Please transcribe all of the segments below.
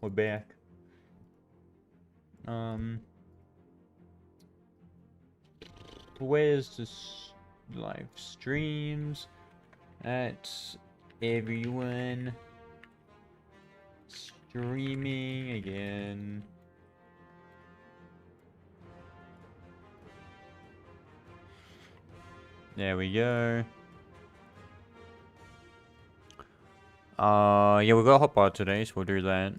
We're back. Where's the live streams? That's everyone streaming again. There we go. Yeah, we got a hotbar today, so we'll do that.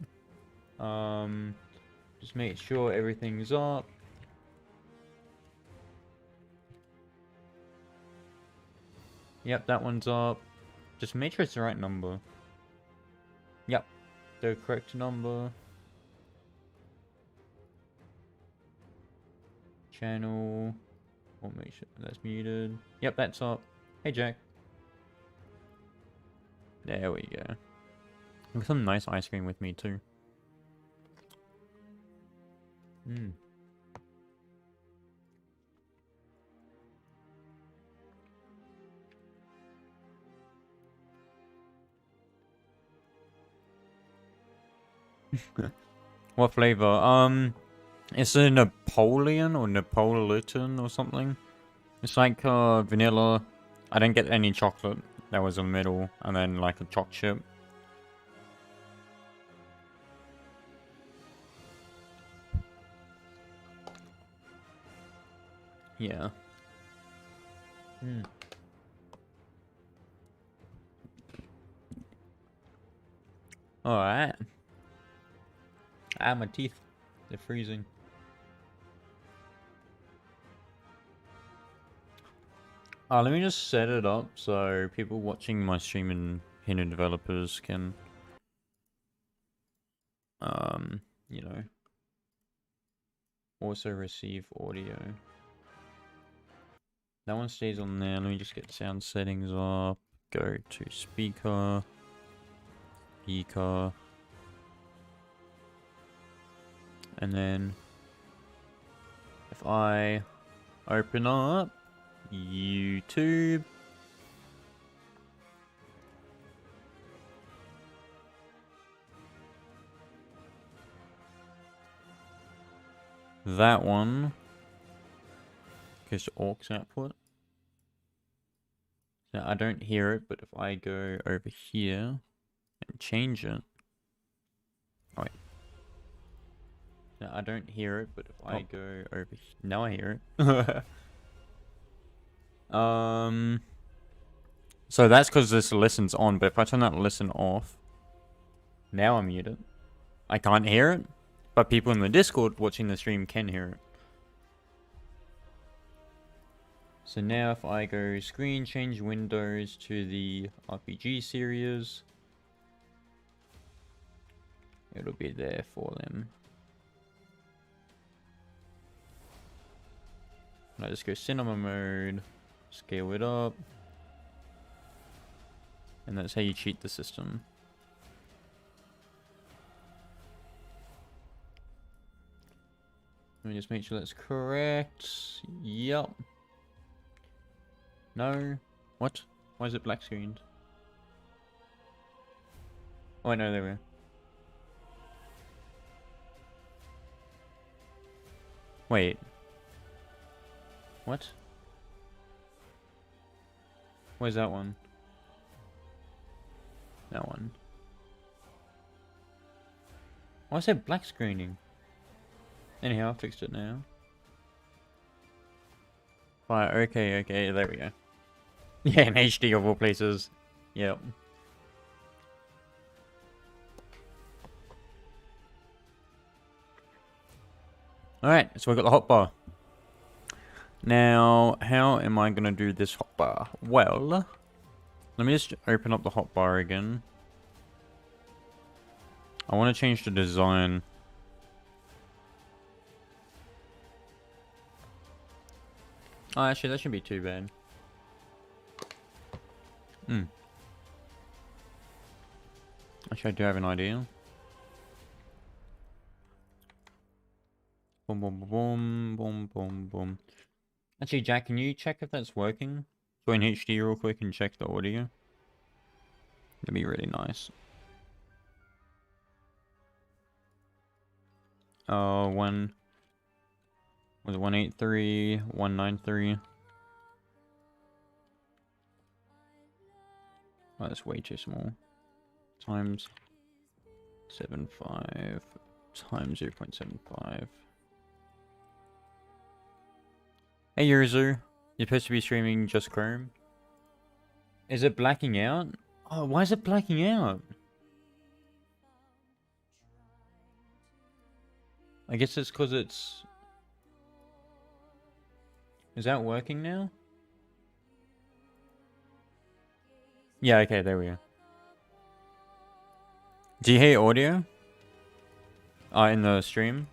Just make sure everything's up. Yep, that one's up. Just make sure it's the right number. Yep, the correct number. Channel. We'll make sure that's muted. Yep, that's up. Hey, Jack. There we go. I've got some nice ice cream with me, too. Hmm. What flavor? It's a Napoleon or Napolitan or something. It's like vanilla. I didn't get any chocolate. That was in the middle, and then like a choc chip. Yeah. Hmm. Alright. Ah, my teeth. They're freezing. Let me just set it up so people watching my stream and hidden developers can, you know, also receive audio. That one stays on there. Let me just get sound settings up. Go to speaker. Speaker. And then if I open up YouTube. That one goes to aux output. Now I don't hear it, but if I go over here and change it. Oh wait. Now I don't hear it, but if I go over here, now I hear it. So that's because this listen's on, but if I turn that listen off, now I'm muted. I can't hear it, but people in the Discord watching the stream can hear it. So now if I go screen change windows to the RPG series, it'll be there for them. And I just go cinema mode, scale it up, and that's how you cheat the system. Let me just make sure that's correct. Yup. No. What? Why is it black screened? Oh, no, there we go. Wait. What? Where's that one? That one. Why is it black screening? Anyhow, I fixed it now. Right, okay, there we go. Yeah, in HD of all places. Yep. Alright, so we got the hotbar. Now, how am I going to do this hotbar? Well, let me just open up the hotbar again. I want to change the design. Oh, actually, that shouldn't be too bad. Actually, I do have an idea. Boom, boom, boom, boom, boom, boom. Actually, Jack, can you check if that's working? Join HD real quick and check the audio. That'd be really nice. one was it 183, 193. Oh, that's way too small. Times 7.5 times 0.75. Hey Yuzu, you're supposed to be streaming just Chrome. Is it blacking out? Oh, why is it blacking out? I guess it's because it's... Is that working now? Yeah, okay, there we go. Do you hear audio? In the stream?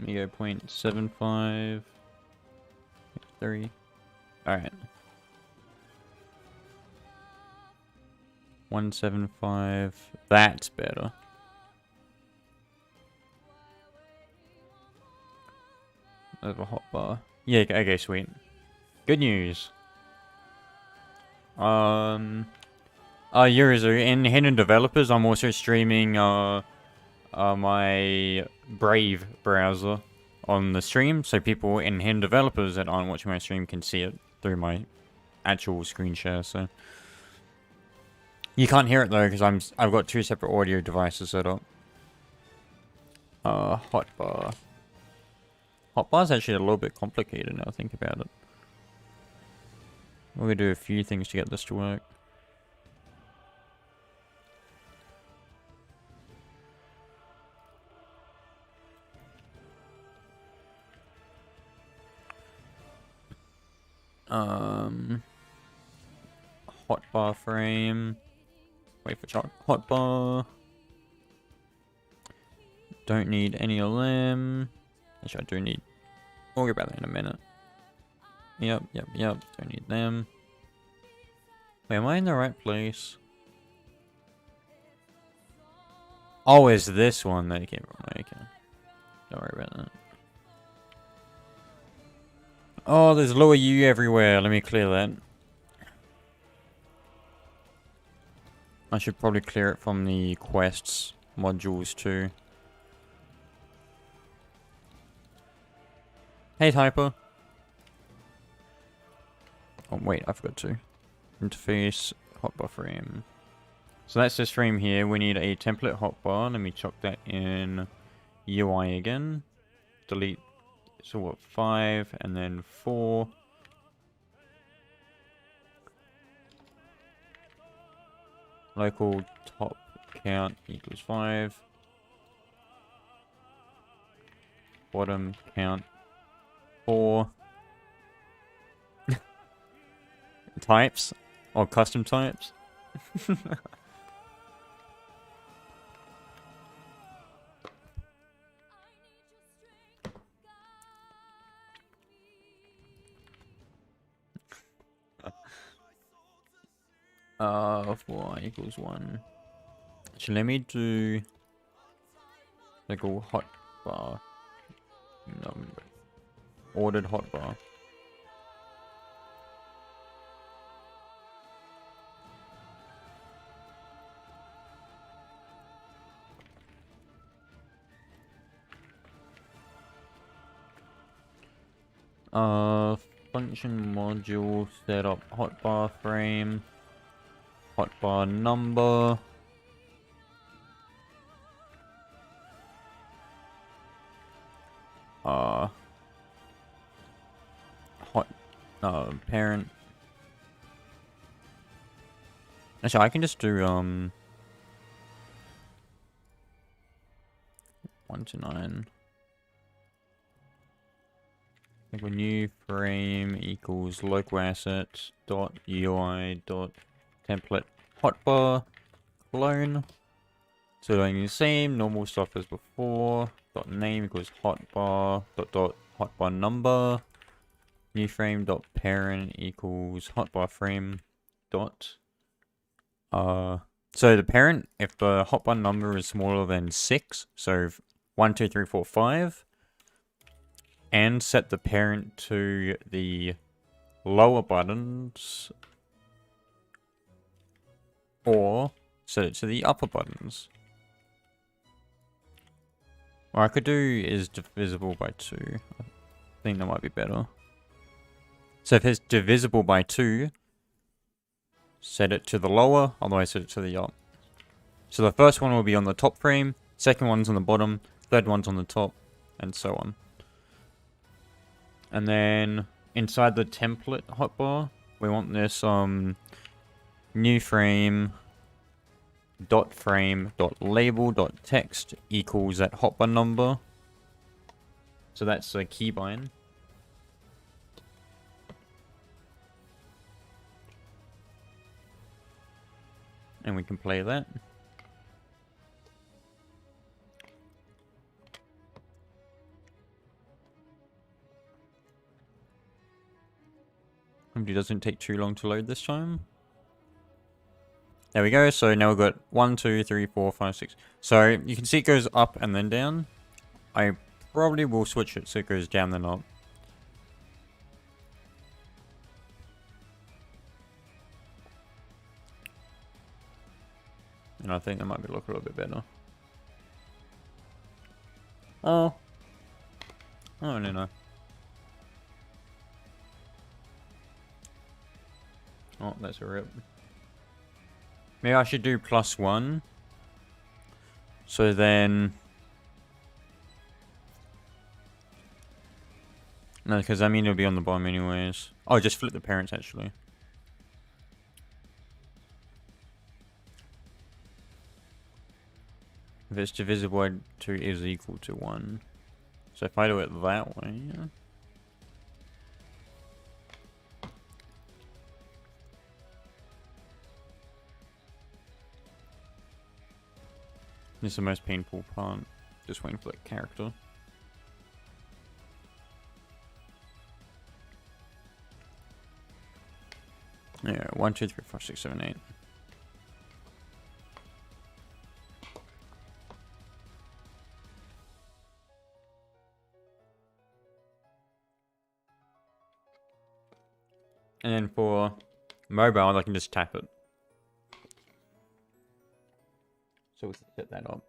Let me go 0.75. 3. Alright. 175. That's better. Over hotbar. Yeah, okay, sweet. Good news. Yurizu, in Hidden Developers, I'm also streaming, my Brave browser on the stream, so people in Hidden Developers that aren't watching my stream can see it through my actual screen share, so... You can't hear it though, because I've got 2 separate audio devices set up. Hotbar. Hotbar's actually a little bit complicated now, think about it. We're gonna do a few things to get this to work. Hotbar frame. Wait for chat. Hotbar. Don't need any of them. Actually, I do need... We'll worry about that in a minute. Yep. Don't need them. Wait, am I in the right place? Oh, is this one that came from? Okay. Don't worry about that. Oh, there's lower U everywhere. Let me clear that. I should probably clear it from the quests modules too. Hey, Typer. Oh, wait, I forgot to. Interface, hotbar frame. So that's this frame here. We need a template hotbar. Let me chuck that in UI again. Delete. So what, 5 and then 4. Local top count equals 5. Bottom count 4. Types or custom types. Of y equals 1. Actually, let me do like a hotbar. No, ordered hotbar. Function module setup hotbar frame. Hotbar number. Parent. Actually, I can just do 1 to 9. Like a new frame equals local assets dot UI dot template hotbar clone. So doing the same normal stuff as before. Dot name equals hotbar dot hotbar number. New frame dot parent equals hotbar frame dot. So the parent, if the hotbar number is smaller than 6, so 1, 2, 3, 4, 5, and set the parent to the lower buttons or set it to the upper buttons. What I could do is divisible by 2. I think that might be better. So if it's divisible by 2, set it to the lower, otherwise set it to the up. So the first one will be on the top frame, second one's on the bottom, third one's on the top, and so on. And then inside the template hotbar, we want this new frame dot label dot text equals that hotbar number. So that's a keybind. And we can play that. Hopefully it doesn't take too long to load this time. There we go. So now we've got 1, 2, 3, 4, 5, 6. So you can see it goes up and then down. I probably will switch it so it goes down then up. And I think that might look a little bit better. Oh. Oh, no. Oh, that's a rip. Maybe I should do +1. So then... No, because I mean it'll be on the bottom anyways. Oh, just flip the parents actually. If it's divisible by 2 is equal to 1. So if I do it that way... Yeah. This is the most painful part. Just waiting for that character. Yeah, 1, 2, 3, 4, 6, 7, 8. And then for mobile, I can just tap it. So we can set that up.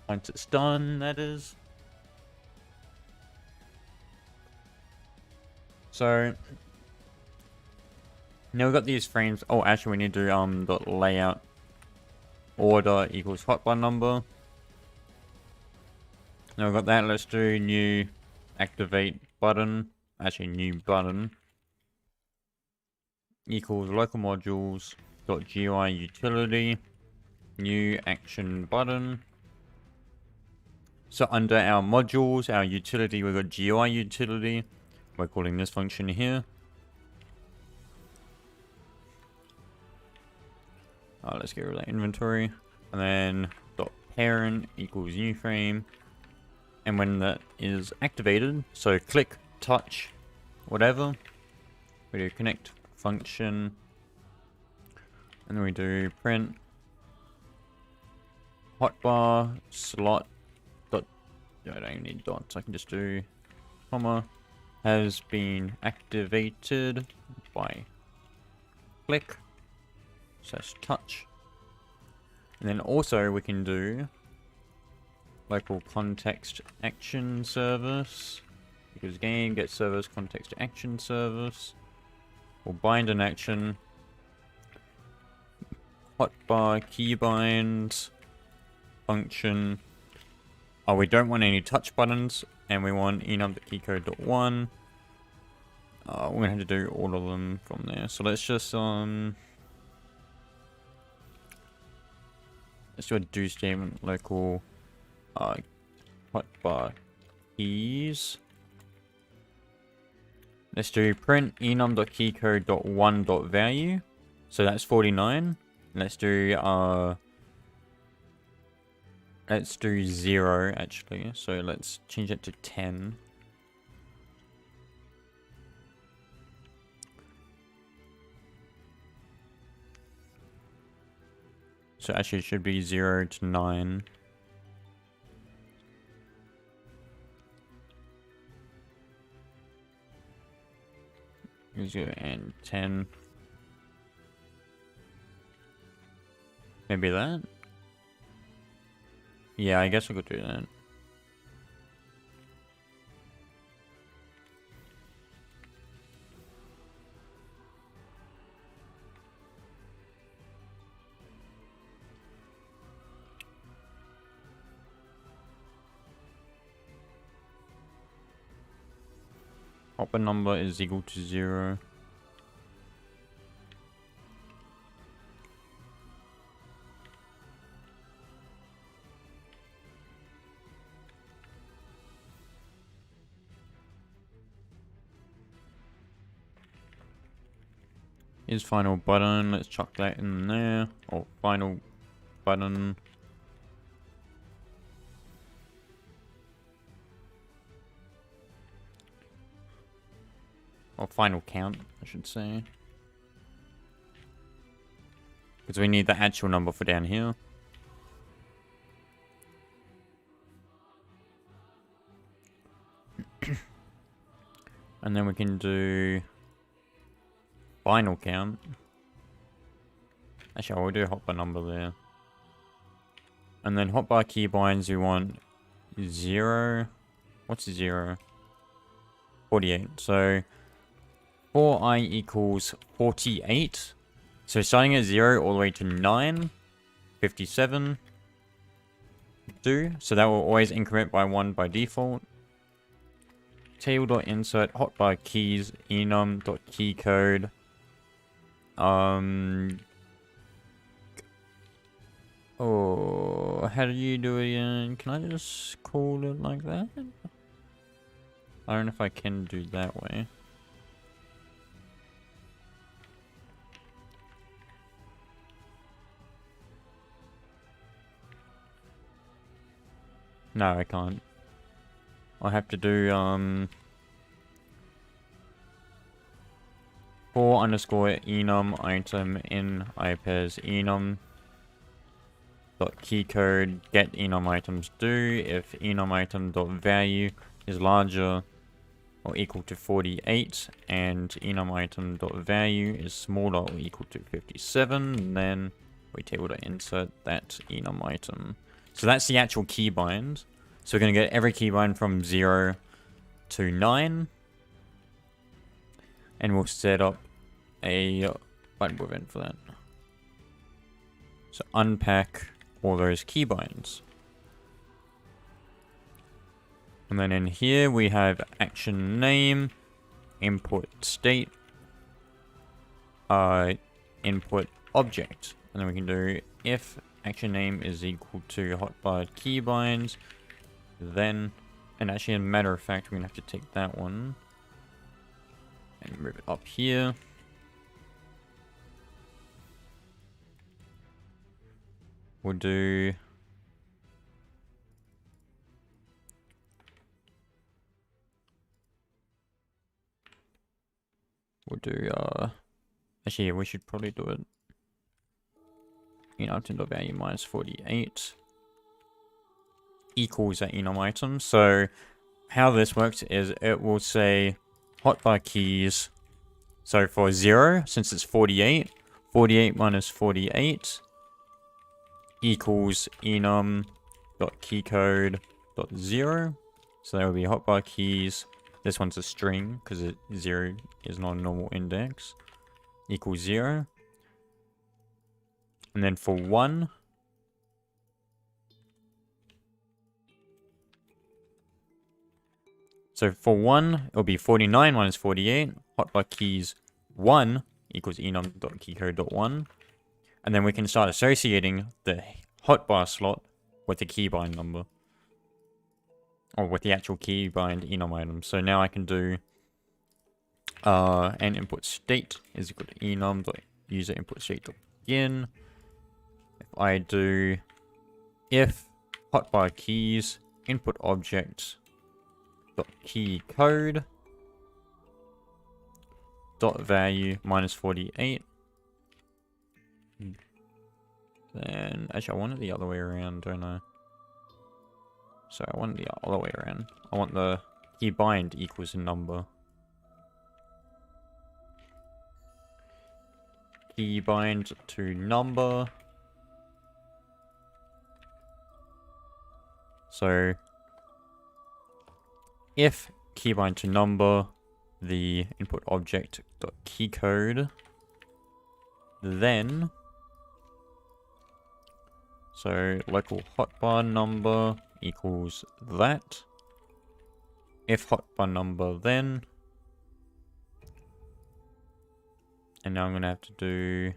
Once it's done, that is. So now we've got these frames. Oh, actually, we need to dot layout order equals hotbar number. Now we've got that. Let's do new activate button. Actually, new button equals local modules dot GUI utility new action button. So under our modules, our utility, we've got GUI utility. We're calling this function here. Let's get rid of that inventory. And then dot parent equals new frame. And when that is activated, so click, touch, whatever, we do connect function. And then we do print hotbar slot dot. I don't even need dots. I can just do comma has been activated by click / touch. And then also we can do local context action service because game get service context action service or bind an action hotbar keybind function. Oh, we don't want any touch buttons, and we want enum.keycode.1. We're gonna have to do all of them from there. So let's just let's do a do statement local hotbar keys. Let's do print enum.keycode.1.value. So that's 49. Let's do 0 actually. So let's change it to 10. So actually it should be 0 to 9. 0 and 10. Maybe that? Yeah, I guess we could do that. Hotbar number is equal to 0. Is final button. Let's chuck that in there. Oh, final button. Or final count, I should say. Because we need the actual number for down here. And then we can do final count. Actually, we'll do hotbar number there. And then hotbar keybinds, we want 0. What's 0? 48. So 4i equals 48. So starting at 0 all the way to 9, 57. Do. So that will always increment by 1 by default. Table.insert hotbar keys enum.keycode. Oh, how do you do it again? Can I just call it like that? I don't know if I can do that way. No, I can't. I have to do, 4 underscore enum item in ipairs enum dot keycode get enum items do if enum item dot value is larger or equal to 48 and enum item dot value is smaller or equal to 57, then we table to insert that enum item. So that's the actual keybind. So we're going to get every keybind from 0 to 9. And we'll set up a bytecode event for that. So unpack all those keybinds. And then in here we have action name, input state, input object. And then we can do if action name is equal to hotbar keybinds, then, and actually as a matter of fact, we're going to have to take that one and move it up here. We'll do actually yeah, we should probably do it enum value minus 48 equals that enum item. So how this works is it will say hotbar keys. So for 0, since it's 48, 48 minus 48 equals enum.keycode.0. So that will be hotbar keys. This one's a string because 0 is not a normal index. Equals 0. And then for 1, so for 1, it'll be 49 minus 48. Hotbar keys 1 equals enum.keycode.1. And then we can start associating the hotbar slot with the keybind number. Or with the actual keybind enum item. So now I can do and input state is equal to enum.user input state.begin. If I do if hotbar keys input object dot key code dot value minus 48, then actually I want it the other way around, don't I? So I want it the other way around. I want the keybind equals a number. keybind to number. So if keybind to number, the input object dot keycode, then so local hotbar number equals that. If hotbar number then, and now I'm gonna have to do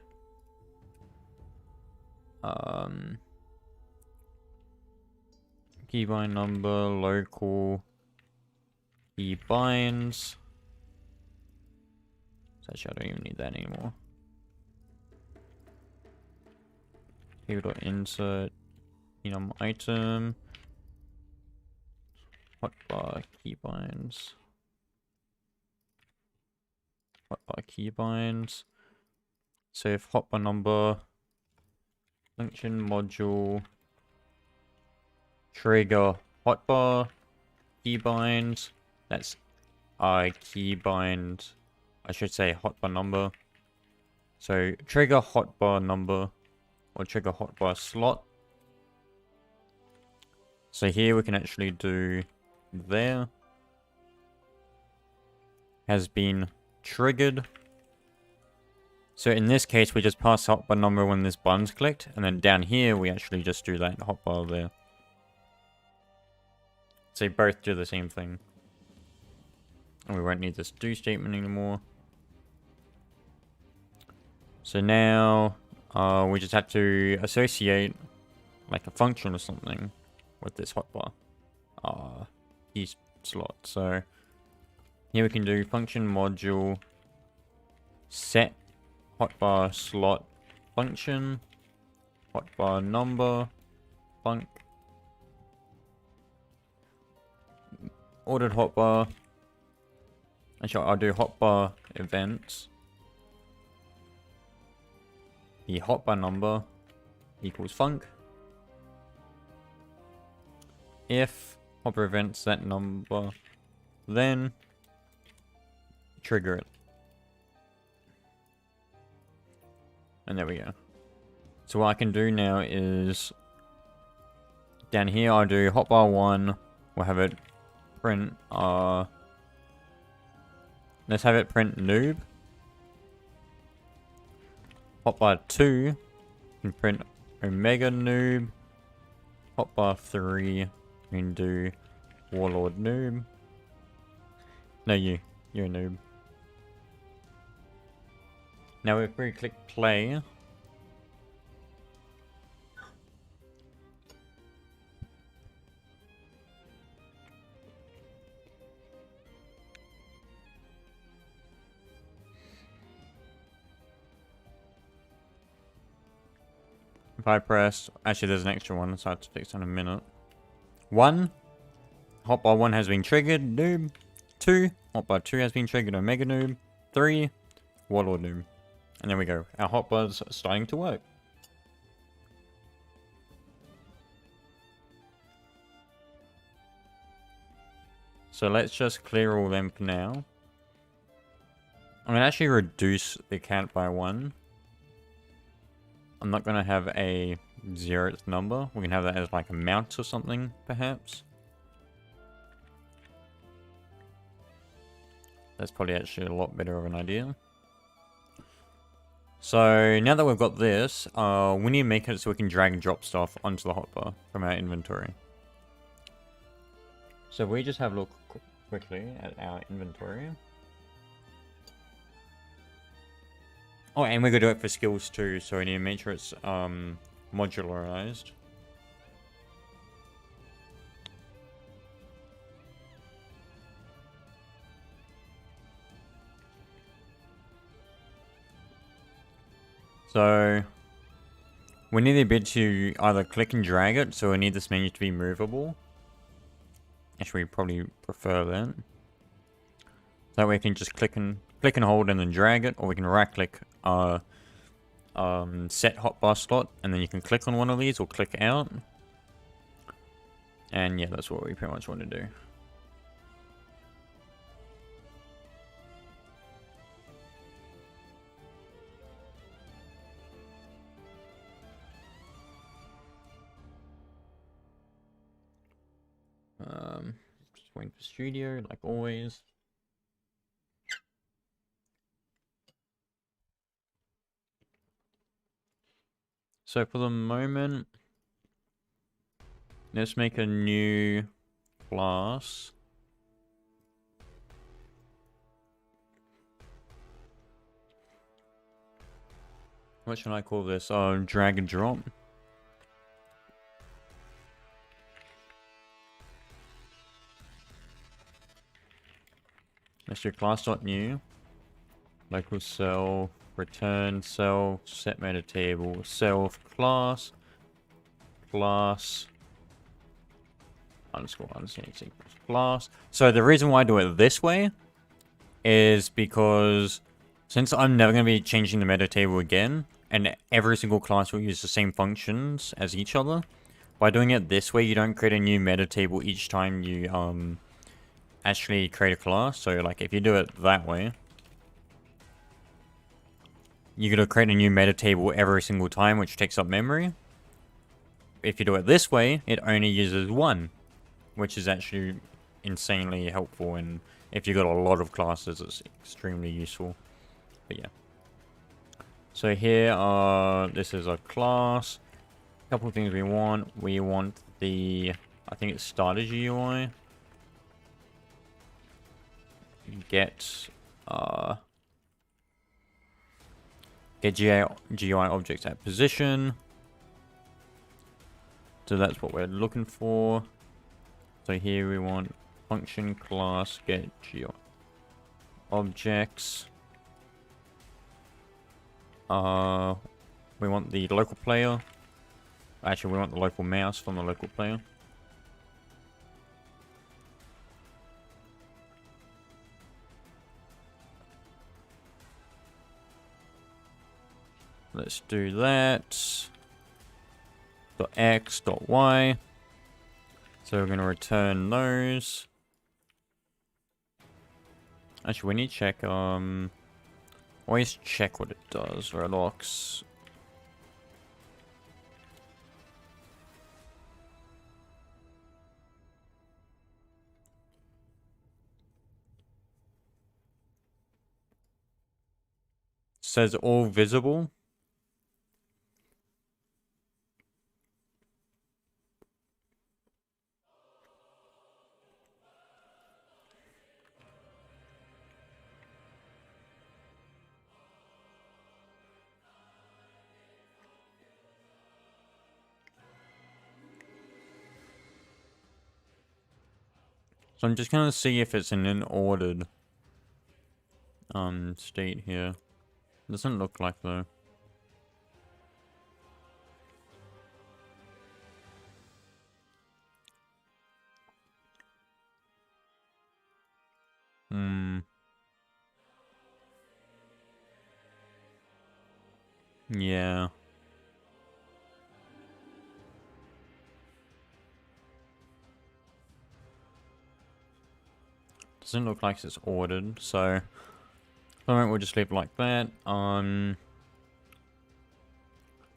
keybind number local keybinds. Actually, I don't even need that anymore. Insert enum item hotbar keybinds. Hotbar keybinds. So if hotbar number function module trigger hotbar keybind, that's keybind, I should say hotbar number. So trigger hotbar number or trigger hotbar slot. So here we can actually do there has been triggered. So in this case, we just pass hotbar number when this button's clicked, and then down here we actually just do that hotbar there. So both do the same thing. And we won't need this do statement anymore. So now we just have to associate like a function or something with this hotbar key slot. So here we can do function module set hotbar slot function hotbar number func ordered hotbar. Actually, I'll do hotbar events. The hotbar number equals func. If hotbar events that number, then trigger it. And there we go. So what I can do now is down here I'll do hotbar 1. We'll have it print let's have it print noob. Hotbar 2 can print omega noob. Hotbar 3 we can do warlord noob. No, you're a noob. Now if we click play, if I press, actually there's an extra one, so I have to fix in a minute. 1, hotbar 1 has been triggered, noob. 2, hotbar 2 has been triggered, omega noob. 3, warlord noob. And there we go. Our hotbar's starting to work. So let's just clear all them for now. I'm gonna actually reduce the count by 1. I'm not gonna have a 0th number. We can have that as like a mount or something, perhaps. That's probably actually a lot better of an idea. So now that we've got this, we need to make it so we can drag and drop stuff onto the hotbar from our inventory. So we just have a look quickly at our inventory. Oh, and we're going to do it for skills too, so we need to make sure it's modularized. So we need the ability to either click and drag it, so we need this menu to be movable. Actually, we probably prefer that. That way we can just click and hold and then drag it, or we can right click set hotbar slot, and then you can click on one of these or click out. And yeah, that's what we pretty much want to do. waiting for studio, like always. So for the moment, let's make a new class. What should I call this? Drag and drop. Let's do class.new. Local self, return self, set meta table, self class, class, underscore equals class. So the reason why I do it this way is because since I'm never going to be changing the meta table again, and every single class will use the same functions as each other, by doing it this way, you don't create a new meta table each time you actually create a class. So like if you do it that way, you're going to create a new meta table every single time, which takes up memory. If you do it this way, it only uses one, which is actually insanely helpful, and if you've got a lot of classes, it's extremely useful. But yeah. So here, this is a class. A couple of things we want. We want the, I think it's starter GUI. Get GUI objects at position. So that's what we're looking for. So here we want function class get GUI objects. We want the local player. Actually, we want the local mouse from the local player. Let's do that. .x, .y. So we're going to return those. Actually, we need to check, always check what it does. Roblox. Says all visible. So I'm just gonna see if it's in an ordered state here. Doesn't look like though. Yeah. Doesn't look like it's ordered, so we'll just leave it like that.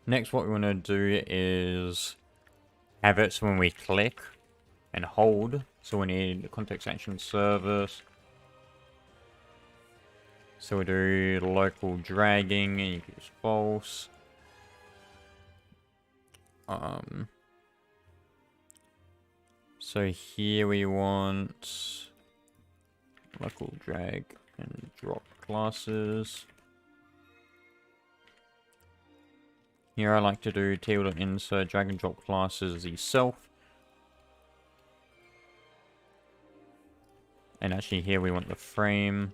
Next what we want to do is have it so when we click and hold, so we need the context action service. So we do local dragging and equals false. So here we want local drag and drop classes. Here I like to do table.insert drag and drop classes the self. And actually here we want the frame.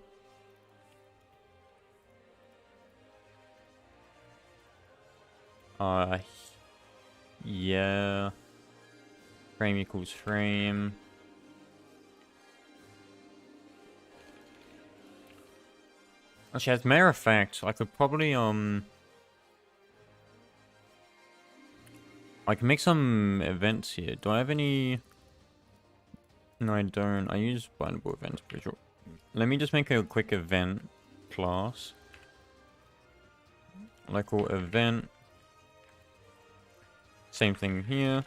Yeah. Frame equals frame. Actually, as a matter of fact, I could probably, I can make some events here. Do I have any? No, I don't. I use bindable events. Visual. Let me just make a quick event class. Local event. Same thing here.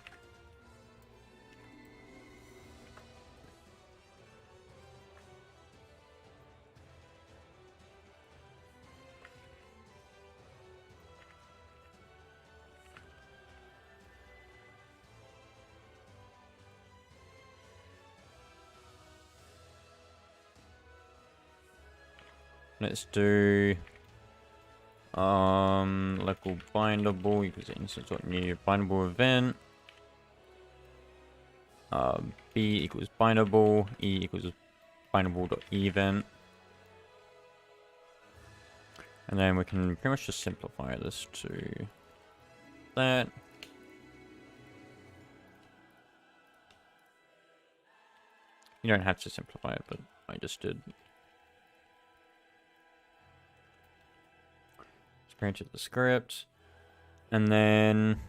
Let's do local bindable equals instance.new bindable event. B equals bindable, E equals bindable.event. And then we can pretty much just simplify this to that. You don't have to simplify it, but I just did. Just printed the script. And then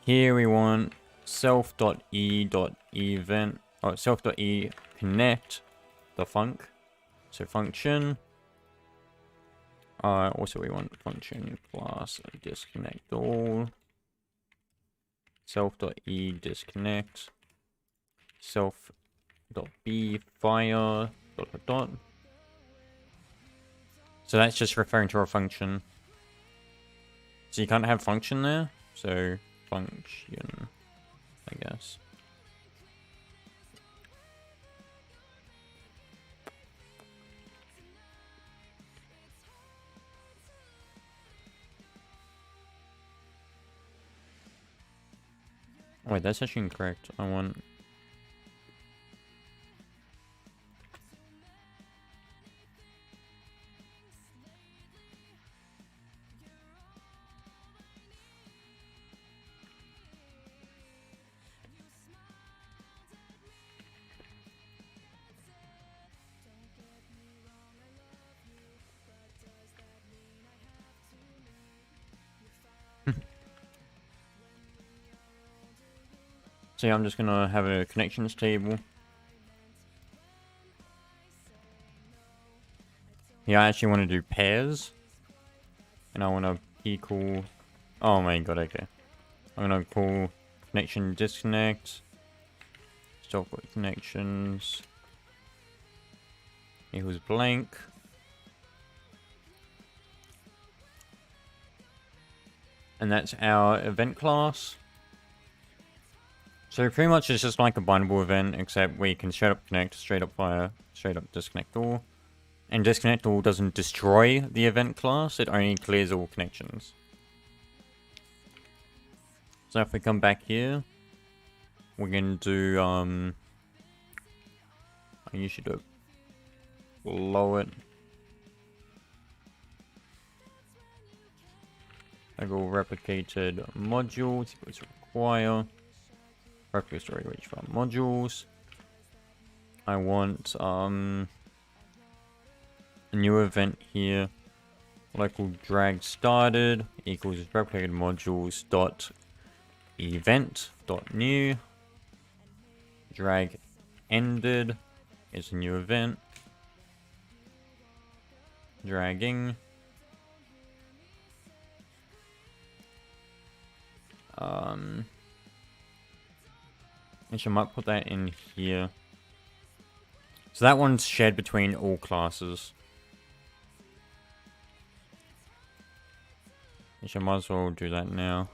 here we want self.e.event, or self.e connect the func. So function. Also we want function class disconnect all. Self.e disconnect. Self.b fire dot. So that's just referring to a function. So you can't have function there. So function, I guess. Wait, that's actually incorrect. I want... So yeah, I'm just gonna have a connections table. Yeah, I actually want to do pairs. And I want to equal... Oh my god, okay. I'm gonna call connection disconnect. Stop with connections. Equals blank. And that's our event class. So pretty much it's just like a bindable event, except we can straight up connect, straight up fire, straight up disconnect all. And disconnect all doesn't destroy the event class, it only clears all connections. So if we come back here, we're going to do, I usually do it below it. I go replicated modules, equals require. Replicate story reach from modules. I want, a new event here. Local drag started equals replicated modules dot event dot new. Drag ended is a new event. Dragging. Actually, I might put that in here. So that one's shared between all classes. Actually, I might as well do that now.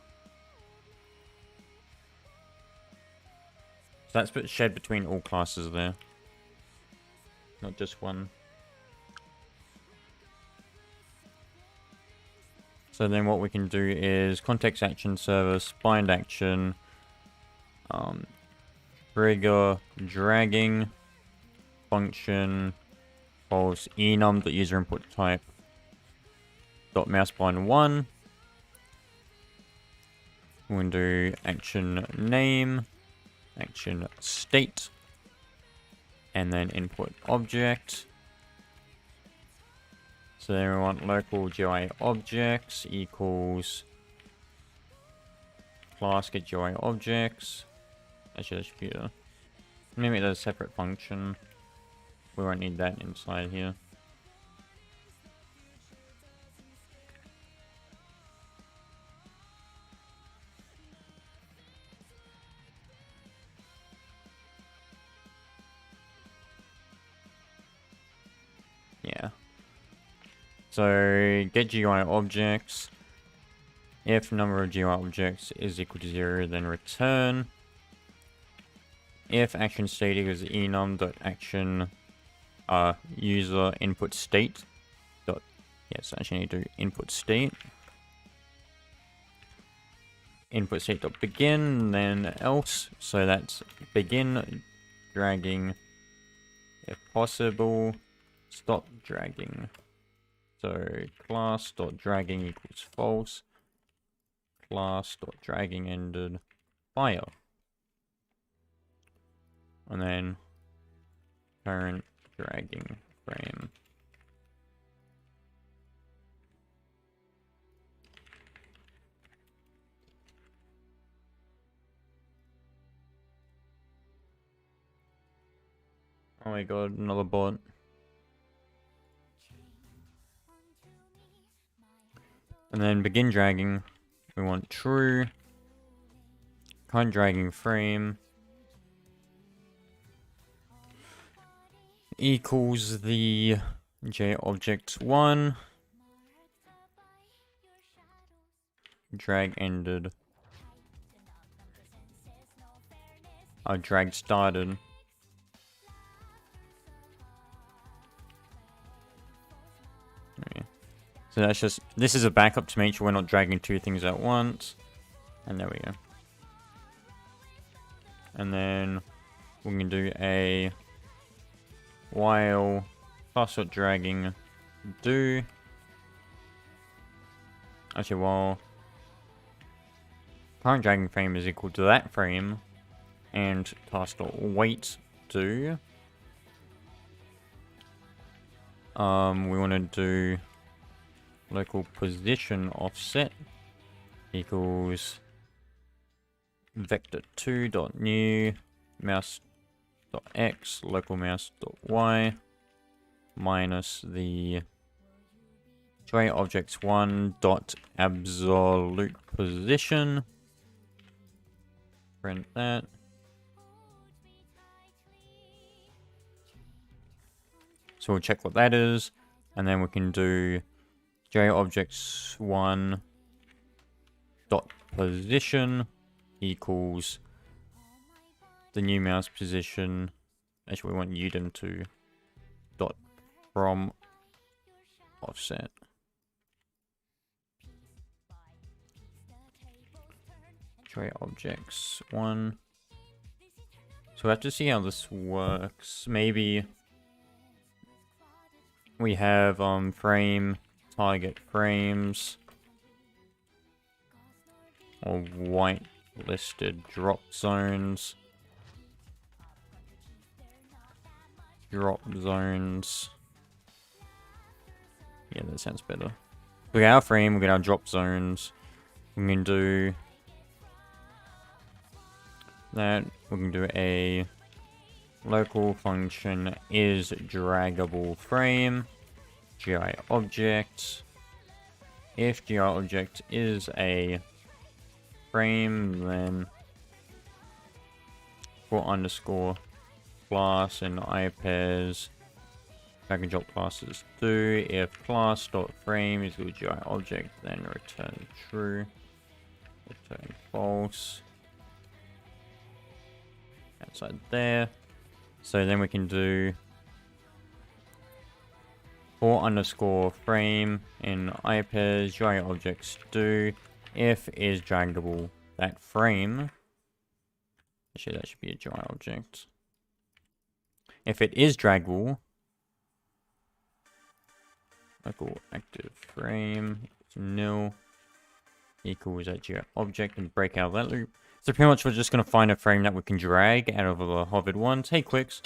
So that's shared between all classes there. Not just one. So then what we can do is context action service, bind action, trigger, dragging, function, false, enum, the user input type, dot mouse bind 1. We're going to do action name, action state, and then input object. So then we want local GUI objects equals class get GUI objects. Actually, that should be a... Maybe that's a separate function. We won't need that inside here. Yeah. So get GUI objects. If number of GUI objects is equal to 0, then return. If action state equals enum.action user input state, Yes, I actually need to do input state. Input state.begin, then else. So that's begin dragging. If possible, stop dragging. So class.dragging equals false. Class.dragging ended fire. And then current dragging frame. Oh my god, another bot. And then begin dragging. We want true. Current dragging frame equals the JObject1 drag ended. Our drag started. Okay. So that's just, this is a backup to make sure we're not dragging two things at once. And there we go. And then we can do a while class.dragging do. Actually, while current dragging frame is equal to that frame, and task.wait do. We want to do local position offset equals vector2.new mouse.x local mouse.y minus the JObject1.absolute position. Print that. So we'll check what that is, and then we can do JObjects1.position equals the new mouse position. Actually, we want udem to dot from offset. JObjects1. So we have to see how this works. Maybe we have frame target frames or whitelisted drop zones. Drop zones. Yeah, that sounds better. We got our frame, we got our drop zones. We can do that. We can do a local function is draggable frame GI object. If GI object is a frame, then for underscore class and ipairs package up classes do. If class.frame is equal to GI object, then return true, return false. Outside there. So then we can do for underscore frame in ipairs GI objects do. If is draggable that frame. Actually, that should be a GI object. If it is draggable, local active frame nil equals that GI object and break out that loop. So pretty much we're just going to find a frame that we can drag out of the hovered ones. Hey, quicks.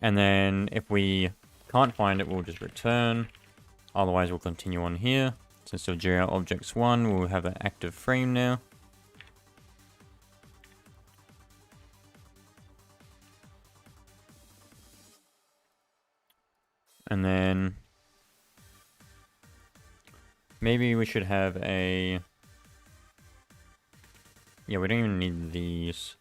And then if we can't find it, we'll just return. Otherwise, we'll continue on here. So instead of GI objects 1, we'll have an active frame now. And then maybe we should have a... Yeah, we don't even need these.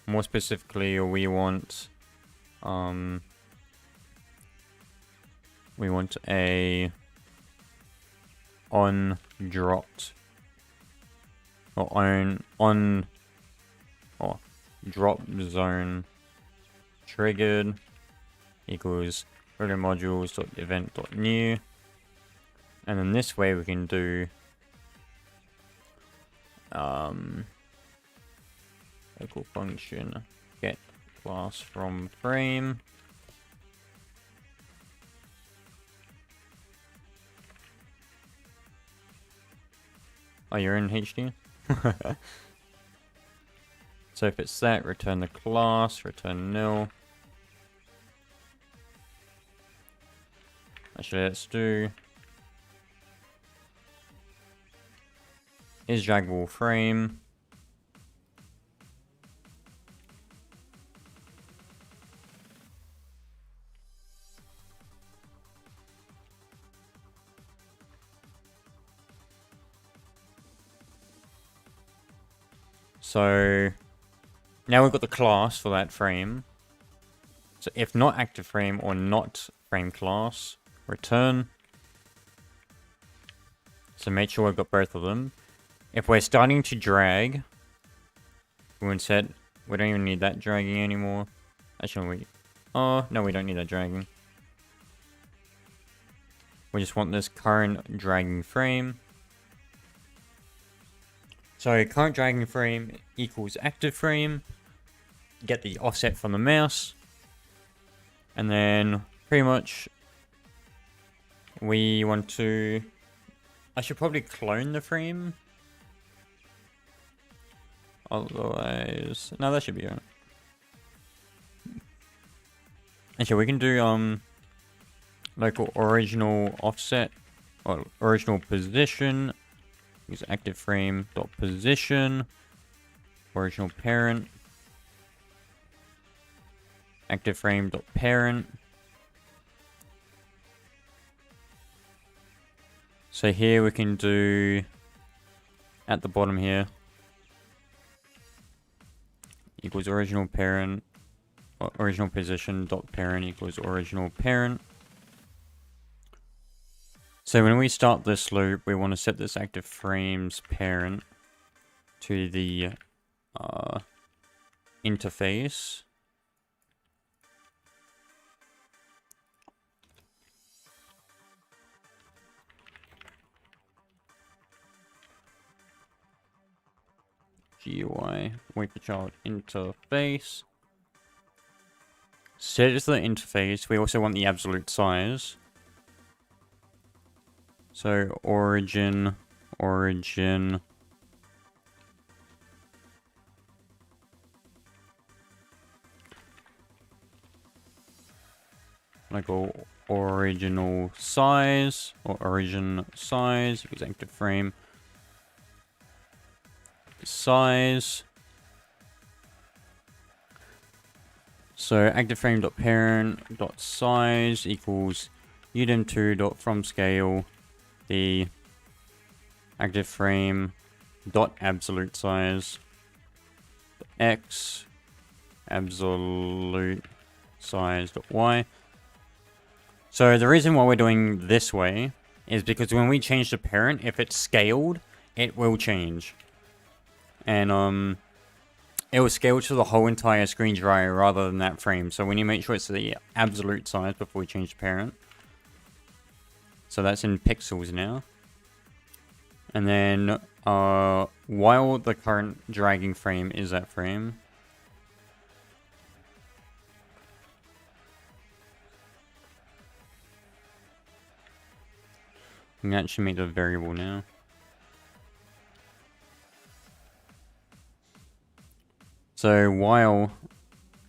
More specifically, we want a on dropped or on or drop zone triggered equals regular modules.event.new. And then this way we can do local function get class from frame. Oh, you're in HD? So if it's that, return the class, return nil. Actually, let's do is draggable frame. So now we've got the class for that frame. So if not active frame or not frame class, return. So make sure we've got both of them. If we're starting to drag, we would set, we don't even need that dragging anymore. Actually, oh, no, we don't need that dragging. We just want this current dragging frame. So current dragging frame equals active frame. Get the offset from the mouse. And then pretty much we want to, I should probably clone the frame. Otherwise, no, that should be alright. Actually, we can do local original offset or original position. Use active frame dot position, original parent, active frame dot parent. So here we can do at the bottom here equals original parent, or original position dot parent equals original parent. So when we start this loop, we want to set this active frames parent to the interface. GUI, wait for child interface. Set it to the interface. We also want the absolute size. So origin, like original size or origin size equals active frame size. So active frame dot parent dot size equals udem2.fromScale the active frame dot absolute size x absolute size dot y. So the reason why we're doing this way is because when we change the parent, if it's scaled, it will change. And it will scale to the whole entire screen dry rather than that frame. So we need to make sure it's the absolute size before we change the parent. So that's in pixels now. And then while the current dragging frame is that frame, we can actually make the variable now. So while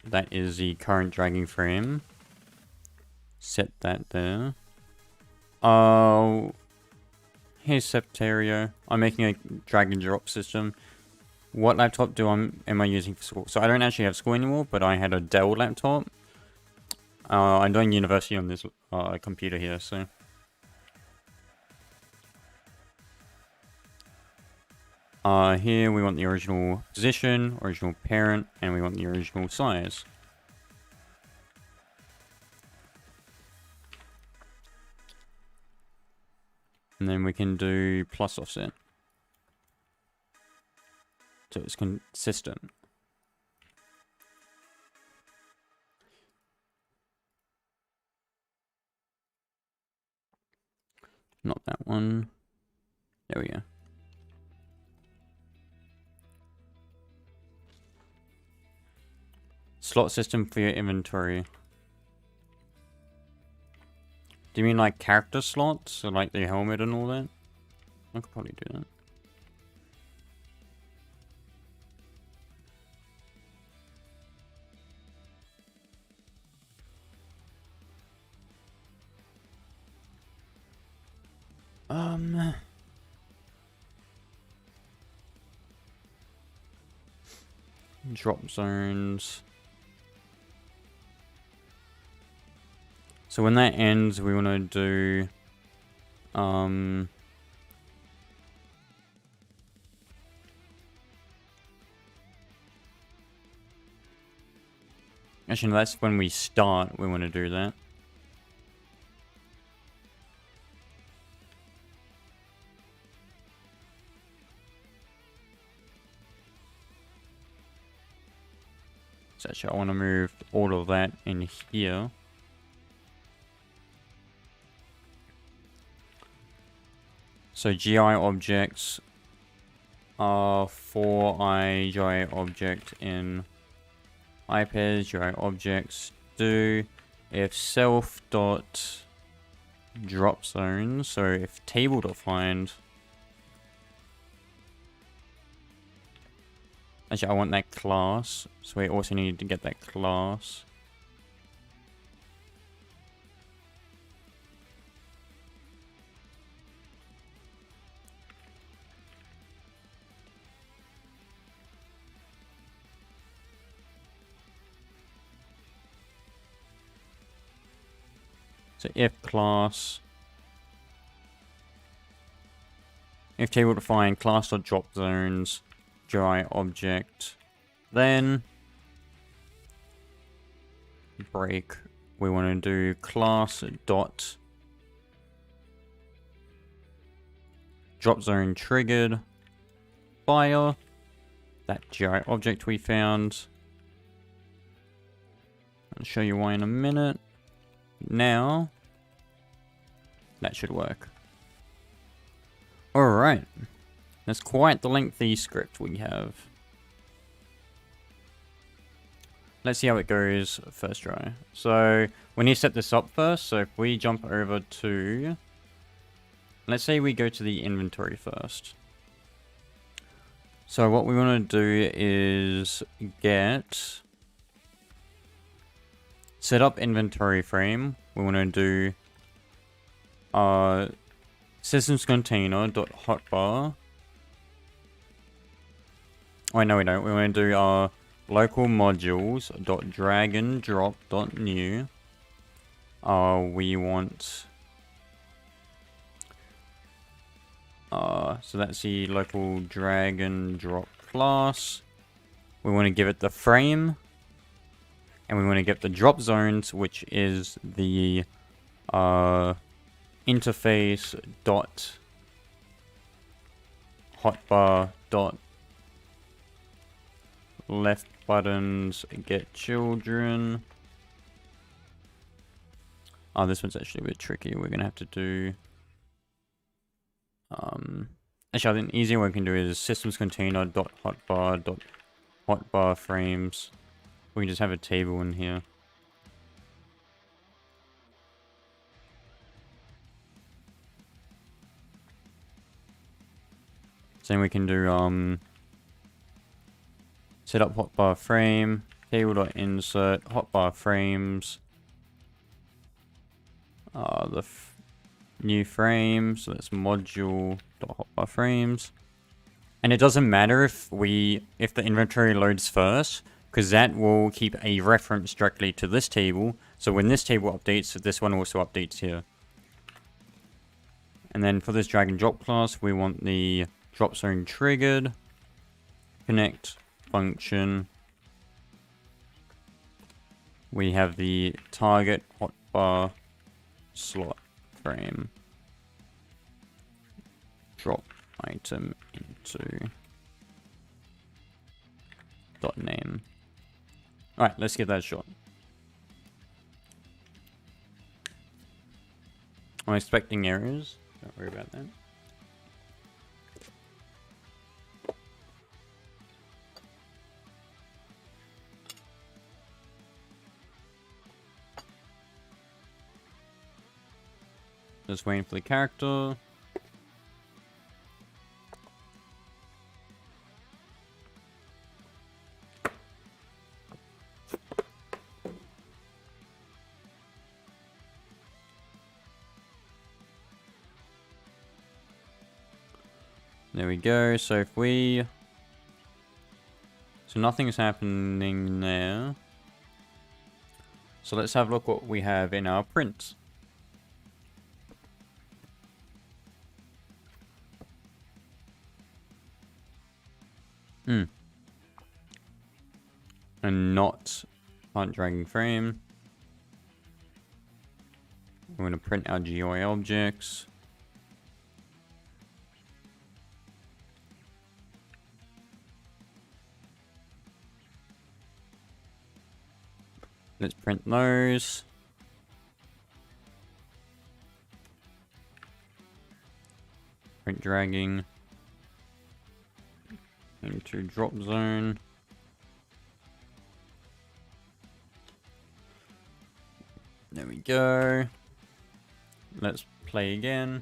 that is the current dragging frame, set that there. Here's Septario. I'm making a drag and drop system. What laptop am I using for school? So I don't actually have school anymore, but I had a Dell laptop. I'm doing university on this computer here, so. Here we want the original position, original parent, and we want the original size. And then we can do plus offset. So it's consistent. Not that one. There we go. Slot system for your inventory. Do you mean like character slots? So like the helmet and all that? I could probably do that. Drop zones. So when that ends, we want to do, actually, no, that's when we start, we want to do that. So actually, I want to move all of that in here. So GI objects are for GI object in iPairs, GI objects do if self dot drop zones, so if table defined. Actually, I want that class, so we also need to get that class. So if class, if table defined class.drop zones, GI object, then break, we want to do class dot drop zone triggered fire, that GI object we found. I'll show you why in a minute. Now, that should work. Alright. That's quite the lengthy script we have. Let's see how it goes first try. So, we need to set this up first. So, if we jump over to... Let's say we go to the inventory first. So, what we want to do is get... set up inventory frame. We want to do systems container dot hotbar. Oh no, we don't. We want to do local modules dot drag and drop dot new. We want so that's the local drag and drop class. We want to give it the frame. And we want to get the drop zones, which is the interface dot hotbar dot left buttons get children. Oh, this one's actually a bit tricky. We're gonna have to do actually, I think the easier one we can do is systems container dot hotbar dot hotbar frames. We can just have a table in here. So then we can do set up hotbar frame, table.insert, hotbar frames, the new frame, so that's module.hotbar frames. And it doesn't matter if the inventory loads first, because that will keep a reference directly to this table. So when this table updates, this one also updates here. And then for this drag and drop class, we want the drop zone triggered, connect function. We have the target hotbar slot frame drop item into dot name. Alright, let's give that a shot. I'm expecting errors. Don't worry about that. Just waiting for the character. There we go. So if we... So nothing's happening there. So let's have a look what we have in our print. And not can't dragging frame. We're going to print our GUI objects. Let's print those. Print dragging into drop zone. There we go. Let's play again.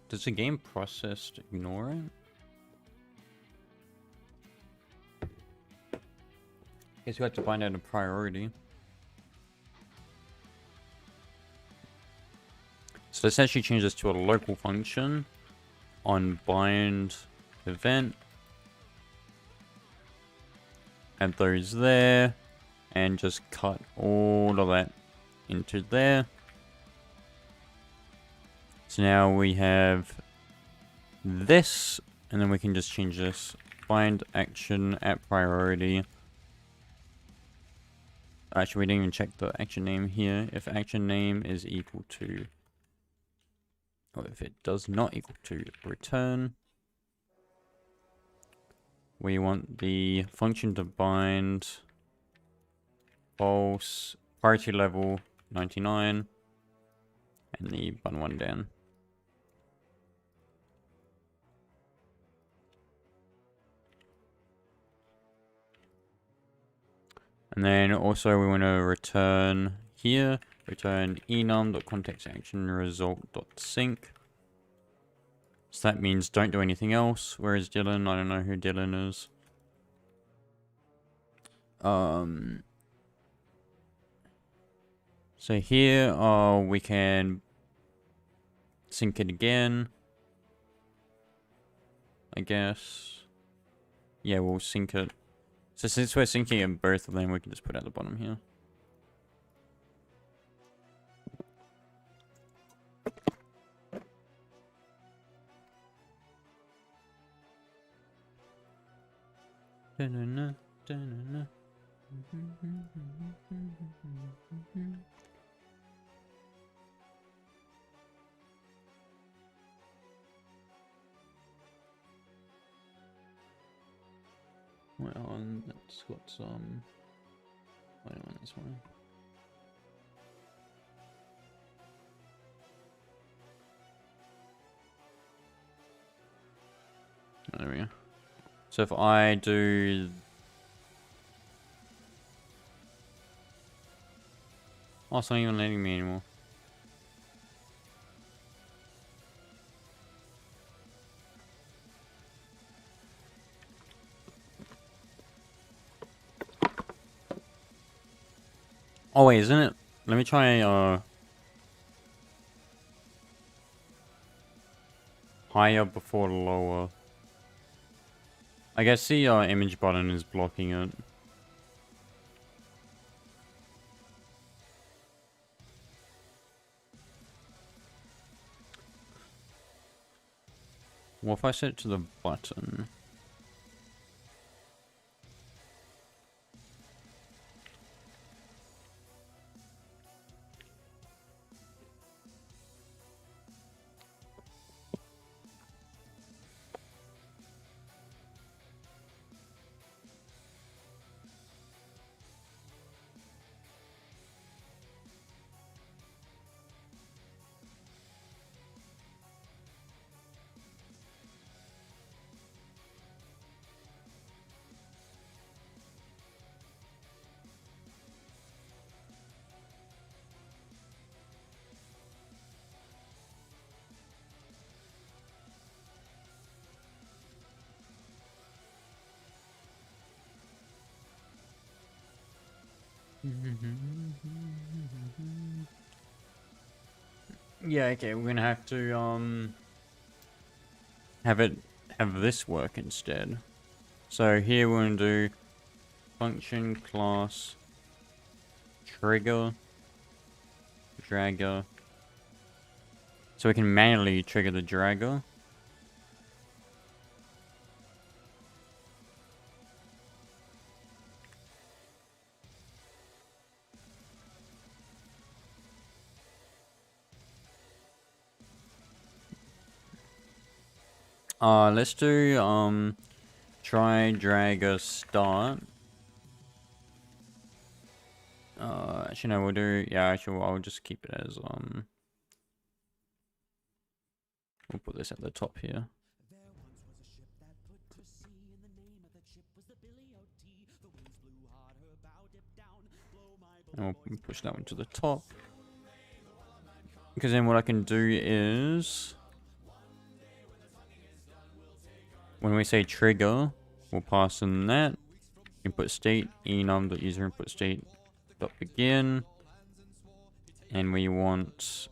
Does the game processed ignore it? Guess we have to find out a priority. So let's actually change this to a local function on bind event. Add those there and just cut all of that into there. So now we have this, and then we can just change this. Find action at priority. Actually, we didn't even check the action name here. If action name is equal to, or if it does not equal to return, we want the function to bind false priority level 99 and the button one down. And then also we want to return here, return enum.contextActionResult.sync. So that means don't do anything else. Where is Dylan? I don't know who Dylan is. So here we can sync it again, I guess. Yeah, we'll sync it. So since we're syncing in both of them, we can just put it at the bottom here. Da-na-na, da-na-na. Well, and that's got some... Wait a minute, this one. There we go. So if I do... Oh, it's not even letting me anymore. Oh wait, isn't it? Let me try higher before lower. I guess the image button is blocking it. What if I set it to the button? Yeah, okay, we're gonna have to have this work instead. So here we're gonna do function class trigger dragger. So we can manually trigger the dragger. Let's do try dragger start. Actually no, we'll do, yeah, actually I'll just keep it as we'll put this at the top here. And we'll push that one to the top. Because then what I can do is, when we say trigger, we'll pass in that input state enum.user input state dot begin, and we want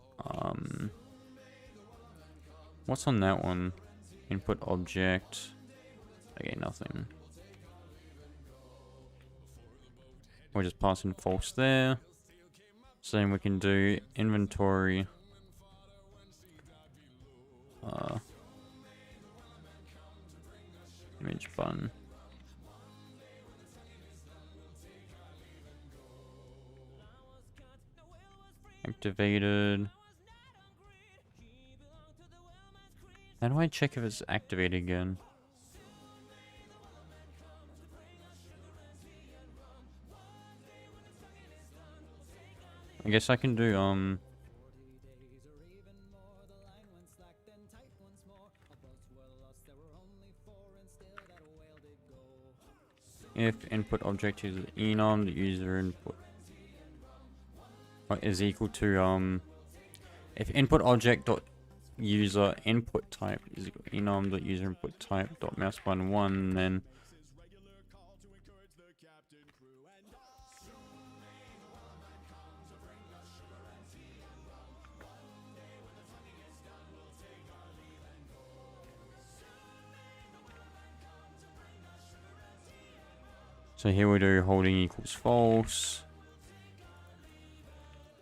what's on that one? Input object. Okay, nothing. We'll just pass in false there. So then we can do inventory. Image button. Activated. How do I check if it's activated again? I guess I can do if input object is enum, the user input is equal to if input object dot user input type is equal to enum dot user input type dot mouse button 1, then so here we do holding equals false.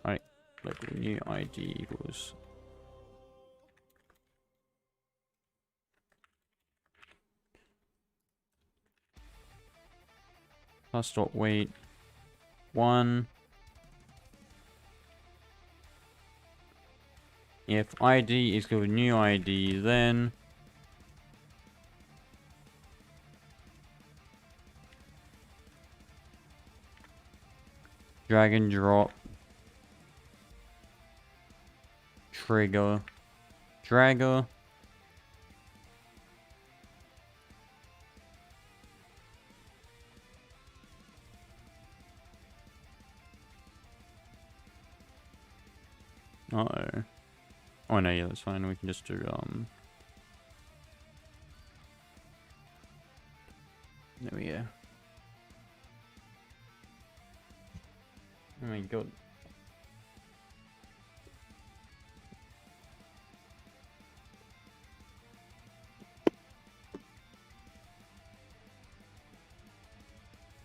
Alright, local new ID equals plus dot wait 1. If ID is equal to new ID, then drag and drop trigger dragger. Uh-oh. Oh no, yeah, that's fine. We can just do there we go. Oh my god.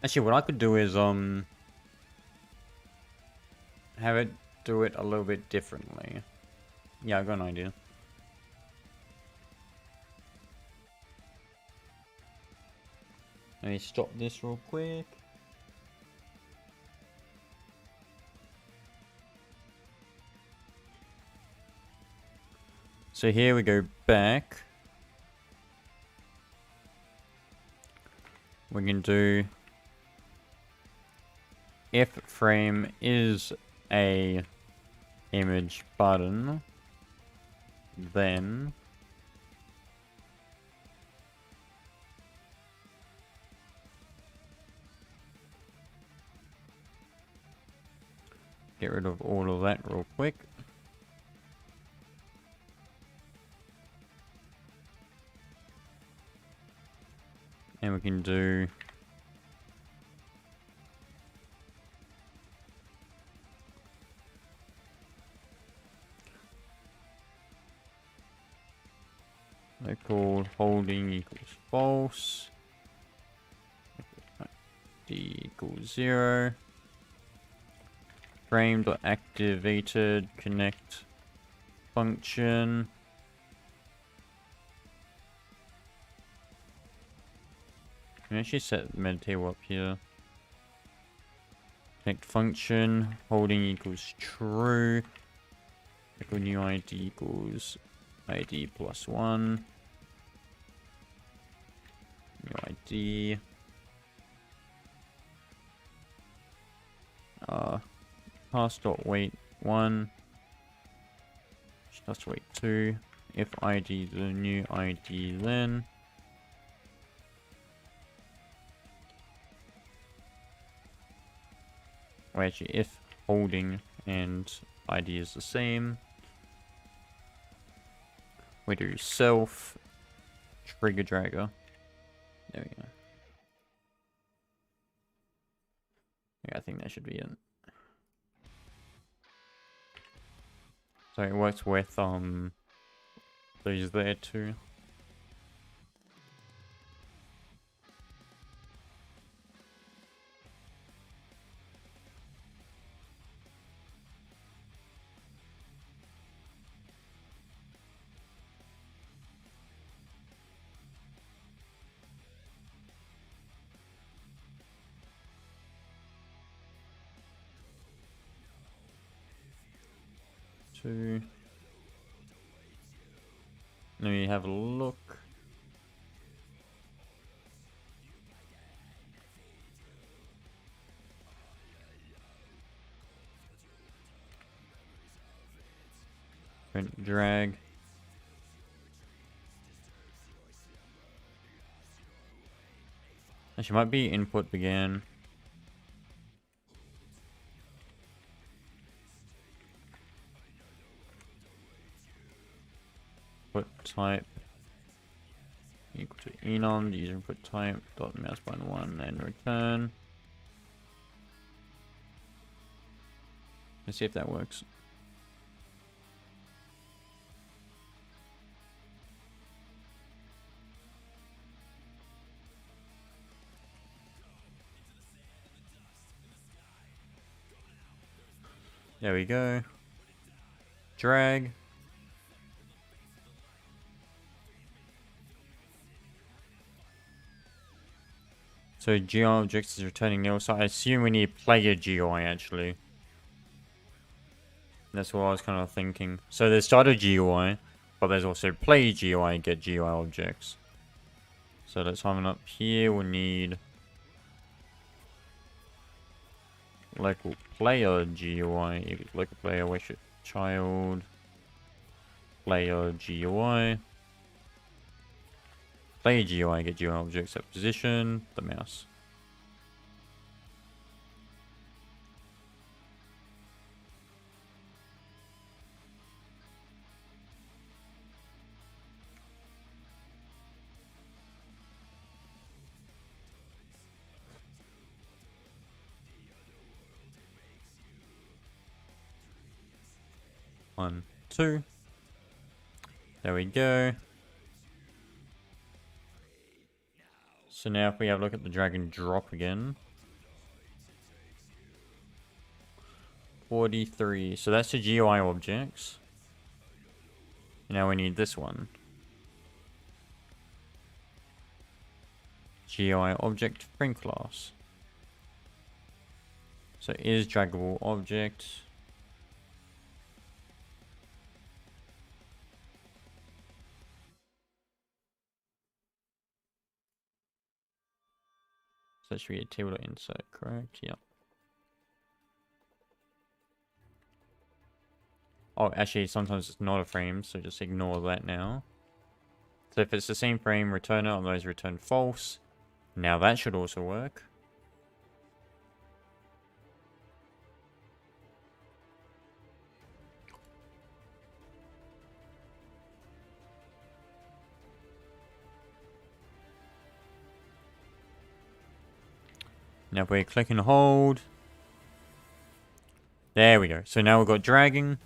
Actually, what I could do is have it do it a little bit differently. Yeah, I've got an idea. Let me stop this real quick. So here we go back. We can do if frame is a image button, then get rid of all of that real quick. And we can do called holding equals false. D equals 0. Frame.activated connect function. I actually set meta table up here. Connect function, holding equals true. Equal new ID equals ID plus 1. New ID. Pass.wait 1. Just wait 2. If ID is a new ID, then or actually if holding and ID is the same, we do self trigger dragger. There we go. Yeah, I think that should be it. So it works with those there too. Let me have a look. Print drag. Actually, might be input began. Put type equal to enum, the user input type dot mouse button 1 and return. Let's see if that works. There we go. Drag. So GUI objects is returning nil. So I assume we need player GUI actually. That's what I was kind of thinking. So there's starter GUI, but there's also player GUI, get GUI objects. So let's have up here. We need local player GUI, local player wish it child player GUI. Player GUI, get GUI objects at position, the mouse. One, two. There we go. So now if we have a look at the drag and drop again. 43. So that's the GUI objects. Now we need this one. GUI object frame class. So is draggable object. So that should be a table insert, correct? Yeah. Oh, actually, sometimes it's not a frame, so just ignore that now. So if it's the same frame, return it, otherwise return false. Now that should also work. Now if we click and hold. There we go. So now we've got dragging.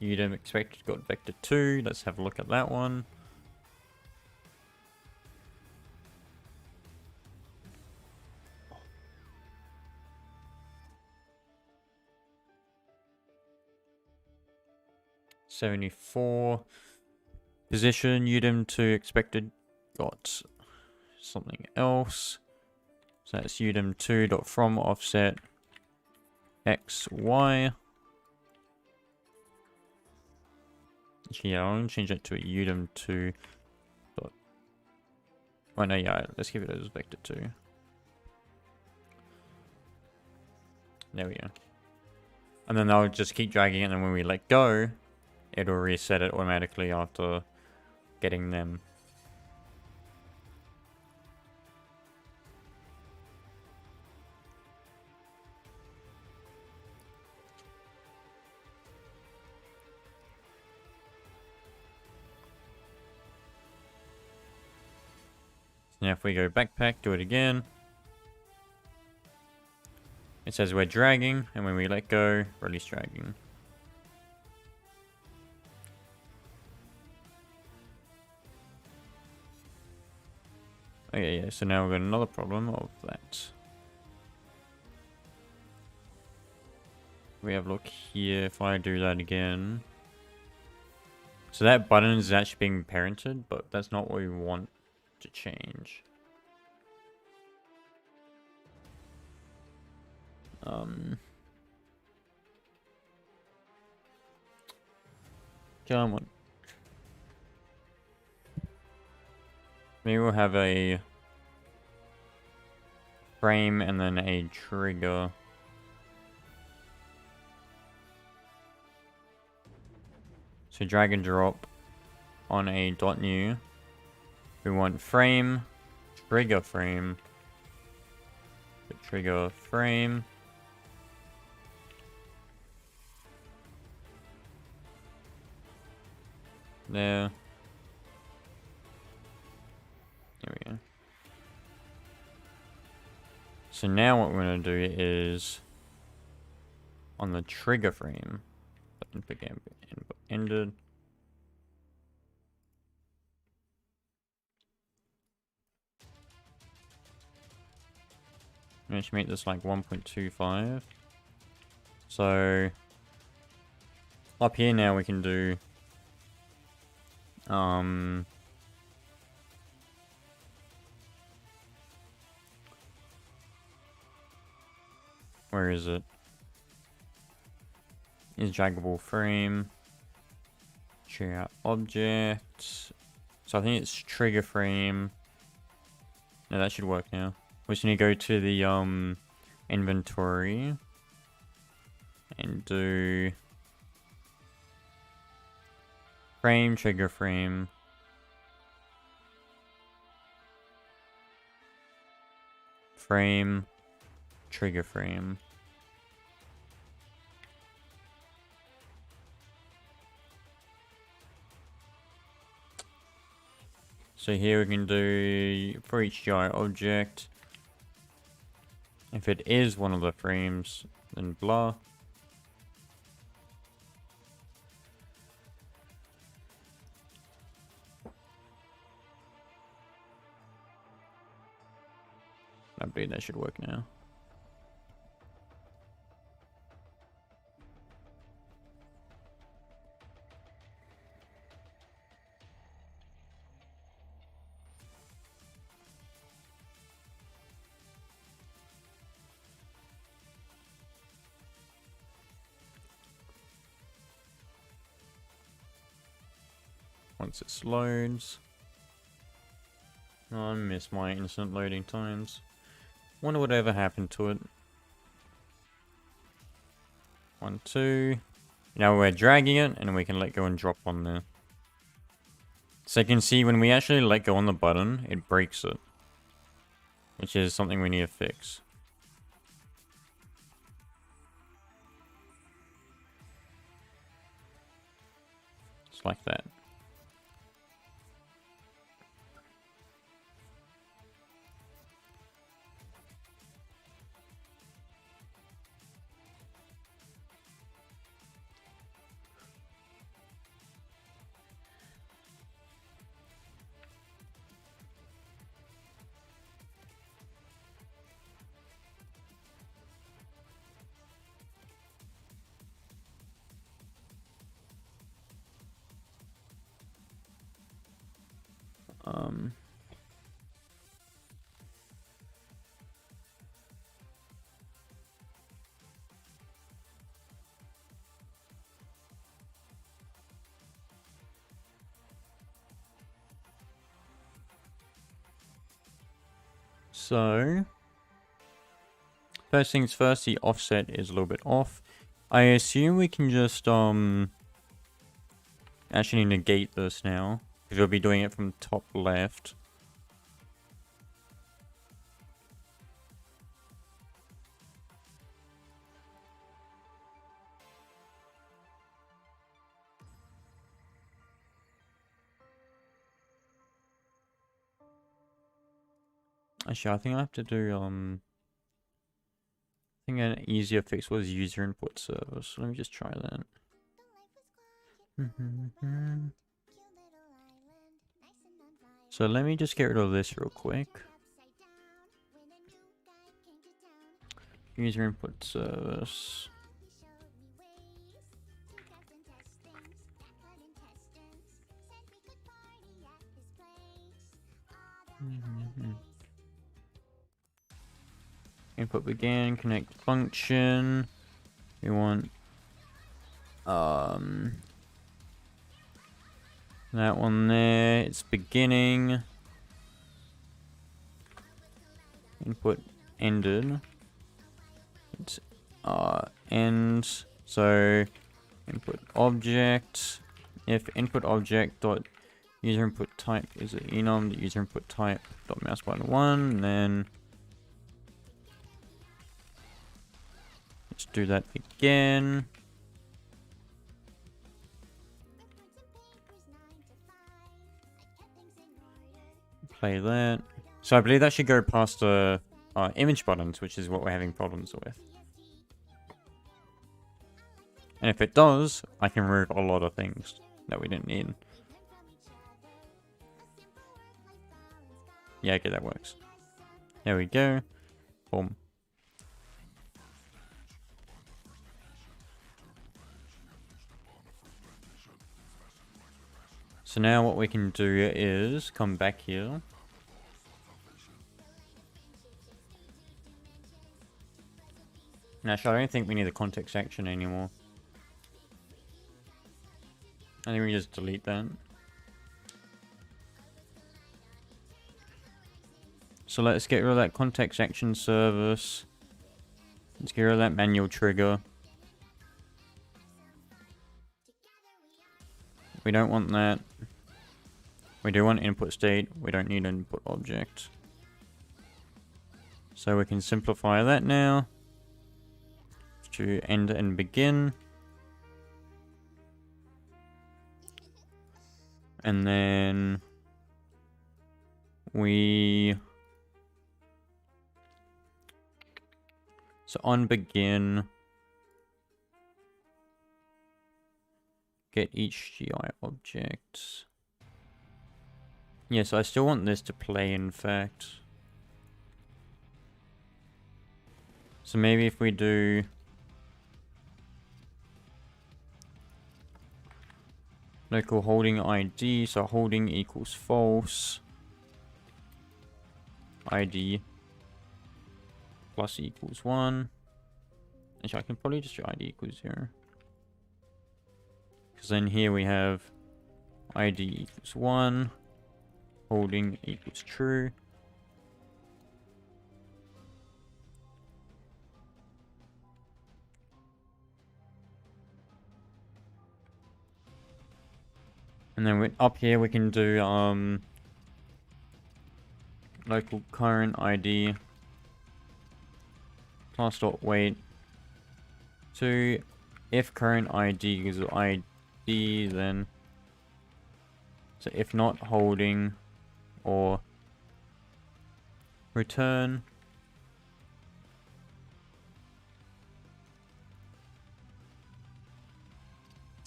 Udem expected got vector 2. Let's have a look at that one. $74. Position, Udem 2 expected got something else. So that's Udem 2 dot from offset X, Y. Yeah, I'll change that to a Udem 2 dot... Oh no, yeah, let's give it as vector 2. There we go. And then I'll just keep dragging it, and when we let go, it'll reset it automatically after getting them. Now if we go backpack, do it again. It says we're dragging, and when we let go, release dragging. Okay, yeah, so now we've got another problem of that. We have a look here, if I do that again. So that button is actually being parented, but that's not what we want to change. Come on. Maybe we'll have a frame and then a trigger. So drag and drop on a dot new. We want frame, trigger frame, trigger frame. There. There we go. So now what we're going to do is on the trigger frame, input ended. I'm going to make this like 1.25. So up here now we can do where is it? Is draggable frame. Share out object. So I think it's trigger frame. No, that should work now. We just need to go to the inventory and do frame, trigger frame. Frame, trigger frame. So here we can do for each GI object. If it is one of the frames, then blah. I believe that should work now. Once it loads. Oh, I miss my instant loading times. Wonder whatever happened to it. 1, 2. Now we're dragging it, and we can let go and drop on there. So you can see when we actually let go on the button, it breaks it. Which is something we need to fix. Just like that. So, first things first, the offset is a little bit off. I assume we can just, actually negate this now, because we'll be doing it from top left. Actually, I think I have to do, I think an easier fix was user input service. Let me just try that. So let me just get rid of this real quick. User input service. Input began, connect function. We want that one there. It's beginning. Input ended. It's end. So input object. If input object dot user input type is an enum, the user input type dot mouse button 1, and then let's do that again. Play that. So I believe that should go past the image buttons, which is what we're having problems with. And if it does, I can remove a lot of things that we didn't need. Yeah, okay, that works. There we go. Boom. So now what we can do is come back here. Actually, I don't think we need the context action anymore. I think we just delete that. So let's get rid of that context action service. Let's get rid of that manual trigger. We don't want that. We do want input state. We don't need an input object. So we can simplify that now to end and begin. And then so on begin, get each GI object. Yes, I still want this to play, in fact. So maybe if we do local holding ID, so holding equals false, ID plus equals 1. Actually, I can probably just do ID equals 0. Because then here we have ID equals 1, holding equals true. And then up here we can do local current ID class dot wait to if current ID is ID, then so if not holding or return.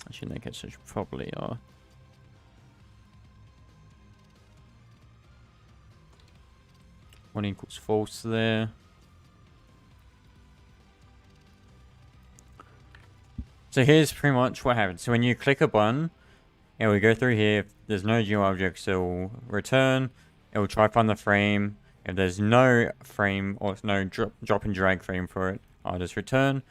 Actually, in that case, I should probably one equals false there. So here's pretty much what happens. So when you click a button, It will go through here. If there's no GeoObjects, it will return. It will try find the frame. If there's no frame or no drop and drag frame for it, I'll just return.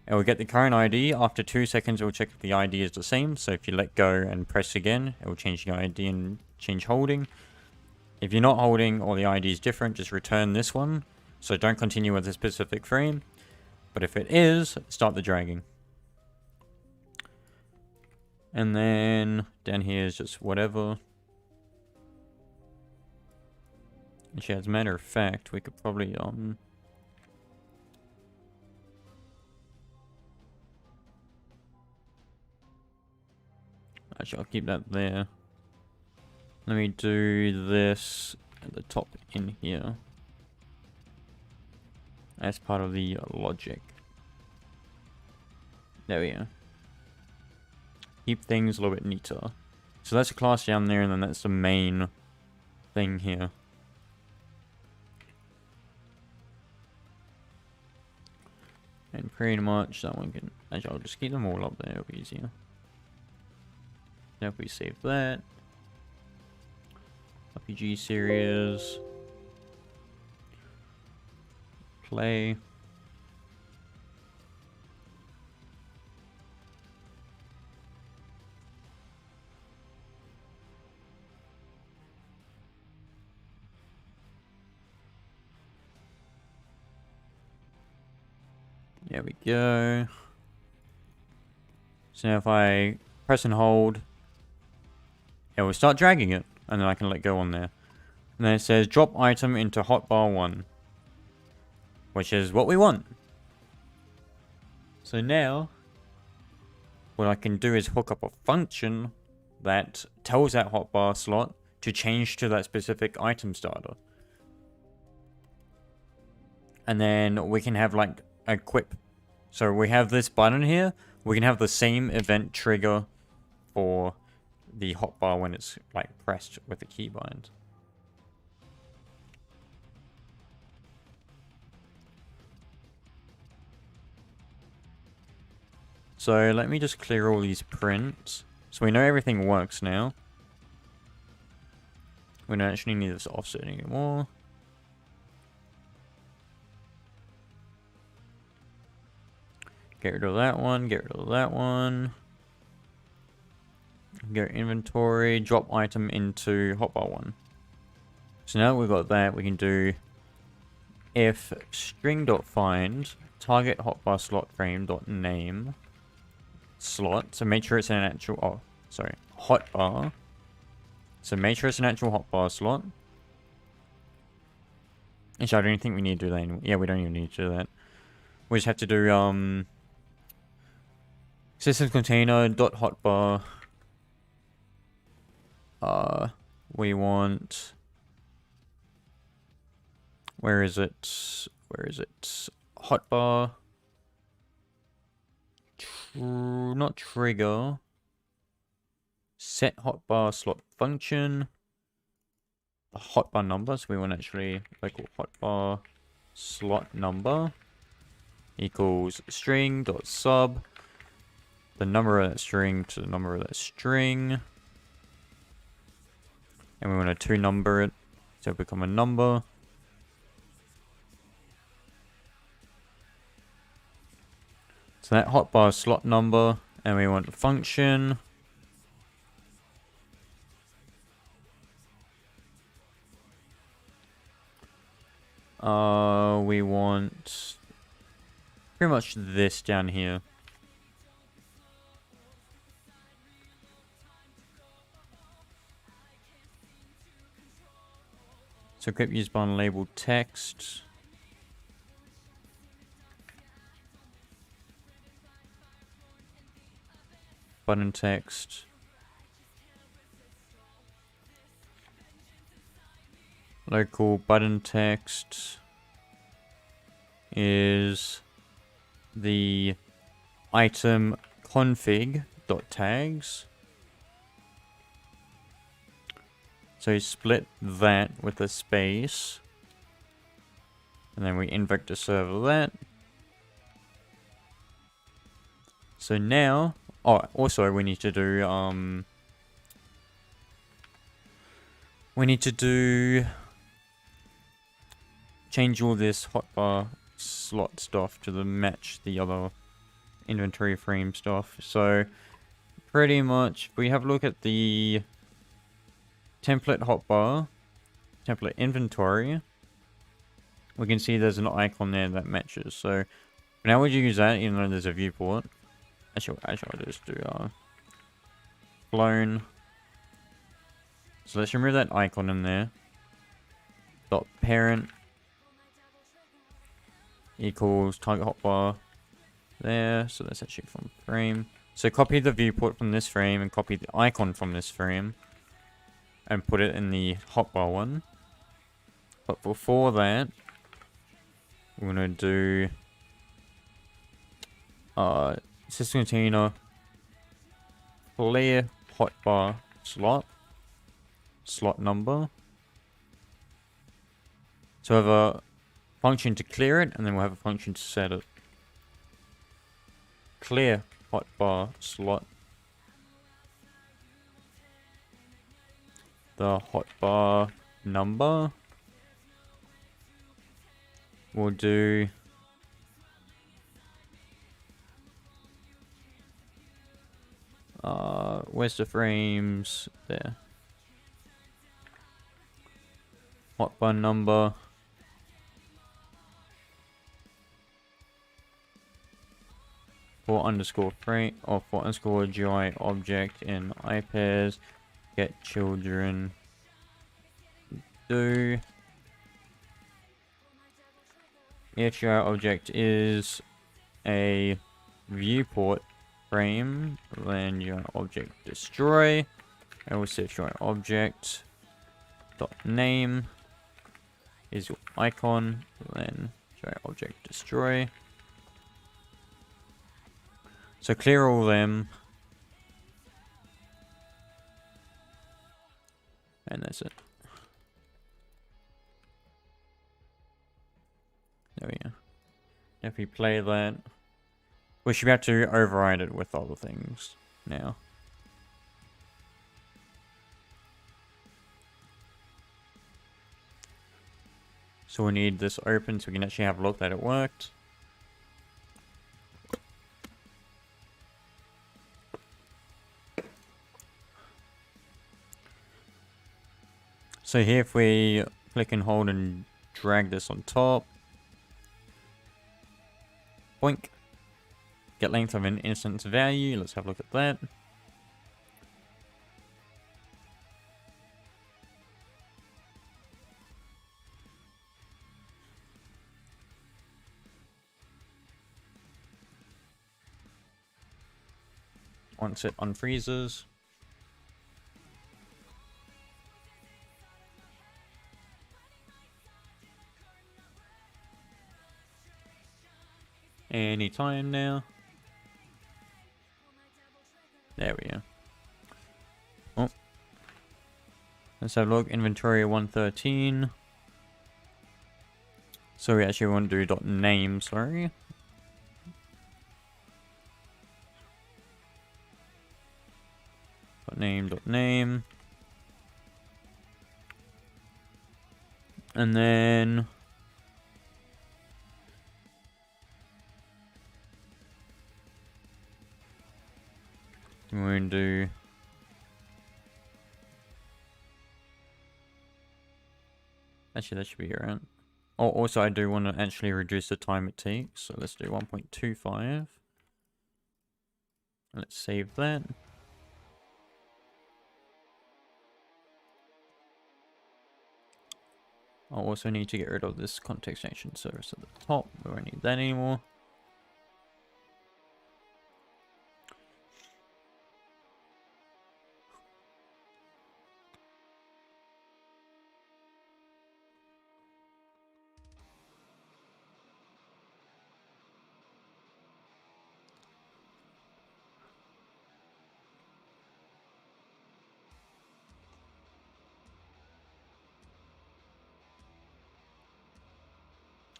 It will get the current ID. After 2 seconds, it will check if the ID is the same. So if you let go and press again, it will change the ID and change holding. If you're not holding or the ID is different, just return this one. So don't continue with a specific frame. But if it is, start the dragging. And then down here is just whatever. Actually, as a matter of fact, we could probably actually, I'll keep that there. Let me do this at the top in here. As part of the logic. There we go. Keep things a little bit neater. So that's a class down there, and then that's the main thing here. And pretty much that one can... Actually, I'll just keep them all up there, it'll be easier. Now if we save that. RPG series. Play. There we go. So now if I press and hold, it will start dragging it, and then I can let go on there. And then it says drop item into hotbar 1, which is what we want. So now, what I can do is hook up a function that tells that hotbar slot to change to that specific item starter. And then we can have like a quip. So we have this button here. We can have the same event trigger for the hotbar when it's like pressed with the keybind. So let me just clear all these prints. So we know everything works now. We don't actually need this offset anymore. Get rid of that one, get rid of that one. Go inventory, drop item into hotbar 1. So now that we've got that, we can do if string.find target hotbar slot frame.name slot. So make sure it's an actual, hotbar. So make sure it's an actual hotbar slot. Actually, I don't even think we need to do that anymore. Yeah, we don't even need to do that. We just have to do system container dot hotbar. We want, where is it? Where is it? Hotbar. Not trigger. Set hotbar slot function. The hotbar number. So we want actually local hotbar slot number equals string dot sub. The number of that string to the number of that string. And we want to 2-number it, so it become a number. So that hotbar slot number, and we want a function. We want pretty much this down here. So equip use button labeled text. Button text. Local button text is the item config.tags. So you split that with a space. And then we invoke the server that. So now, oh, also we need to do We need to change all this hotbar slot stuff to match the other inventory frame stuff. So pretty much we have a look at the template hotbar, template inventory. We can see there's an icon there that matches. So now would you use that even though there's a viewport? Actually I'll just do clone. So let's remove that icon in there. Dot parent equals target hotbar there. So that's actually from frame. So copy the viewport from this frame and copy the icon from this frame and put it in the hotbar one. But before that, we're gonna do system container clear hotbar slot number. So we have a function to clear it, and then we'll have a function to set it. Clear hotbar slot. The hotbar number. We'll do where's the frames? There. Hotbar number. For underscore frame or for underscore GUI object in iPairs. Get children. Do. If GUI object is a viewport frame, then GUI object destroy. I will set GUI object dot name is your icon, then GUI object destroy. So clear all them. And that's it. There we go. If we play that, we should be able to override it with other things now. So we need this open so we can actually have a look that it worked. So here if we click and hold and drag this on top. Boink. Get length of an instance value. Let's have a look at that. Once it unfreezes. Any time now. There we go. Oh. Let's have a look. Inventory 113. So we actually want to do .name, sorry. .name. And then we're going to do actually that should be around. Oh, also I do want to actually reduce the time it takes, so let's do 1.25. Let's save that. I'll also need to get rid of this context action service at the top. We won't need that anymore.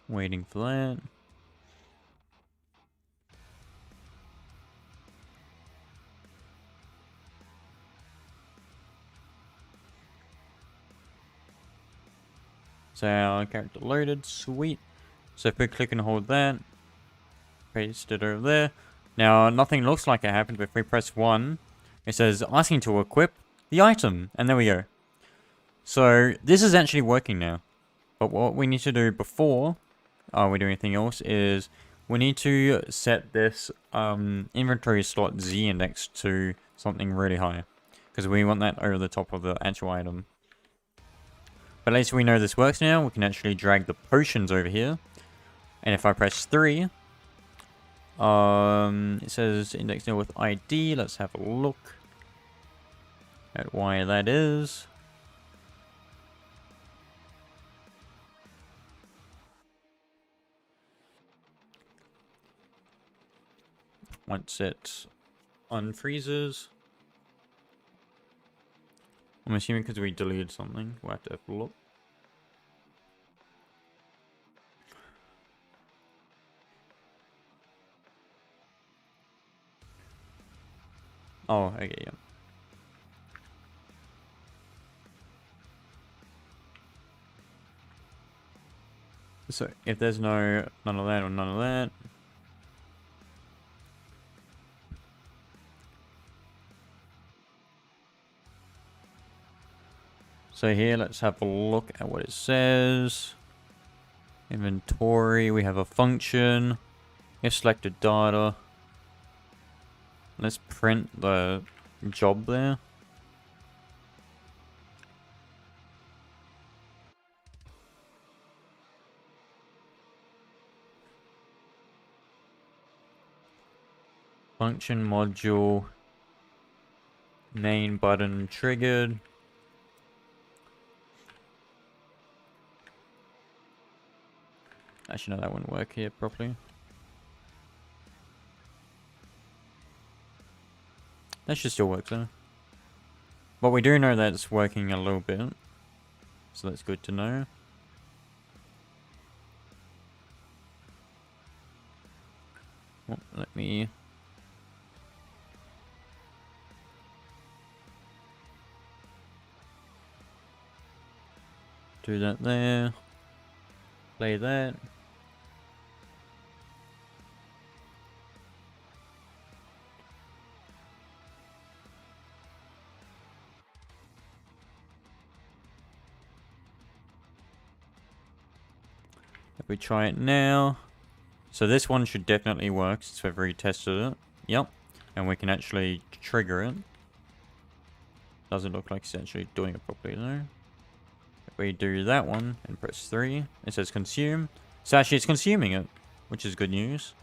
Waiting for that. So our character loaded, sweet. So if we click and hold that, paste it over there. Now nothing looks like it happened, but if we press 1, it says asking to equip the item, and there we go. So this is actually working now. But what we need to do before we do anything else is we need to set this inventory slot Z index to something really high, because we want that over the top of the actual item. But at least we know this works now. We can actually drag the potions over here. And if I press 3, it says index nil with ID. Let's have a look at why that is. Once it unfreezes, I'm assuming because we deleted something, we'll have to have a look. Oh, okay, yeah. So if there's none of that or none of that, so here let's have a look at what it says. Inventory, we have a function. If selected data, let's print the job there. Function module, main button triggered. Actually, no, that wouldn't work here properly. That should still work though. But we do know that it's working a little bit, so that's good to know. Well, let me do that there. Play that. If we try it now. So this one should definitely work since we've retested it. Yep. And we can actually trigger it. Doesn't look like it's actually doing it properly though. If we do that one and press 3, it says consume. So actually it's consuming it, which is good news.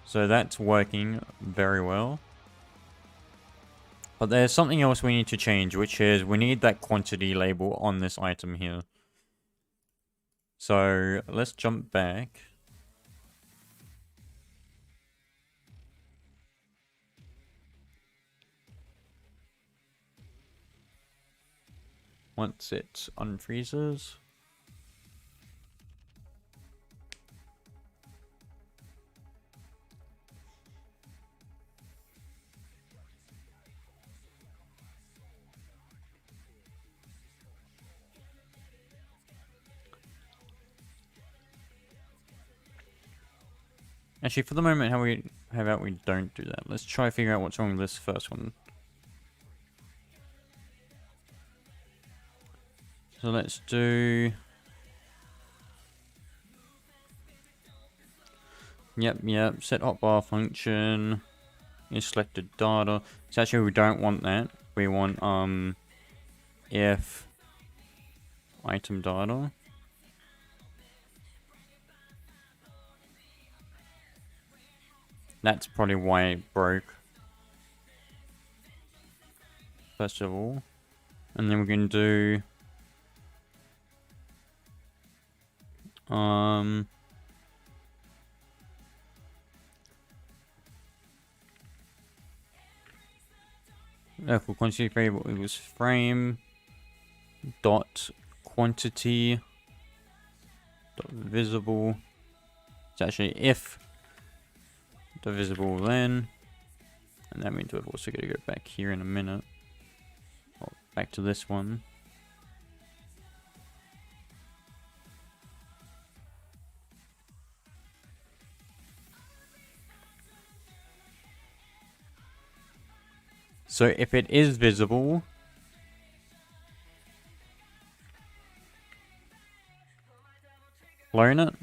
So that's working very well. But there's something else we need to change, which is we need that quantity label on this item here. So let's jump back. Once it unfreezes. Actually, for the moment, how about we don't do that? Let's try to figure out what's wrong with this first one. So let's do... Yep, set hotbar function. Is selected data. So actually we don't want that. We want if item data. That's probably why it broke. First of all. And then we're going to do for quantity variable equals frame dot quantity dot visible. It's actually if divisible then And that means we've also got to go back here in a minute. Oh, back to this one. So if it is visible, clone it.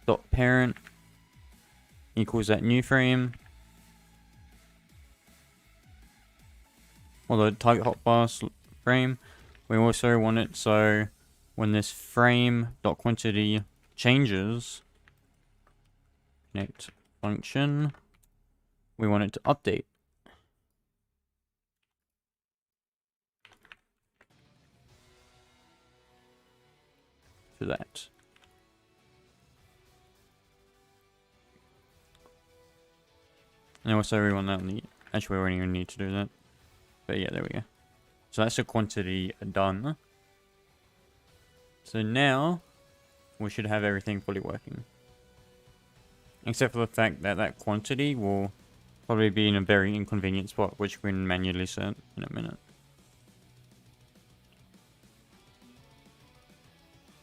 Dot parent equals that new frame. Or the target hotbar frame. We also want it so when this frame dot quantity changes, connect function, we want it to update. To that. And also we want that on the... Actually, we don't even need to do that. But yeah, there we go. So that's the quantity done. So now, we should have everything fully working. Except for the fact that that quantity will probably be in a very inconvenient spot, which we can manually set in a minute.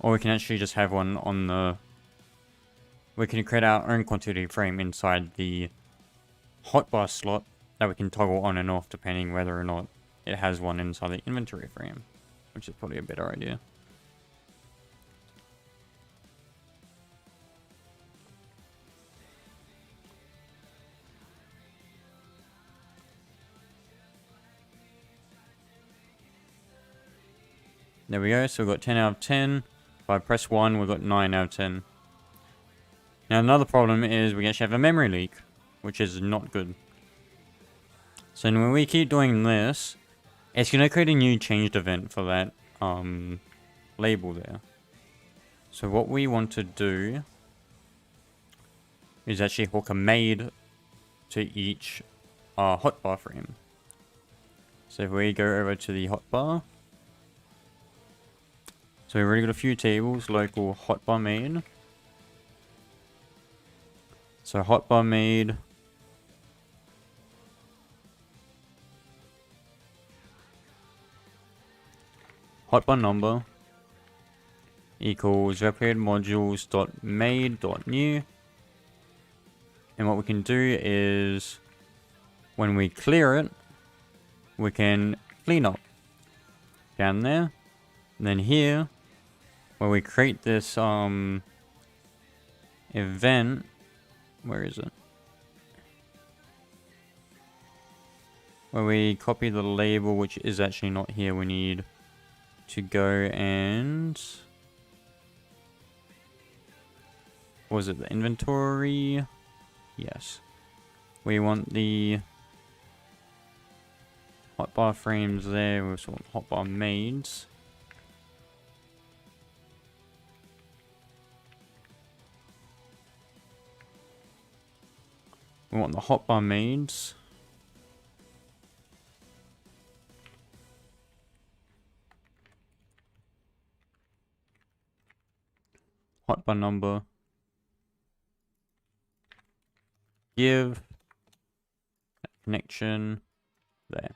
Or we can actually just have one on the... We can create our own quantity frame inside the hotbar slot that we can toggle on and off depending whether or not it has one inside the inventory frame, which is probably a better idea. There we go, so we've got 10 out of 10. If I press 1, we've got 9 out of 10. Now another problem is we actually have a memory leak, which is not good. So when we keep doing this, it's going to create a new changed event for that label there. So what we want to do is actually hook a made to each hotbar frame. So if we go over to the hotbar, so we've already got a few tables, local hotbar made. So hotbar made hotbar number equals replicated modules dot made dot new. And what we can do is when we clear it, we can clean up down there. And then here, where we create this event, where is it? Where we copy the label, which is actually not here. We need to go and... Was it the inventory? Yes. We want the hotbar frames there. We also want hotbar maids. We want the hotbar maids. Hotbar number. Give. Connection. There.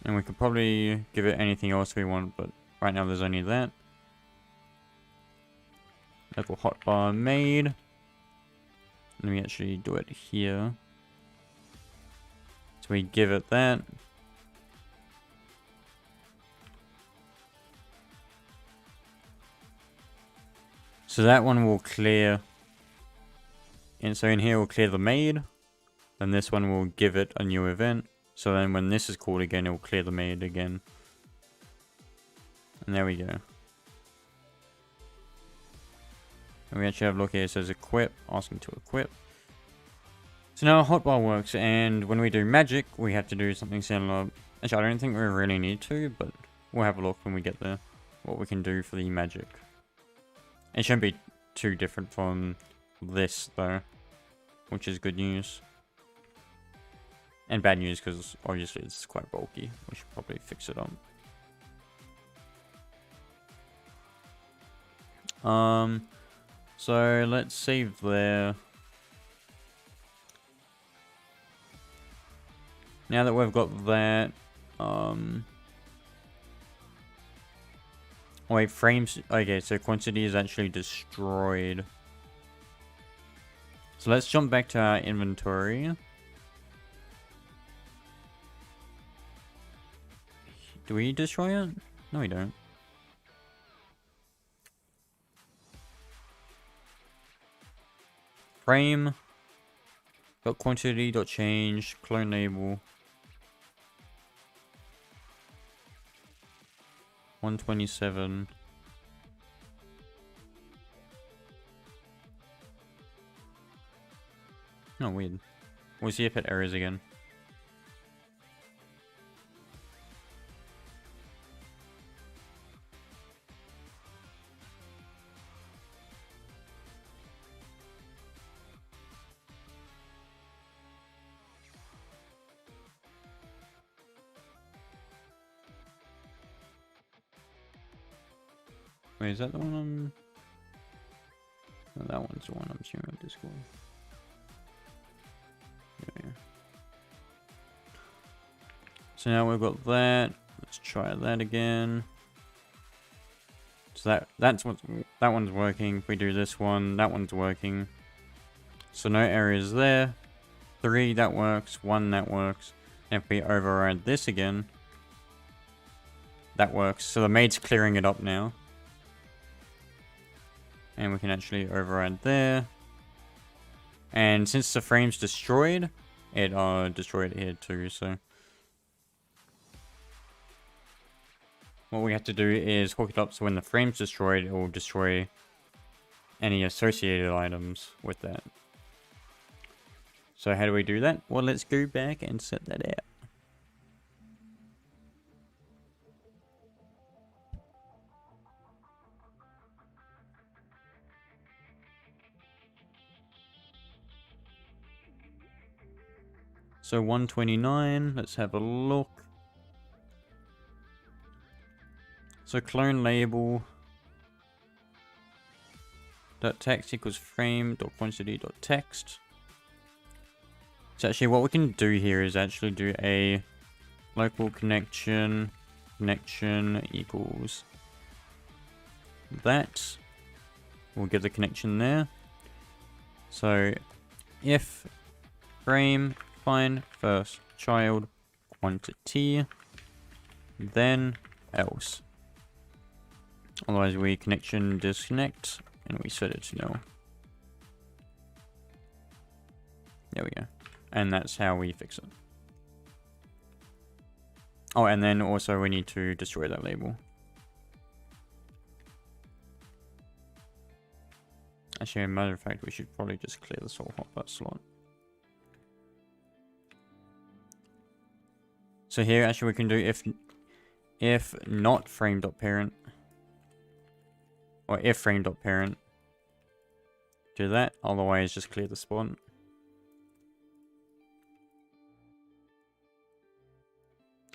And we could probably give it anything else we want, but right now there's only that. Local hotbar made. Let me actually do it here. So we give it that. So that one will clear. And so in here we'll clear the made. Then this one will give it a new event. So then when this is called again, it will clear the made again. And there we go. And we actually have a look here, it says equip, asking to equip. So now hotbar works, and when we do magic, we have to do something similar. Actually, I don't think we really need to, but we'll have a look when we get there, what we can do for the magic. It shouldn't be too different from this, though, which is good news. And bad news, because obviously it's quite bulky. We should probably fix it up. So let's save there. Now that we've got that, oh wait, frames. Okay, so quantity is actually destroyed. So let's jump back to our inventory. Do we destroy it? No, we don't. Frame. Dot quantity. Dot change. Clone label. 127. Oh, weird. We'll see if it errors again. Wait, is that the one on... No, that one's the one I'm sharing on Discord. Yeah. So now we've got that. Let's try that again. So that one's working. If we do this one, that one's working. So no errors there. 3, that works. 1, that works. And if we override this again, that works. So the maid's clearing it up now. And we can actually override there. And since the frame's destroyed, it destroyed it here too, so. What we have to do is hook it up so when the frame's destroyed, it will destroy any associated items with that. So how do we do that? Well, let's go back and set that out. So 129, let's have a look. So clone label dot text equals frame dot quantity dot text. So actually what we can do here is actually do a local connection equals that. We'll give the connection there. So if frame find first child quantity, then else. Otherwise we connection disconnect and we set it to null. There we go. And that's how we fix it. Oh, and then also we need to destroy that label. Actually, as a matter of fact, we should probably just clear this whole hotbar slot. So here, actually, we can do if not frame.parent, or if frame.parent, do that. Otherwise, just clear the spawn.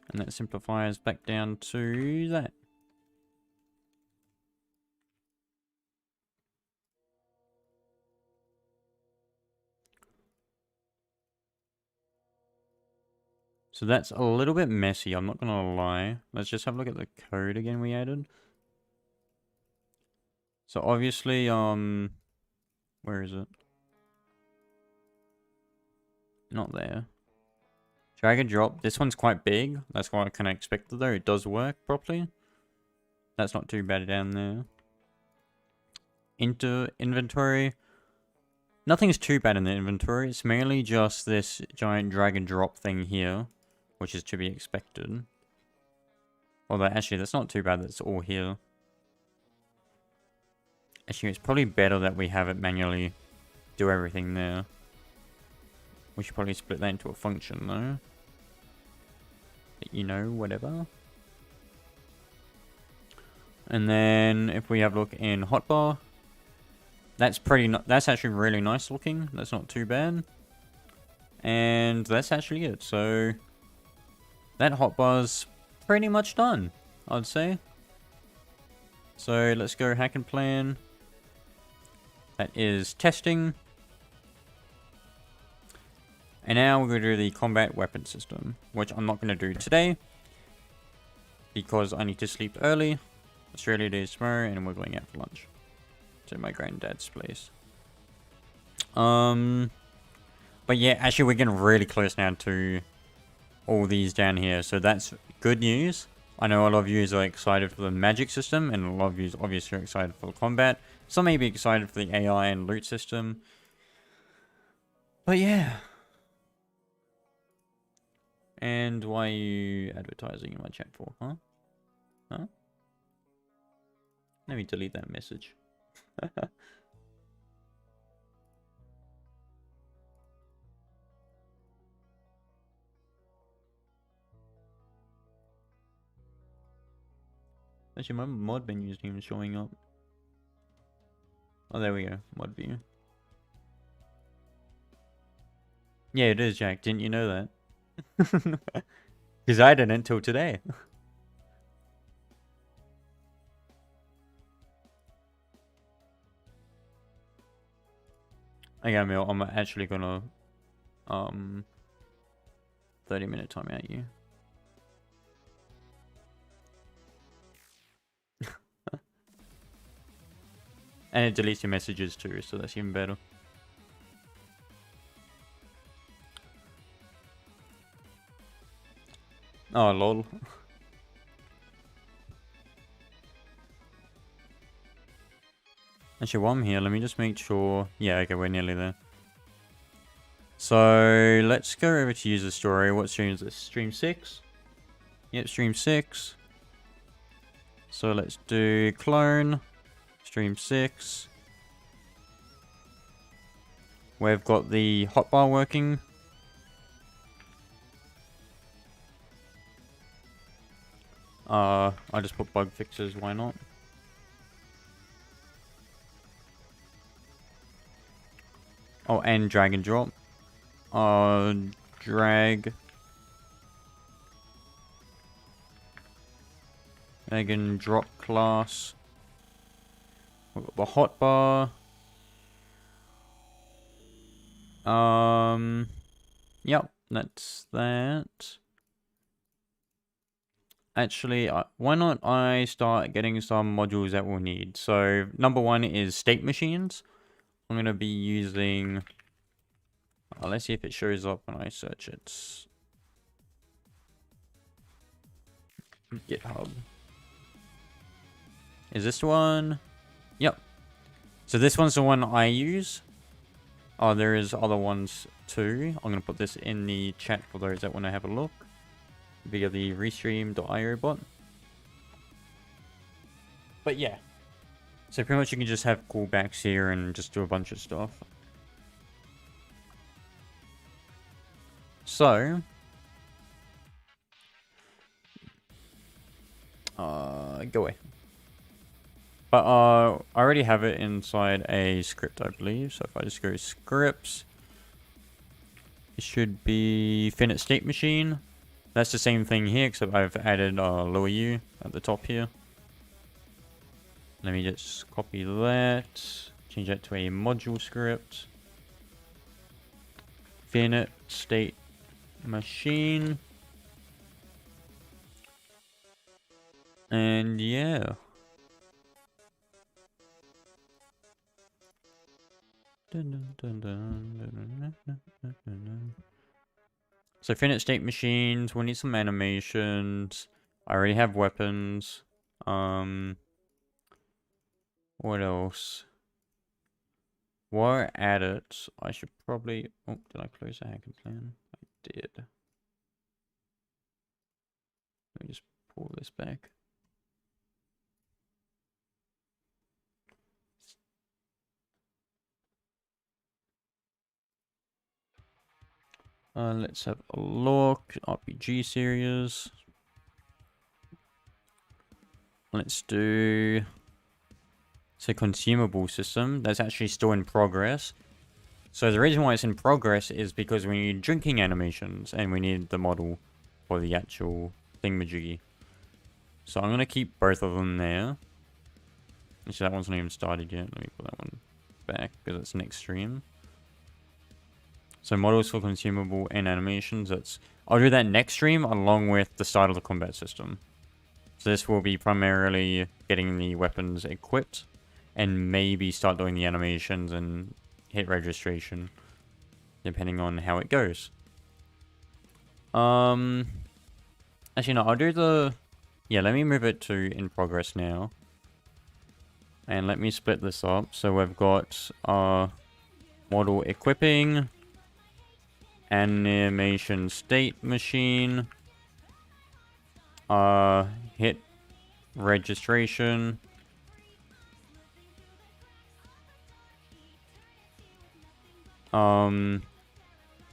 And that simplifies back down to that. So that's a little bit messy, I'm not gonna lie. Let's just have a look at the code again we added. So obviously, where is it? Not there. Drag and drop. This one's quite big. That's what I kind of expected though. It does work properly. That's not too bad down there. Into inventory. Nothing's too bad in the inventory. It's mainly just this giant drag and drop thing here, which is to be expected. Although actually that's not too bad. That's all here. Actually, it's probably better that we have it manually do everything there. We should probably split that into a function though. But, you know, whatever. And then if we have a look in hotbar, that's that's actually really nice looking. That's not too bad. And that's actually it. So that hotbar's pretty much done, I'd say. So let's go hack and plan. That is testing. And now we're going to do the combat weapon system, which I'm not going to do today because I need to sleep early. Australia Day is tomorrow, and we're going out for lunch to my granddad's place. But yeah, actually we're getting really close now to all these down here, so that's good news. I know a lot of you are excited for the magic system, and a lot of you obviously are excited for the combat. Some may be excited for the AI and loot system. But yeah. And why are you advertising in my chat for, huh? Huh? Let me delete that message. Actually, my mod menu isn't even showing up. Oh, there we go. Mod view. Yeah, it is, Jack. Didn't you know that? Because I didn't until today. Okay, Emil, I'm actually gonna 30-minute time out you. And it deletes your messages too, so that's even better. Oh, lol. Actually, while I'm here, let me just make sure. Yeah, okay, we're nearly there. So, let's go over to user story. What stream is this? Stream 6? Yep, stream 6. So, let's do clone. Stream 6. We've got the hotbar working. I just put bug fixes, why not? Oh, and drag and drop. Drag and drop class. We've got the hotbar. Yep, that's that. Actually, why not I start getting some modules that we'll need. So, number one is state machines. I'm going to be using... let's see if it shows up when I search it. GitHub. Is this one? Yep. So this one's the one I use. Oh, there is other ones too. I'm going to put this in the chat for those that want to have a look. Via the restream.io bot. But yeah. So pretty much you can just have callbacks here and just do a bunch of stuff. So... go away. But I already have it inside a script, I believe. So if I just go scripts, it should be finite state machine. That's the same thing here, except I've added lower U at the top here. Let me just copy that, change that to a module script. Finite state machine. And yeah. So finite state machines, we'll need some animations. I already have weapons. What else? While we're at it, I should probably... Oh, did I close the hacking plan? I did. Let me just pull this back. Let's have a look. RPG series. Let's do... So consumable system. That's actually still in progress. So the reason why it's in progress is because we need drinking animations. And we need the model for the actual thingamajiggy. So I'm going to keep both of them there. Actually, that one's not even started yet. Let me put that one back because it's next stream. So models for consumable and animations. I'll do that next stream along with the start of the combat system. So this will be primarily getting the weapons equipped and maybe start doing the animations and hit registration, depending on how it goes. Actually no, I'll do the... Yeah, let me move it to in progress now. And let me split this up. So we've got model equipping, animation state machine, hit registration,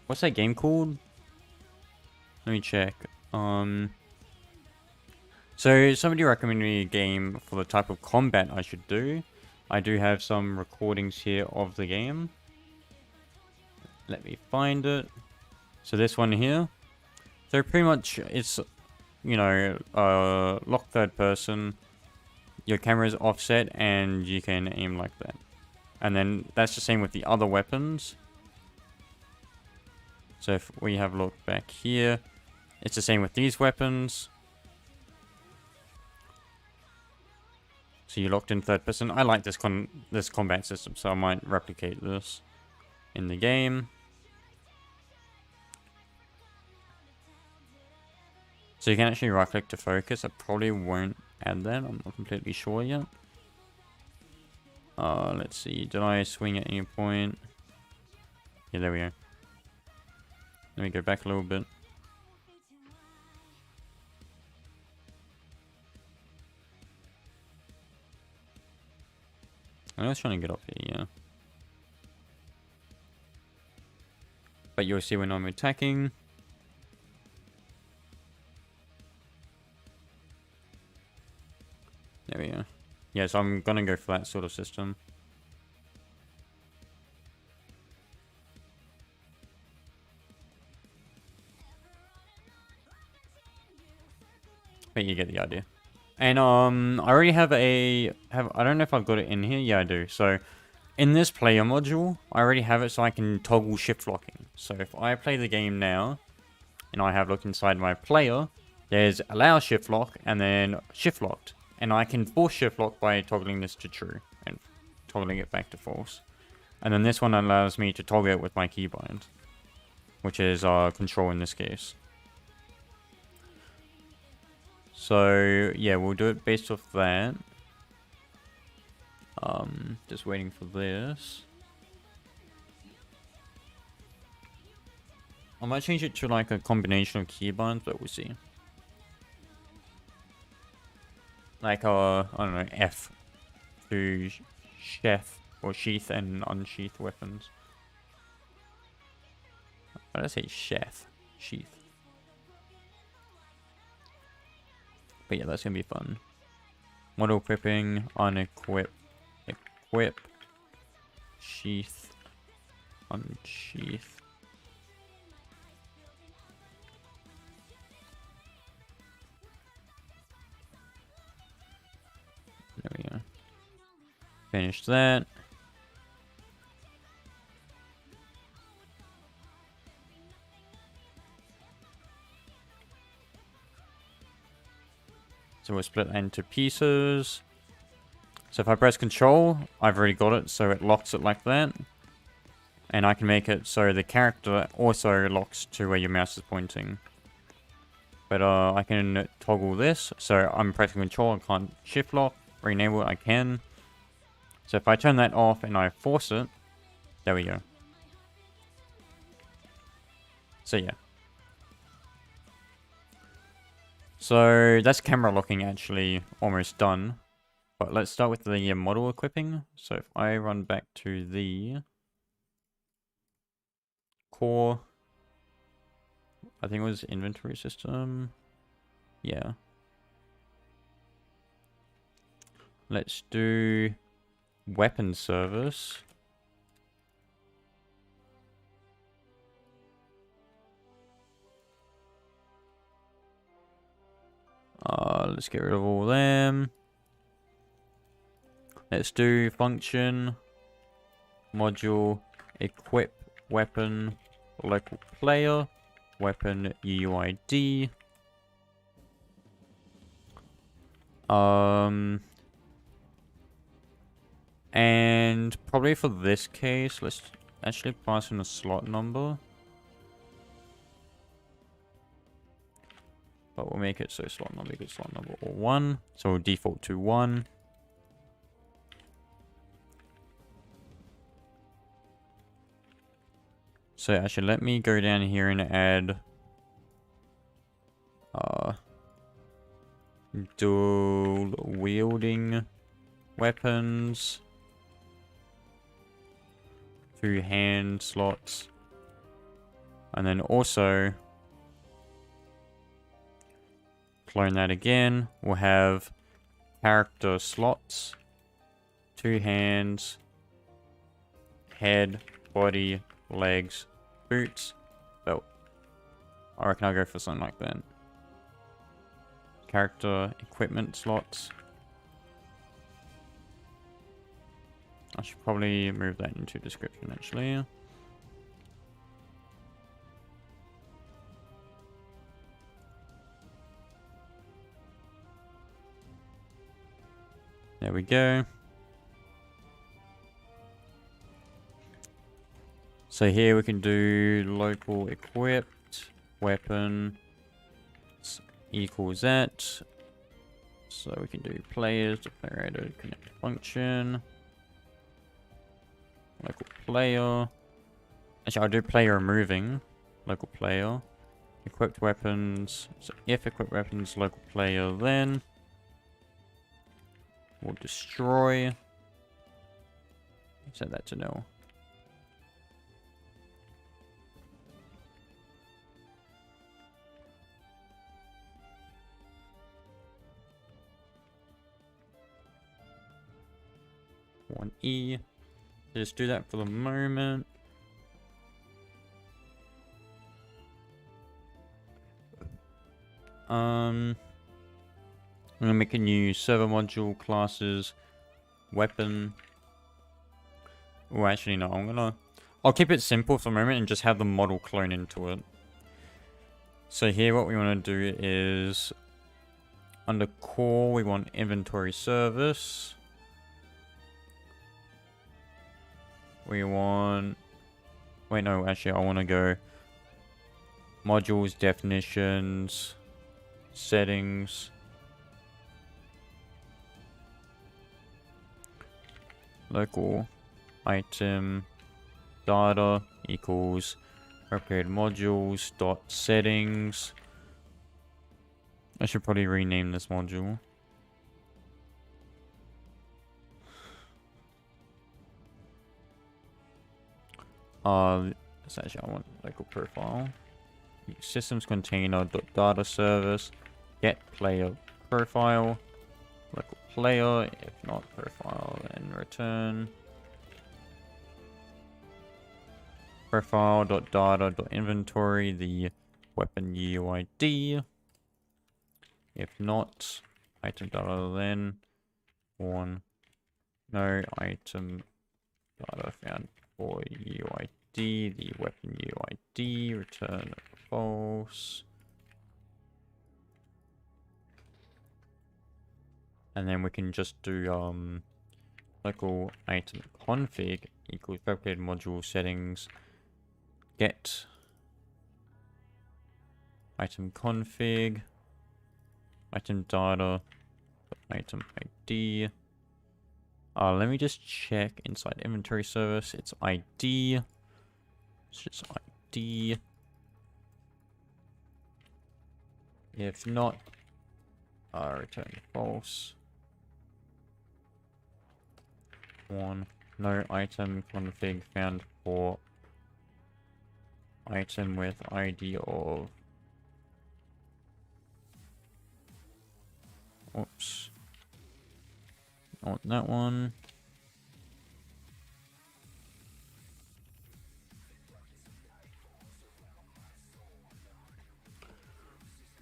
what's that game called? Let me check. So somebody recommended me a game for the type of combat I should do. I do have some recordings here of the game. Let me find it. So this one here. So pretty much it's, you know, lock third person. Your camera's offset and you can aim like that. And then that's the same with the other weapons. So if we have a look back here, it's the same with these weapons. So you're locked in third person. I like this combat system, so I might replicate this in the game. So you can actually right click to focus. I probably won't add that. I'm not completely sure yet. Let's see. Did I swing at any point? Yeah, there we go. Let me go back a little bit. I was trying to get up here, yeah. But you'll see when I'm attacking. There we go. Yeah, so I'm gonna go for that sort of system. But you get the idea. And I already have I don't know if I've got it in here. Yeah, I do. So in this player module, I already have it so I can toggle shift locking. So if I play the game now and I have looked inside my player, there's allow shift lock and then shift locked. And I can force shift lock by toggling this to true and toggling it back to false. And then this one allows me to toggle it with my keybind, which is control in this case. So yeah, we'll do it based off that. Just waiting for this. I might change it to like a combination of keybinds, but we'll see. Like I don't know, F to sheath or sheath and unsheath weapons. Why did I say sheath? Sheath. But yeah, that's gonna be fun. Model equipping, unequip, equip, sheath, unsheath. There we go. Finish that. So we'll split that into pieces. So if I press control, I've already got it, so it locks it like that. And I can make it so the character also locks to where your mouse is pointing. But I can toggle this, so I'm pressing control, I can't shift lock, re-enable it, I can. So if I turn that off and I force it, there we go. So yeah. So that's camera locking actually almost done. But let's start with the model equipping. So if I run back to the core, I think it was inventory system. Yeah. Let's do weapon service. Let's get rid of all them. Let's do function. module, equip weapon, local player, weapon UID. And probably for this case, let's actually pass in a slot number. But we'll make it so slot number equals slot number or 1. So we'll default to 1. So actually let me go down here and add dual wielding weapons, 2 hand slots, and then also clone that again. We'll have character slots, 2 hands, head, body, legs, boots, belt. I reckon I'll go for something like that. Character equipment slots. I should probably move that into description actually. There we go. So here we can do local equipped weapon equals that. So we can do players, the player added connect function, local player. Actually, I'll do player removing, local player, equipped weapons. So if equipped weapons, local player, then we'll destroy. Set that to no. One E. Just do that for the moment. I'm gonna make a new server module classes weapon. Oh, actually no. I'll keep it simple for the moment and just have the model clone into it. So here, what we want to do is under core, we want inventory service. We want... Wait, no, actually, I want to go modules, definitions, settings. Local item data equals replicated modules dot settings. I should probably rename this module. Actually, I want local profile. Systems container dot data service get player profile. Local player, if not profile, then return. Profile dot data dot inventory the weapon UID. If not, item data then one. No item data found for UID. The weapon UID, return false. And then we can just do local item config equals fabricated module settings get item config item data item ID. Let me just check inside inventory service. It's ID. It's just ID. If not, return false. One. No item config found for item with ID of... Oops. Not that one.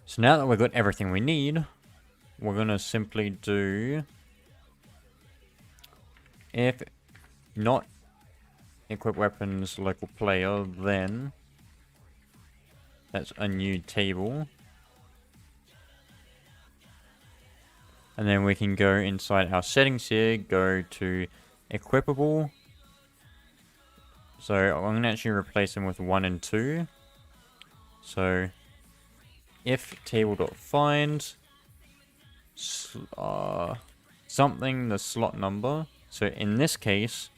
So now that we've got everything we need, we're gonna simply do if not equip weapons local player, then that's a new table. And then we can go inside our settings here, go to equipable. So I'm going to actually replace them with 1 and 2. So if table.find something the slot number. So in this case,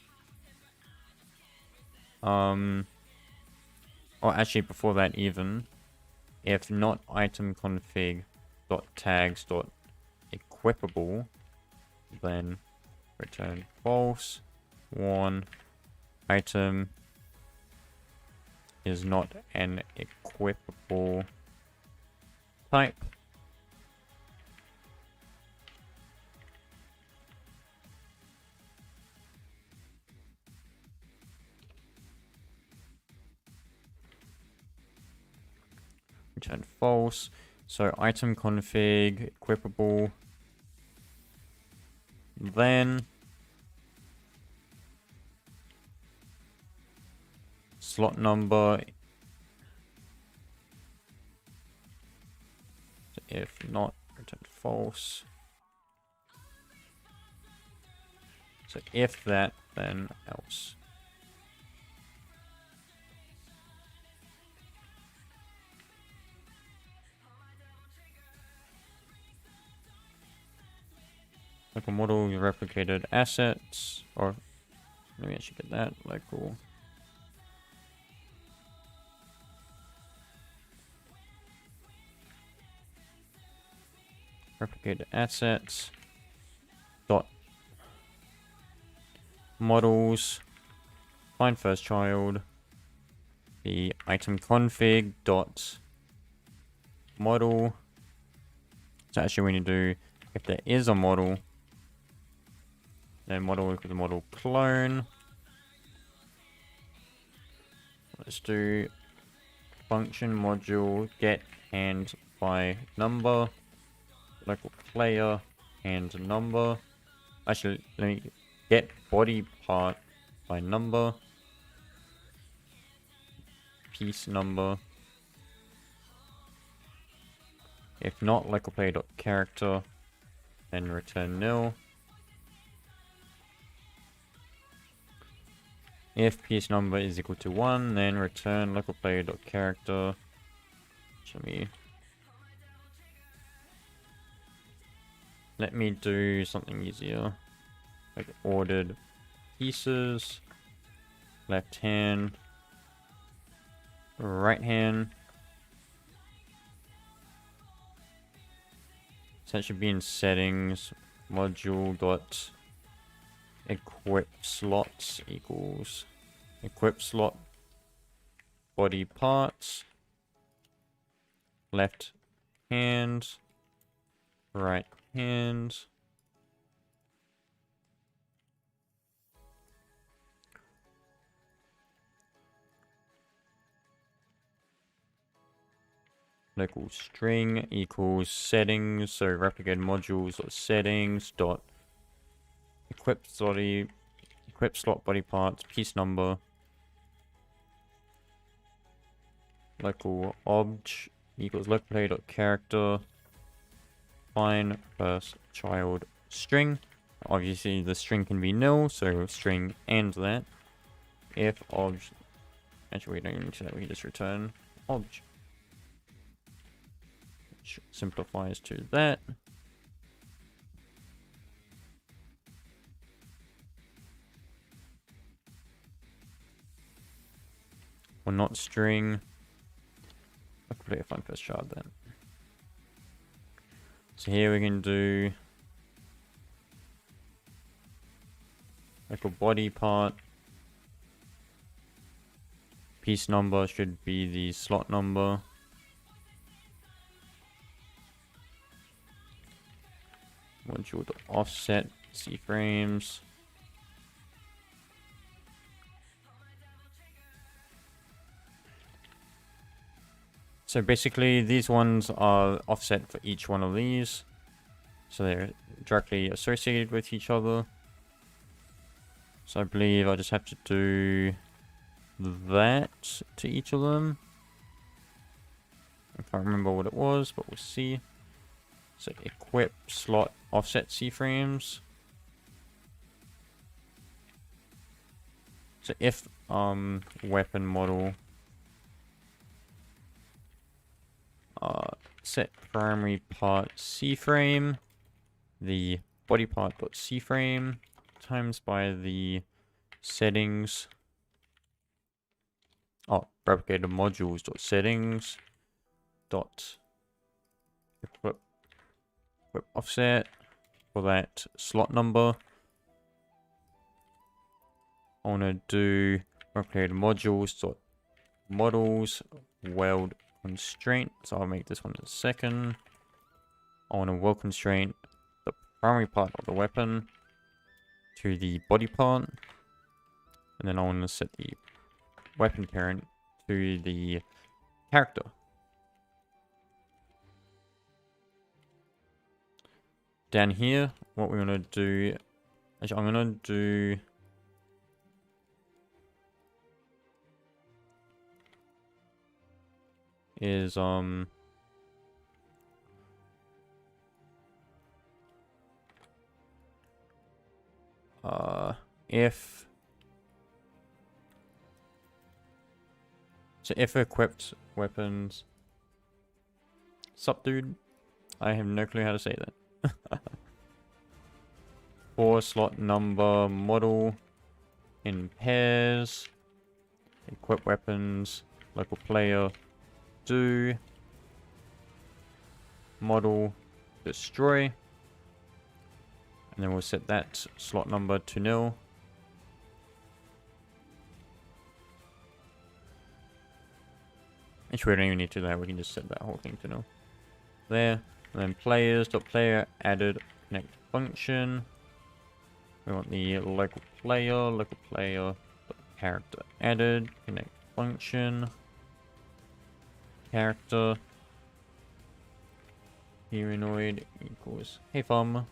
or actually before that even, if not item config dot tags dot equipable, then return false. Warn item is not an equipable type. Return false. So item config equipable, then slot number, if not, return false. So if that, then else. Local model, you replicated assets, or let me actually get that local. Replicated assets dot models, find first child, the item config dot model. So actually we need to do, if there is a model, then model equals the model clone. Let's do function module get and by number, local player and number. Actually, let me get body part by number, piece number. If not, local player dot character, then return nil. If piece number is equal to 1, then return local player dot character. Let me do something easier, like ordered pieces, left hand, right hand. So that should be in settings, module dot equip slots equals equip slot body parts, left hand, right hand. Local string equals settings, so replicate modules dot settings dot equip slot body parts piece number, local obj equals local player dot character, find first child string. Obviously the string can be nil, so string and that. If obj, actually we don't need that, we just return obj. Which simplifies to that. Or not string. I could play find first child then. So here we can do like a body part. Piece number should be the slot number. Module to offset C frames. So basically these ones are offset for each one of these. So they're directly associated with each other. So I believe I just have to do that to each of them. I can't remember what it was, but we'll see. So equip slot offset C-frames. So if weapon model set primary part C-frame, the body part dot C-frame times by the settings. Oh, replicator modules dot settings dot equip offset for that slot number. I want to do replicator modules dot models weld constraint. So I'll make this one a second. I want to weld constraint the primary part of the weapon to the body part, and then I want to set the weapon parent to the character. Down here, what we're gonna do, actually I'm gonna do is if equipped weapons. Sup, dude? I have no clue how to say that. For slot number model in pairs. Equip weapons. Local player. Do. Model. Destroy. And then we'll set that slot number to 0. Actually, we don't even need to do that. We can just set that whole thing to 0. There. And then players.player added connect function. We want the local player character added connect function. Character humanoid equals hey farmer.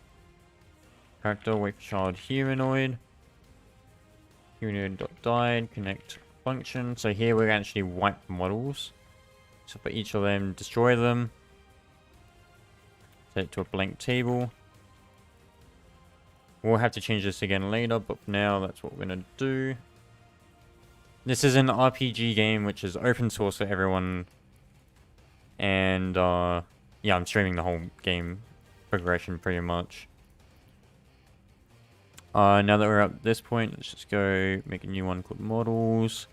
Character wait for child humanoid. Humanoid.died connect function. So here we're actually wipe models. So for each of them, destroy them. Set it to a blank table. We'll have to change this again later, but for now, that's what we're going to do. This is an RPG game, which is open source for everyone. And, yeah, I'm streaming the whole game progression pretty much. Now that we're at this point, let's just go make a new one called models.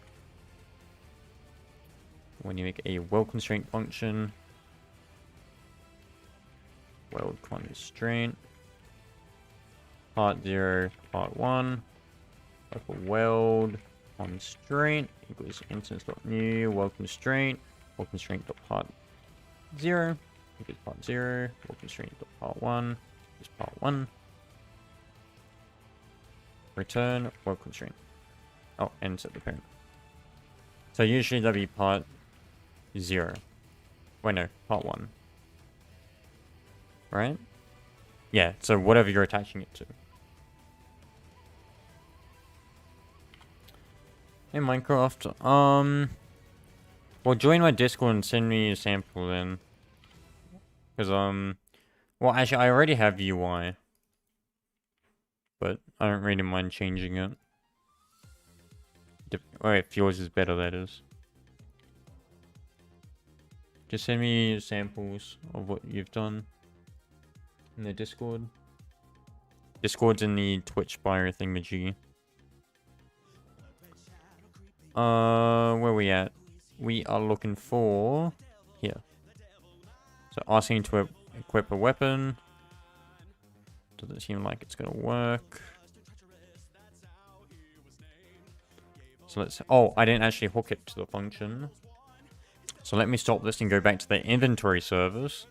When you make a weld constraint function, weld constraint, part 0, part 1, local weld constraint equals instance.new weld constraint part 0 equals part 0, weld constraint part 1 is part 1. Return weld constraint. Oh, and set the parent. So usually that'll be part 0. Wait, no, part 1. Right? Yeah, so whatever you're attaching it to. In Minecraft, well, join my Discord and send me a sample then. Because, well, actually, I already have UI. But I don't really mind changing it. Or if yours is better, that is. Just send me samples of what you've done in the Discord. Discord's in the Twitch bio thingamajiggy. Where are we at? We are looking for here. So asking to equip a weapon. Doesn't seem like it's gonna work. So let's. Oh, I didn't actually hook it to the function. So let me stop this and go back to the inventory service.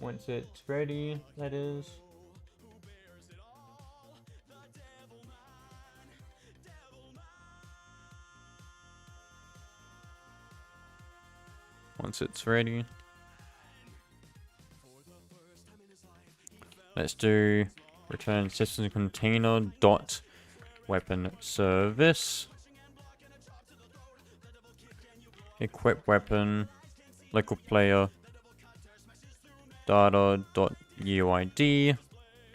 Once it's ready, that is. once it's ready. Let's do return system container dot weapon service. Equip weapon local player data dot UID.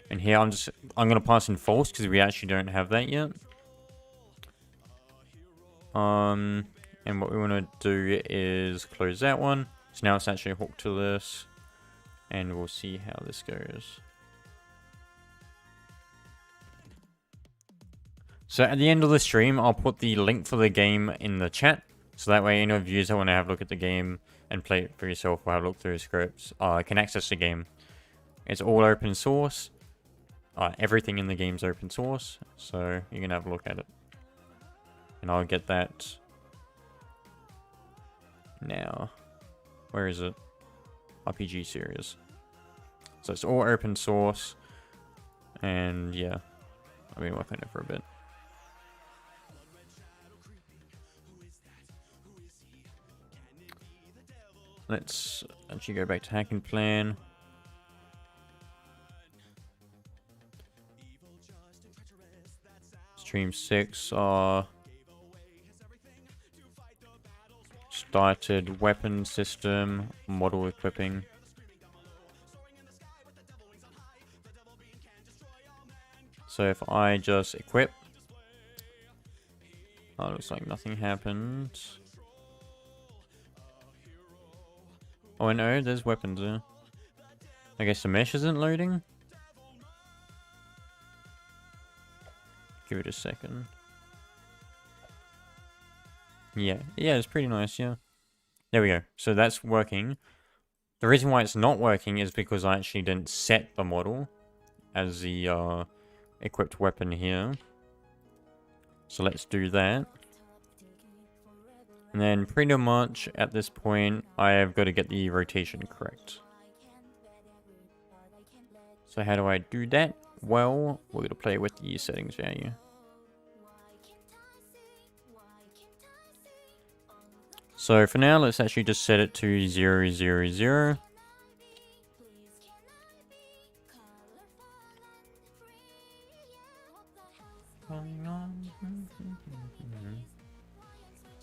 And here I'm gonna pass in false because we actually don't have that yet. And what we want to do is close that one. So now it's actually hooked to this, and we'll see how this goes. So at the end of the stream, I'll put the link for the game in the chat. So that way any of you that want to have a look at the game and play it for yourself or have a look through the scripts can access the game. It's all open source. Everything in the game's open source, so you can have a look at it. And I'll get that now. Where is it? RPG series. So it's all open source. And yeah, I've been working on it for a bit. Let's actually go back to Hacking Plan. Stream 6 started weapon system model equipping. So if I just equip, looks like nothing happened. Oh no, there's weapons there. I guess the mesh isn't loading. Give it a second. Yeah, it's pretty nice, yeah. There we go. So that's working. The reason why it's not working is because I actually didn't set the model as the equipped weapon here. So let's do that. And then pretty much at this point, I have got to get the rotation correct. So how do I do that? Well, we're going to play with the settings value. So for now, let's actually just set it to 0, 0, 0.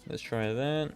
Let's try that.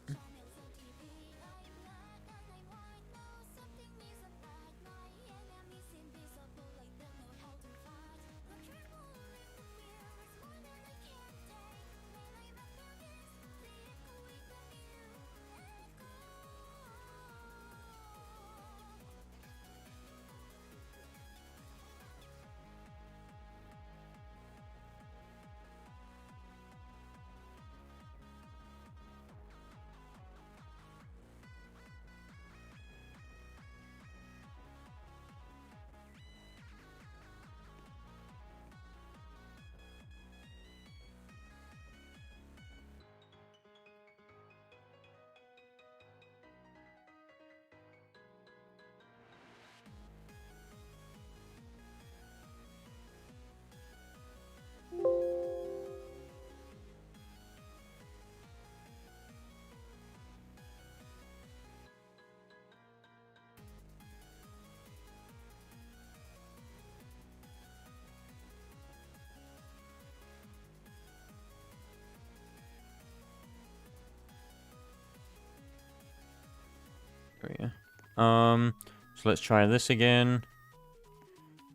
There we go. So let's try this again.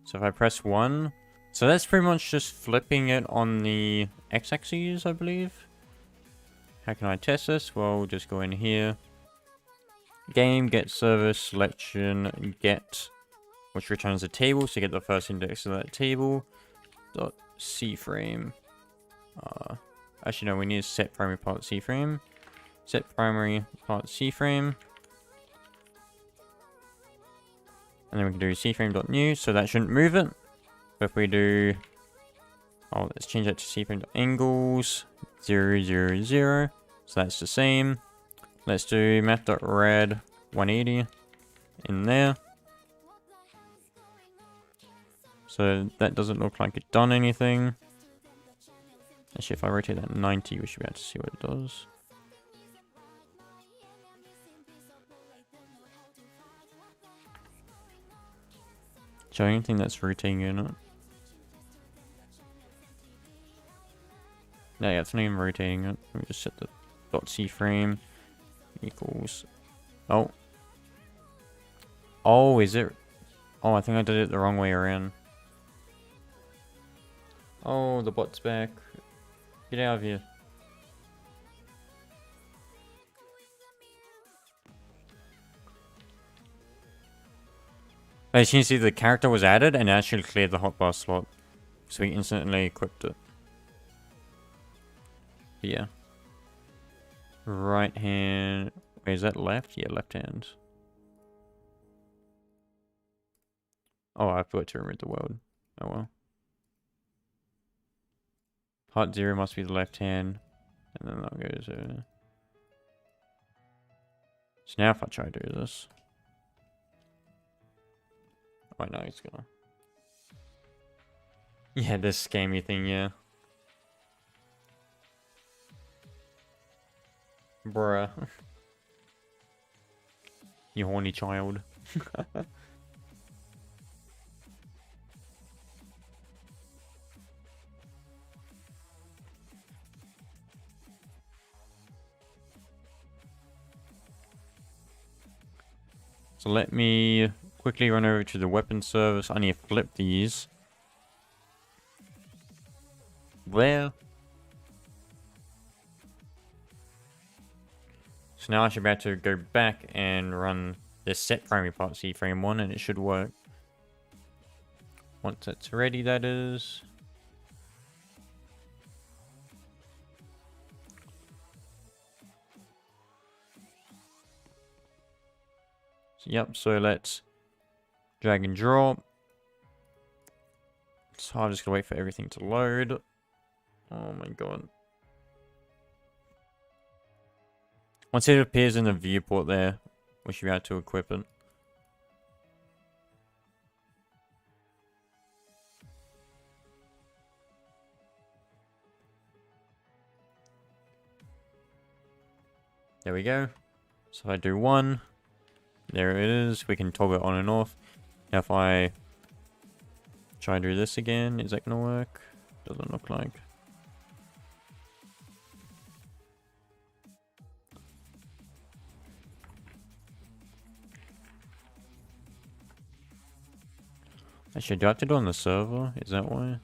So if I press 1, so that's pretty much just flipping it on the x-axis, I believe. How can I test this? Well, we'll just go in here. Game, get service, selection, get, which returns a table, so you get the first index of that table. Dot C-frame. Actually, no, we need to set primary part C-frame. Set primary part C-frame. And then we can do cframe.new, so that shouldn't move it. But if we do, let's change that to cframe.angles, 0, 0, 0. So that's the same. Let's do math.red 180 in there. So that doesn't look like it's done anything. Actually, if I rotate that 90, we should be able to see what it does. So I don't think that's rotating in it. No, yeah, it's not even rotating it. Let me just set the .c frame equals. Oh. Oh, is it? Oh, I think I did it the wrong way around. Oh, the bot's back. Get out of here. As you can see, the character was added and actually cleared the hotbar slot. So we instantly equipped it. But yeah. Right hand. Wait, is that left? Yeah, left hand. Oh, I forgot to remove the world. Oh well. Hot 0 must be the left hand. And then that goes over. So now if I try to do this. Oh no, it's gonna. Yeah, this scammy thing, yeah. Bruh. You horny child. So let me quickly run over to the weapon service. I need to flip these. Well. So now I should be able to go back and run this set primary part C frame 1 and it should work. Once it's ready, that is. Yep, so let's drag and drop. So I'm just gonna wait for everything to load. Oh my god. Once it appears in the viewport there, we should be able to equip it. There we go. So if I do 1, there it is. We can toggle it on and off. Now if I try and do this again, is that gonna work? Doesn't look like. Actually, do I have to do it on the server? Is that why?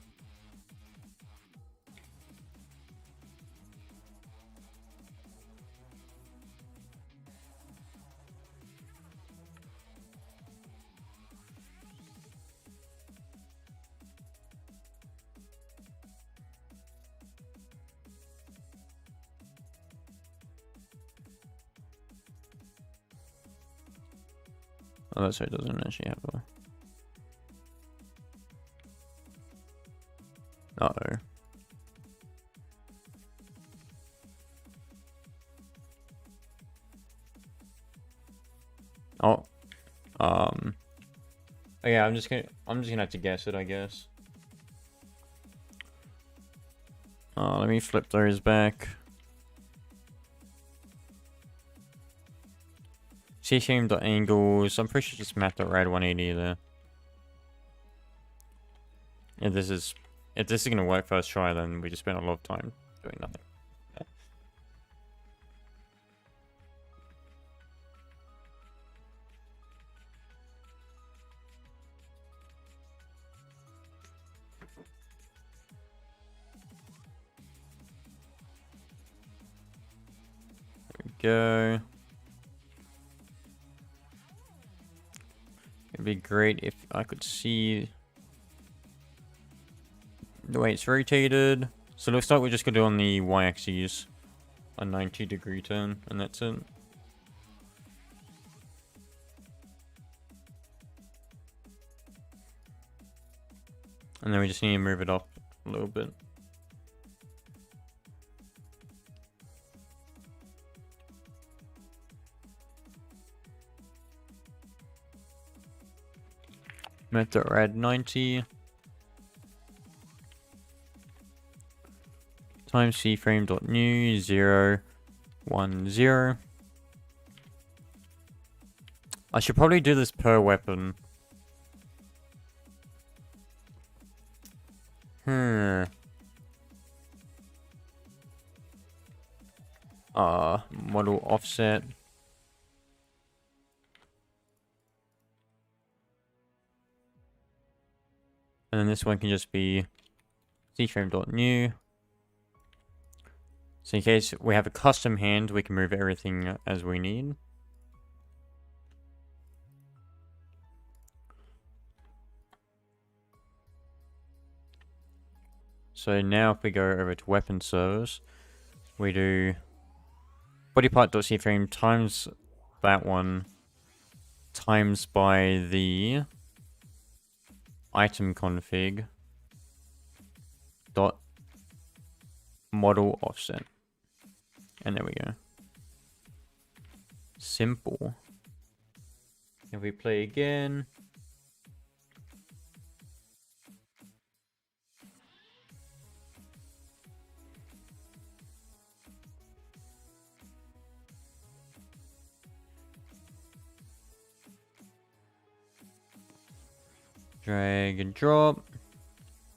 Oh, that's why it doesn't actually have a... Uh-oh. Oh. Oh yeah, I'm just gonna have to guess it, I guess. Let me flip those back. C-frame.angles. I'm pretty sure just math.rad 180 there. If this is gonna work first try, then we just spent a lot of time doing nothing. Go. It'd be great if I could see the way it's rotated. So it looks like we're just gonna do on the y-axis a 90-degree turn, and that's it. And then we just need to move it up a little bit. Math.rad 90 times cframe.new 0 1 0. I should probably do this per weapon. Hmm. Model offset. And then this one can just be cframe.new. So in case we have a custom hand, we can move everything as we need. So now if we go over to weapon servers, we do bodypart.cframe times that one times by the item config dot model offset. And there we go. Simple. If we play again. Drag and drop.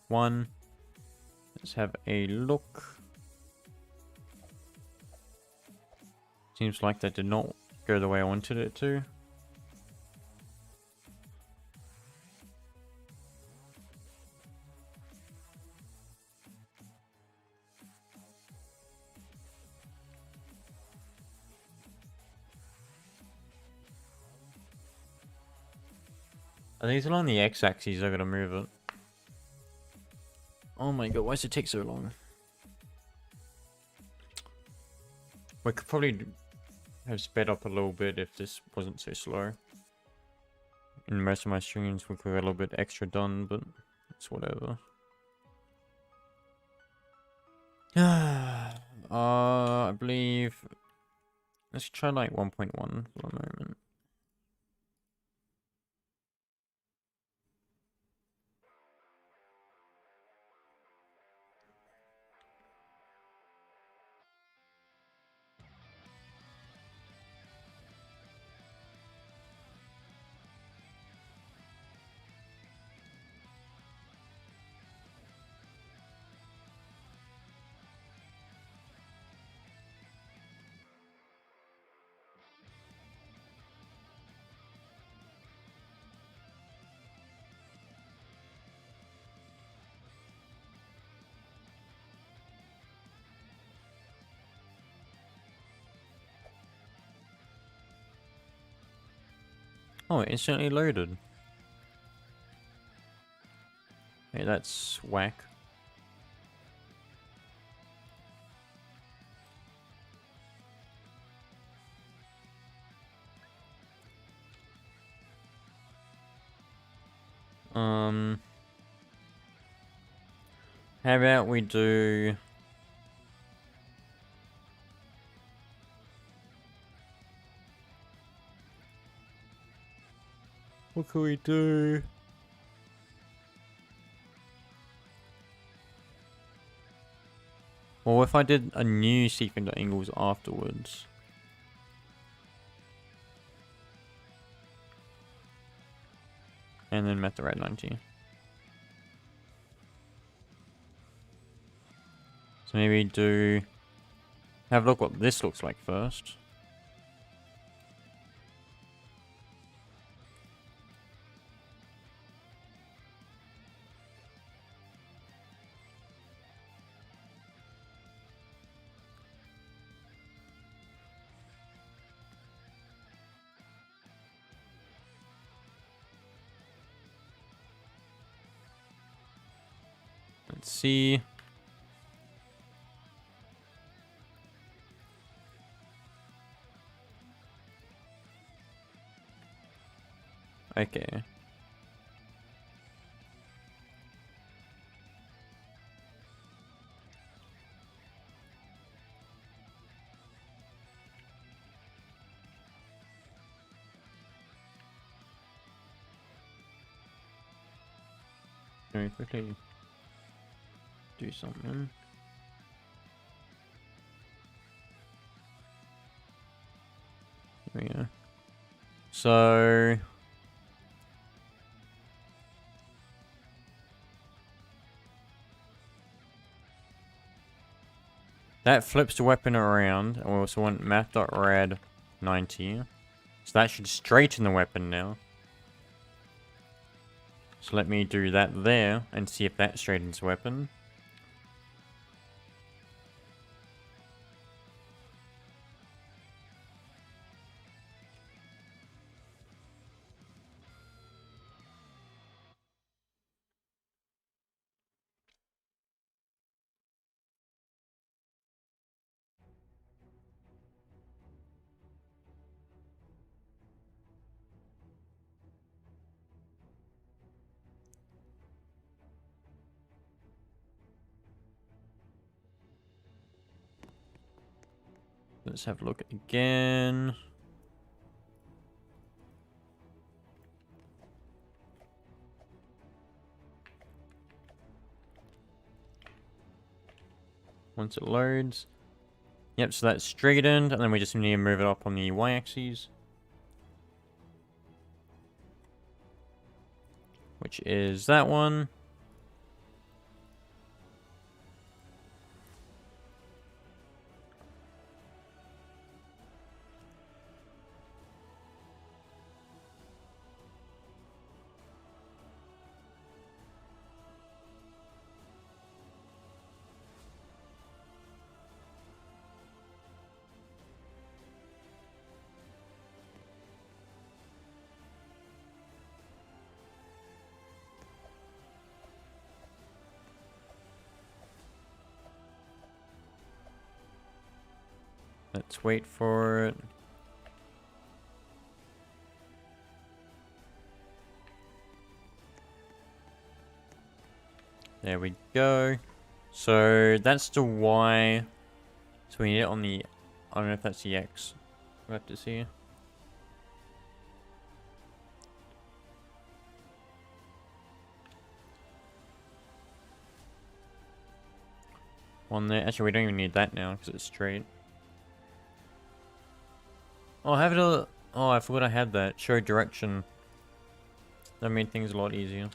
One. Let's have a look. Seems like that did not go the way I wanted it to. I think it's along the x-axis I gotta move it. Oh my god, why does it take so long? We could probably have sped up a little bit if this wasn't so slow. In most of my streams we could get a little bit extra done, but it's whatever. I believe... Let's try like 1.1 for a moment. Oh, it instantly loaded. Hey, that's whack. How about we do... What can we do? Well, if I did a new sequence of angles afterwards. And then met the right 90. So maybe do... Have a look what this looks like first. Let's see. Okay. Very quickly do something. There we go. So... That flips the weapon around, and we also want math.rad 90. So that should straighten the weapon now. So let me do that there, and see if that straightens the weapon. Let's have a look again. Once it loads. Yep, so that's straightened, and then we just need to move it up on the y-axis. Which is that one. Let's wait for it. There we go. So that's the Y. So we need it on the... I don't know if that's the X. We'll have to see. One there. Actually, we don't even need that now because it's straight. Oh, have it all... Oh, I forgot I had that. Show direction. That made things a lot easier.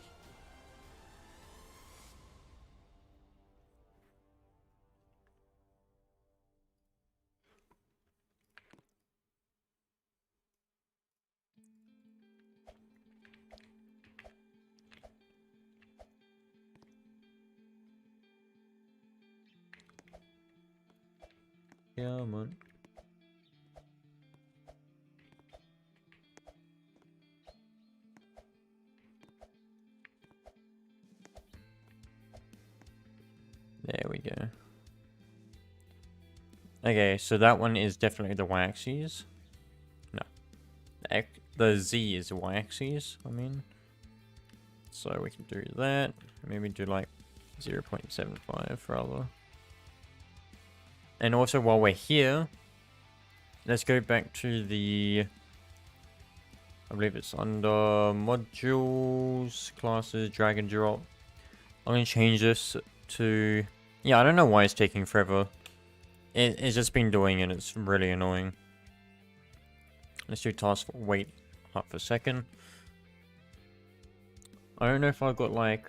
Yeah, man. There we go. Okay, so that one is definitely the y-axis. No. The Z is the y-axis, I mean. So we can do that. Maybe do like 0.75 rather. And also while we're here, let's go back to the... I believe it's under modules, classes, drag and drop. I'm going to change this to... Yeah, I don't know why it's taking forever. It's just been doing it. It's really annoying. Let's do task wait up for a second. I don't know if I've got like...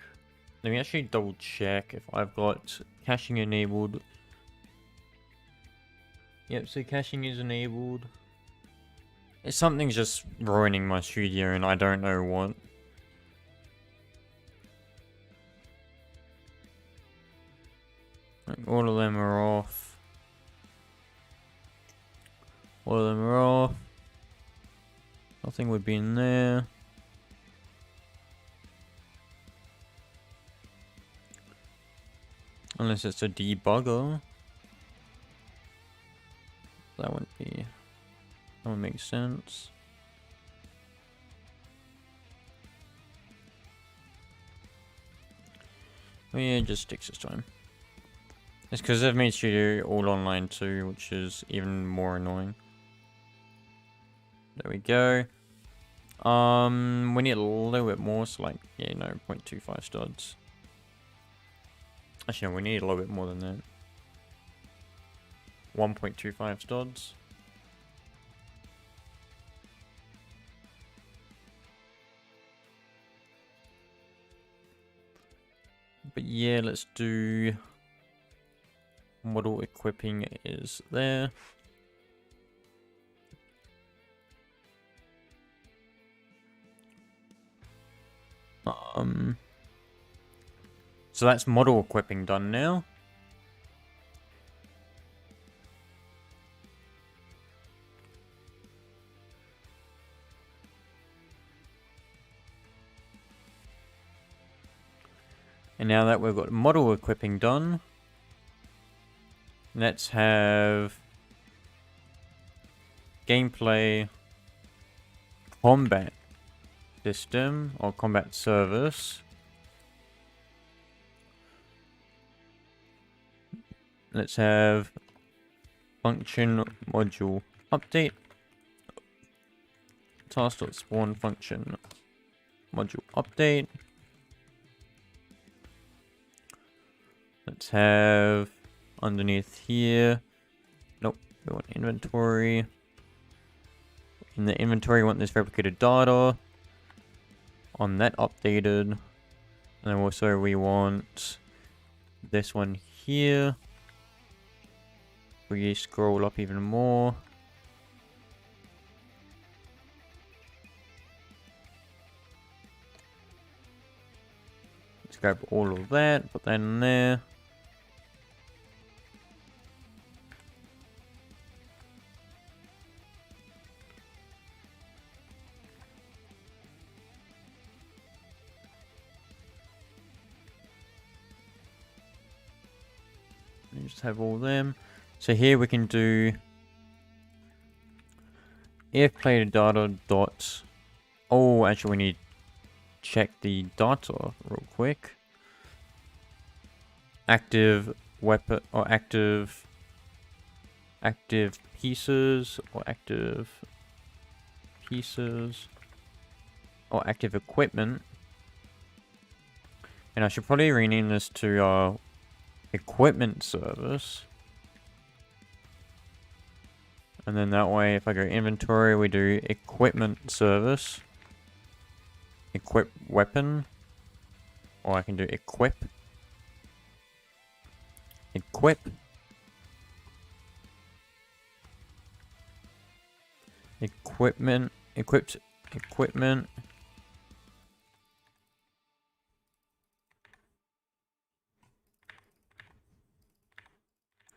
Let me actually double check if I've got caching enabled. Yep, so caching is enabled. Something's just ruining my studio and I don't know what. Like, all of them are off. All of them are off. Nothing would be in there. Unless it's a debugger. That wouldn't be... That would make sense. Oh yeah, it just takes its time. It's because they've made Studio all online too, which is even more annoying. There we go. We need a little bit more, so like, yeah, no, 0.25 studs. Actually, no, we need a little bit more than that. 1.25 studs. But yeah, let's do... model equipping is there. So that's model equipping done now. And now that we've got model equipping done, let's have gameplay combat system or combat service. Let's have function module update. Task.spawn function module update. Let's have underneath here. Nope, we want inventory. In the inventory, we want this replicated data. On that updated. And then also we want this one here. We scroll up even more. Let's grab all of that, put that in there. And just have all them. So here we can do if player data dot. Oh, actually, we need to check the data real quick. Active weapon or active pieces or active pieces or active equipment. And I should probably rename this to equipment service. And then that way, if I go inventory, we do equipment service. Equip weapon. Or I can do equip. Equip. Equipment. Equipped equipment.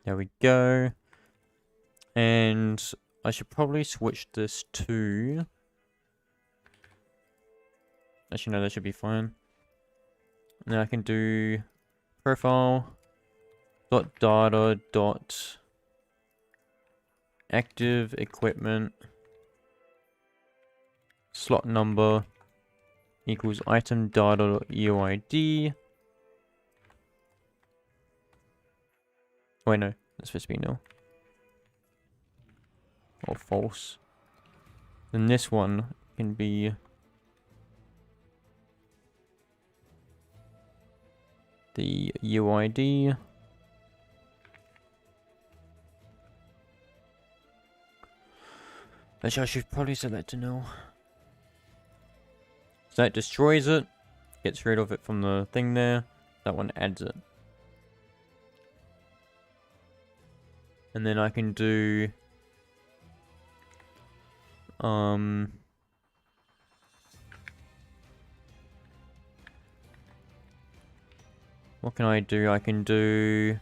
There we go. And I should probably switch this to... Actually, no, that should be fine. Now I can do profile dot data dot active equipment slot number equals item data UID. Wait, no, that's supposed to be nil. Or false. Then this one can be the UID. Actually, I should probably set that to nil. So that destroys it, gets rid of it from the thing there. That one adds it. And then I can do what can I do? I can do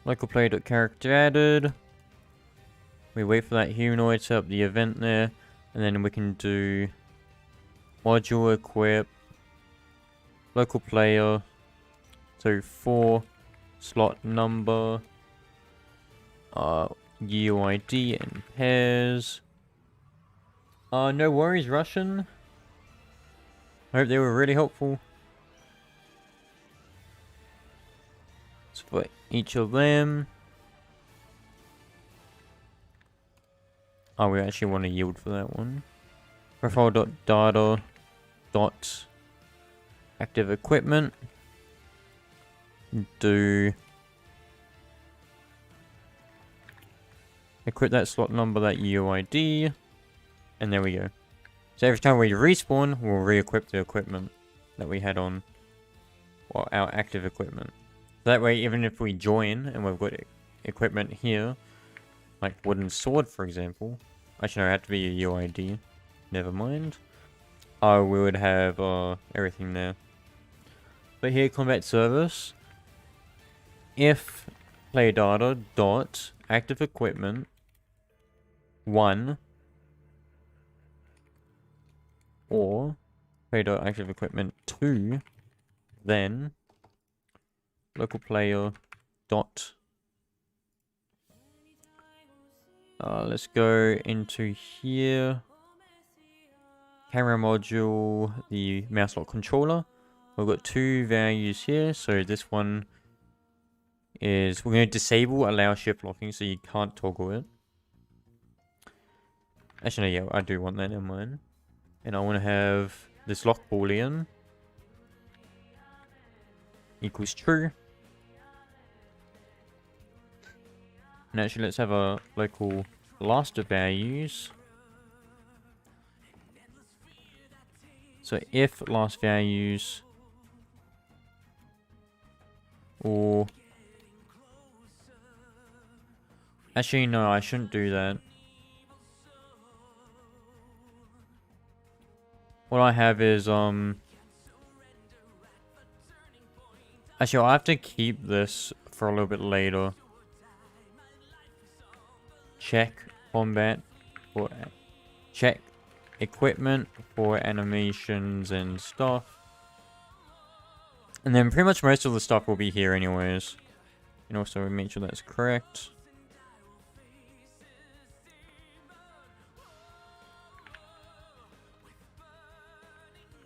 local player.character added. We wait for that humanoid to set up the event there, and then we can do module equip local player. So 4 slot number UID and pairs. No worries, Russian. I hope they were really helpful. So for each of them. Oh, we actually want to yield for that one. Profile.data dot active equipment. Do equip that slot number, that UID, and there we go. So every time we respawn, we'll re-equip the equipment that we had on, well, our active equipment. That way, even if we join and we've got equipment here, like wooden sword, for example. Actually, no, it had to be a UID. Never mind. Oh, we would have everything there. But here, combat service. If player data dot active equipment 1 or player dot active equipment 2, then local player dot. Let's go into here. Camera module, the mouse lock controller. We've got 2 values here, so this one is, we're going to disable allow shift locking so you can't toggle it. Actually, no, yeah, I do want that in mind. And I want to have this lock boolean equals true. And actually, let's have a local last of values. So if last values or actually no, I shouldn't do that. What I have is actually I'll have to keep this for a little bit later. Check combat or check equipment for animations and stuff. And then pretty much most of the stuff will be here anyways. And also make sure that's correct.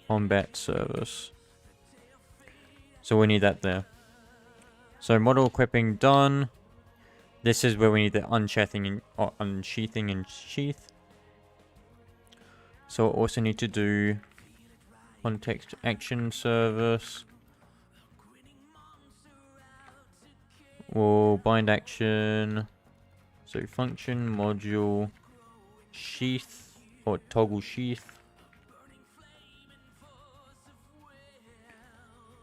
Combat service. So we need that there. So model equipping done. This is where we need the unsheathing and sheath. So we'll also need to do context action service. We'll bind action. So function module sheath or toggle sheath.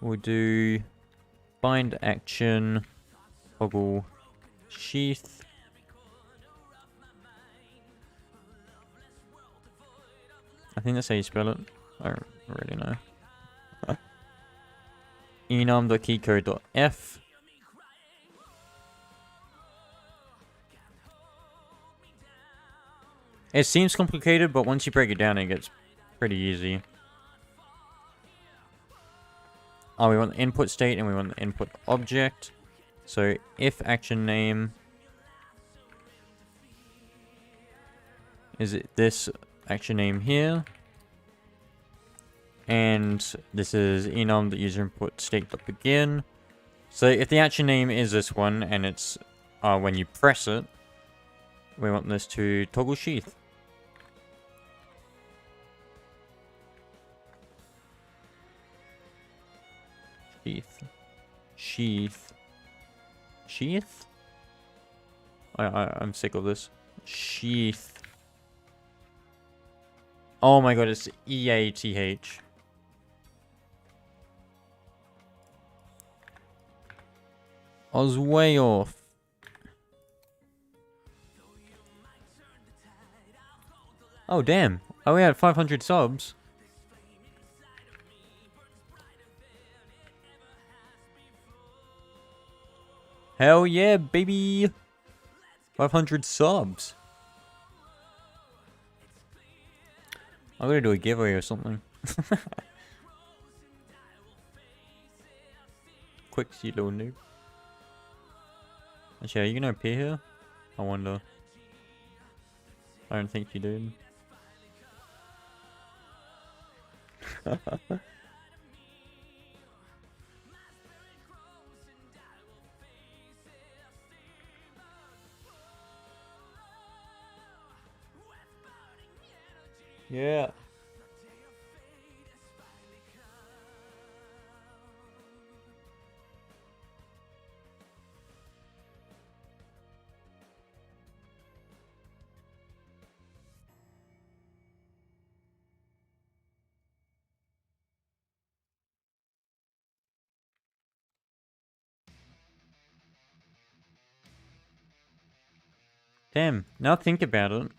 We'll do bind action toggle sheath. I think that's how you spell it. I don't really know. enum.keycode.f. It seems complicated, but once you break it down, it gets pretty easy. Oh, we want the input state and we want the input object. So if action name is it this action name here, and this is enum the user input state.begin. So if the action name is this one and it's when you press it, we want this to toggle sheath. Sheath? I'm sick of this. Sheath. Oh my god, it's EATH. I was way off. Oh damn. Oh, we had 500 subs. Hell yeah, baby! 500 subs. I'm gonna do a giveaway or something. Quick, you little noob. Actually, are you gonna appear here? I wonder. I don't think you did. Yeah. Damn, now think about it.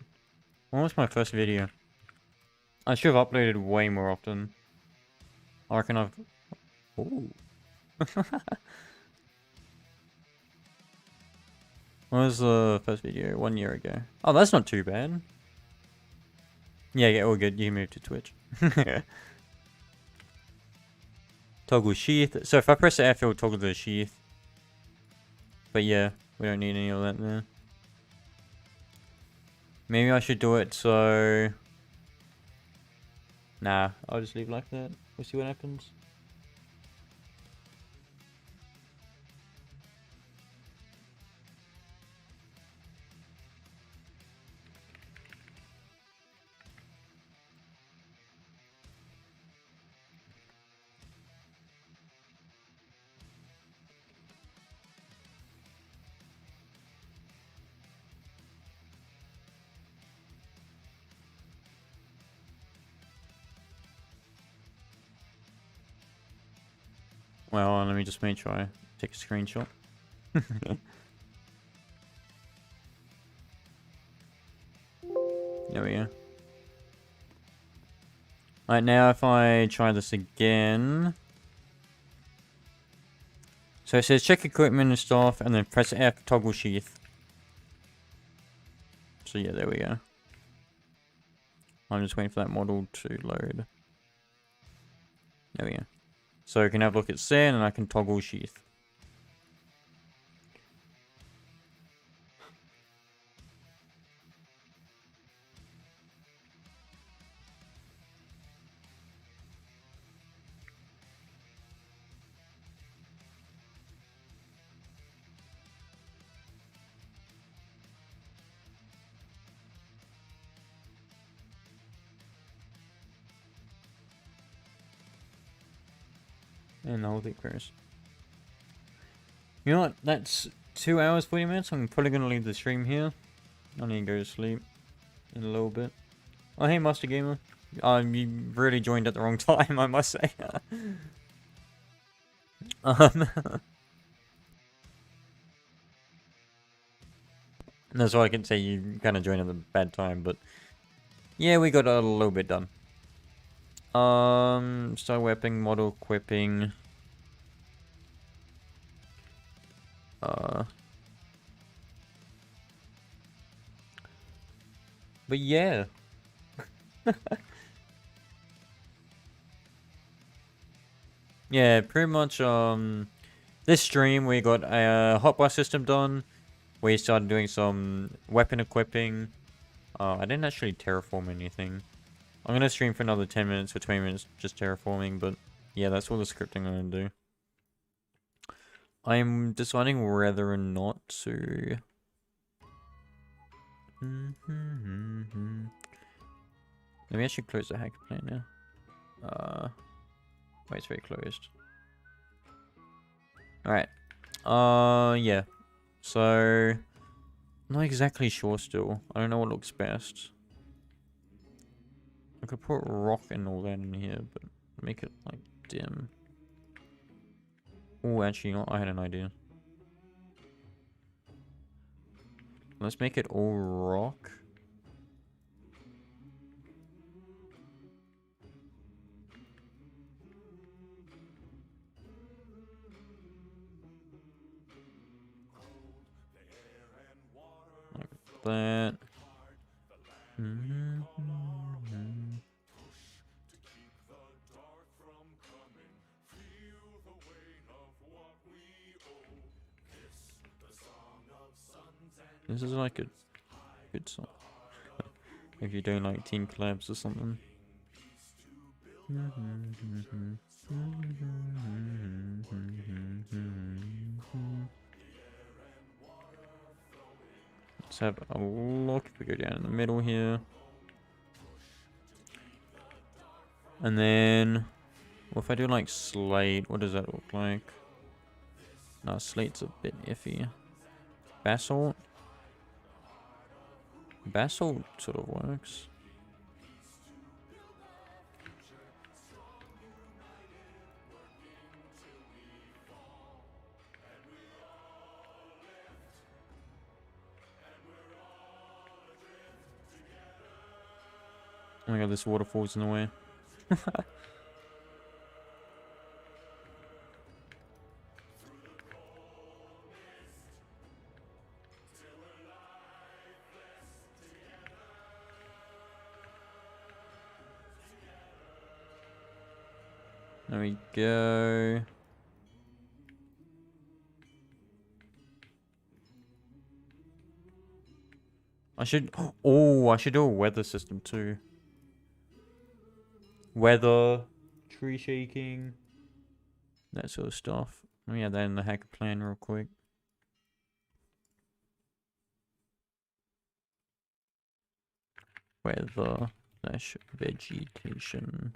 When was my first video? I should have uploaded way more often. I reckon I've... Ooh. When was the first video? 1 year ago. Oh, that's not too bad. Yeah, all good. You moved to Twitch. Toggle sheath. So if I press F, it'll toggle the sheath. But yeah, we don't need any of that there. Maybe I should do it so... Nah, I'll just leave like that. We'll see what happens. Well, let me just make sure I take a screenshot. There we go. Alright, now if I try this again... So it says check equipment and stuff, and then press F, toggle sheath. So yeah, there we go. I'm just waiting for that model to load. There we go. So I can have a look at Sen, and I can toggle sheath. And the whole thing clears. You know what? That's 2 hours, 40 minutes. I'm probably going to leave the stream here. I need to go to sleep in a little bit. Oh, hey, Master Gamer. You really joined at the wrong time, I must say. That's all I can say. You kind of joined at the bad time, but yeah, we got a little bit done. Start weapon, model equipping. But yeah. Yeah, pretty much, this stream we got a hotbar system done. We started doing some weapon equipping. I didn't actually terraform anything. I'm gonna stream for another 10 minutes or 20 minutes just terraforming, but yeah, that's all the scripting I'm gonna do. I'm deciding whether or not to... Let me actually close the hacker plan now. Wait, it's very closed. Alright. Yeah. So... I'm not exactly sure still. I don't know what looks best. I could put rock and all that in here, but make it, like, dim. Oh, actually, no, I had an idea. Let's make it all rock. Like that. This is like a good song. If you're doing like team collabs or something. Let's have a look if we go down in the middle here. And then, well, if I do like slate, what does that look like? No, slate's a bit iffy. Basalt? Basalt sort of works. Oh my god, this waterfall's in the way. There we go. I should do a weather system too. Weather, tree shaking, that sort of stuff. Let me add that in the hacker plan real quick. Weather slash vegetation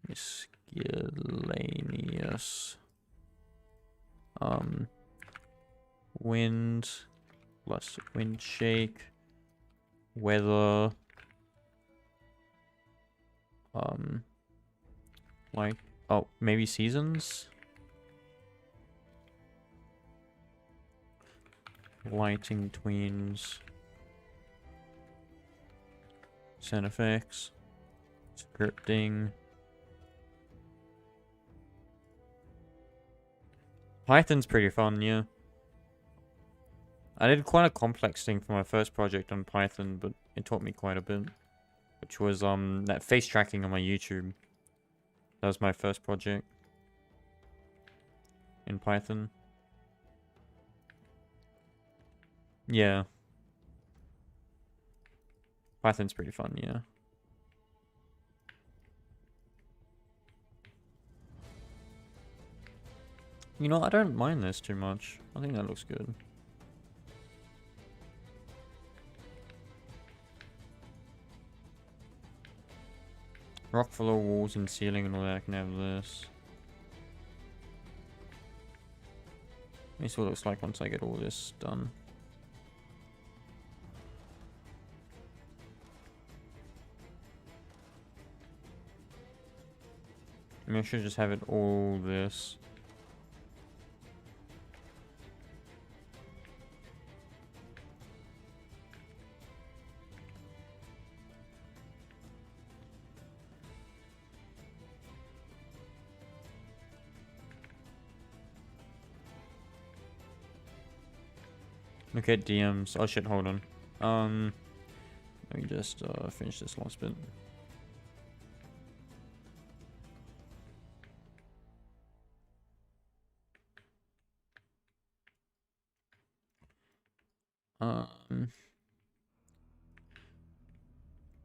miscellaneous. Wind plus wind shake. Weather. Like, oh, maybe seasons? Lighting tweens. Sound effects. Scripting. Python's pretty fun, yeah. I did quite a complex thing for my first project on Python, but it taught me quite a bit. Which was, that face tracking on my YouTube. That was my first project. In Python. Yeah. Python's pretty fun, yeah. You know, I don't mind this too much. I think that looks good. Rock floor, walls, and ceiling and all that. I can have this. This is what it looks like once I get all this done. Maybe I should just have it all this. Look at DMs. Oh shit, hold on. Let me just finish this last bit.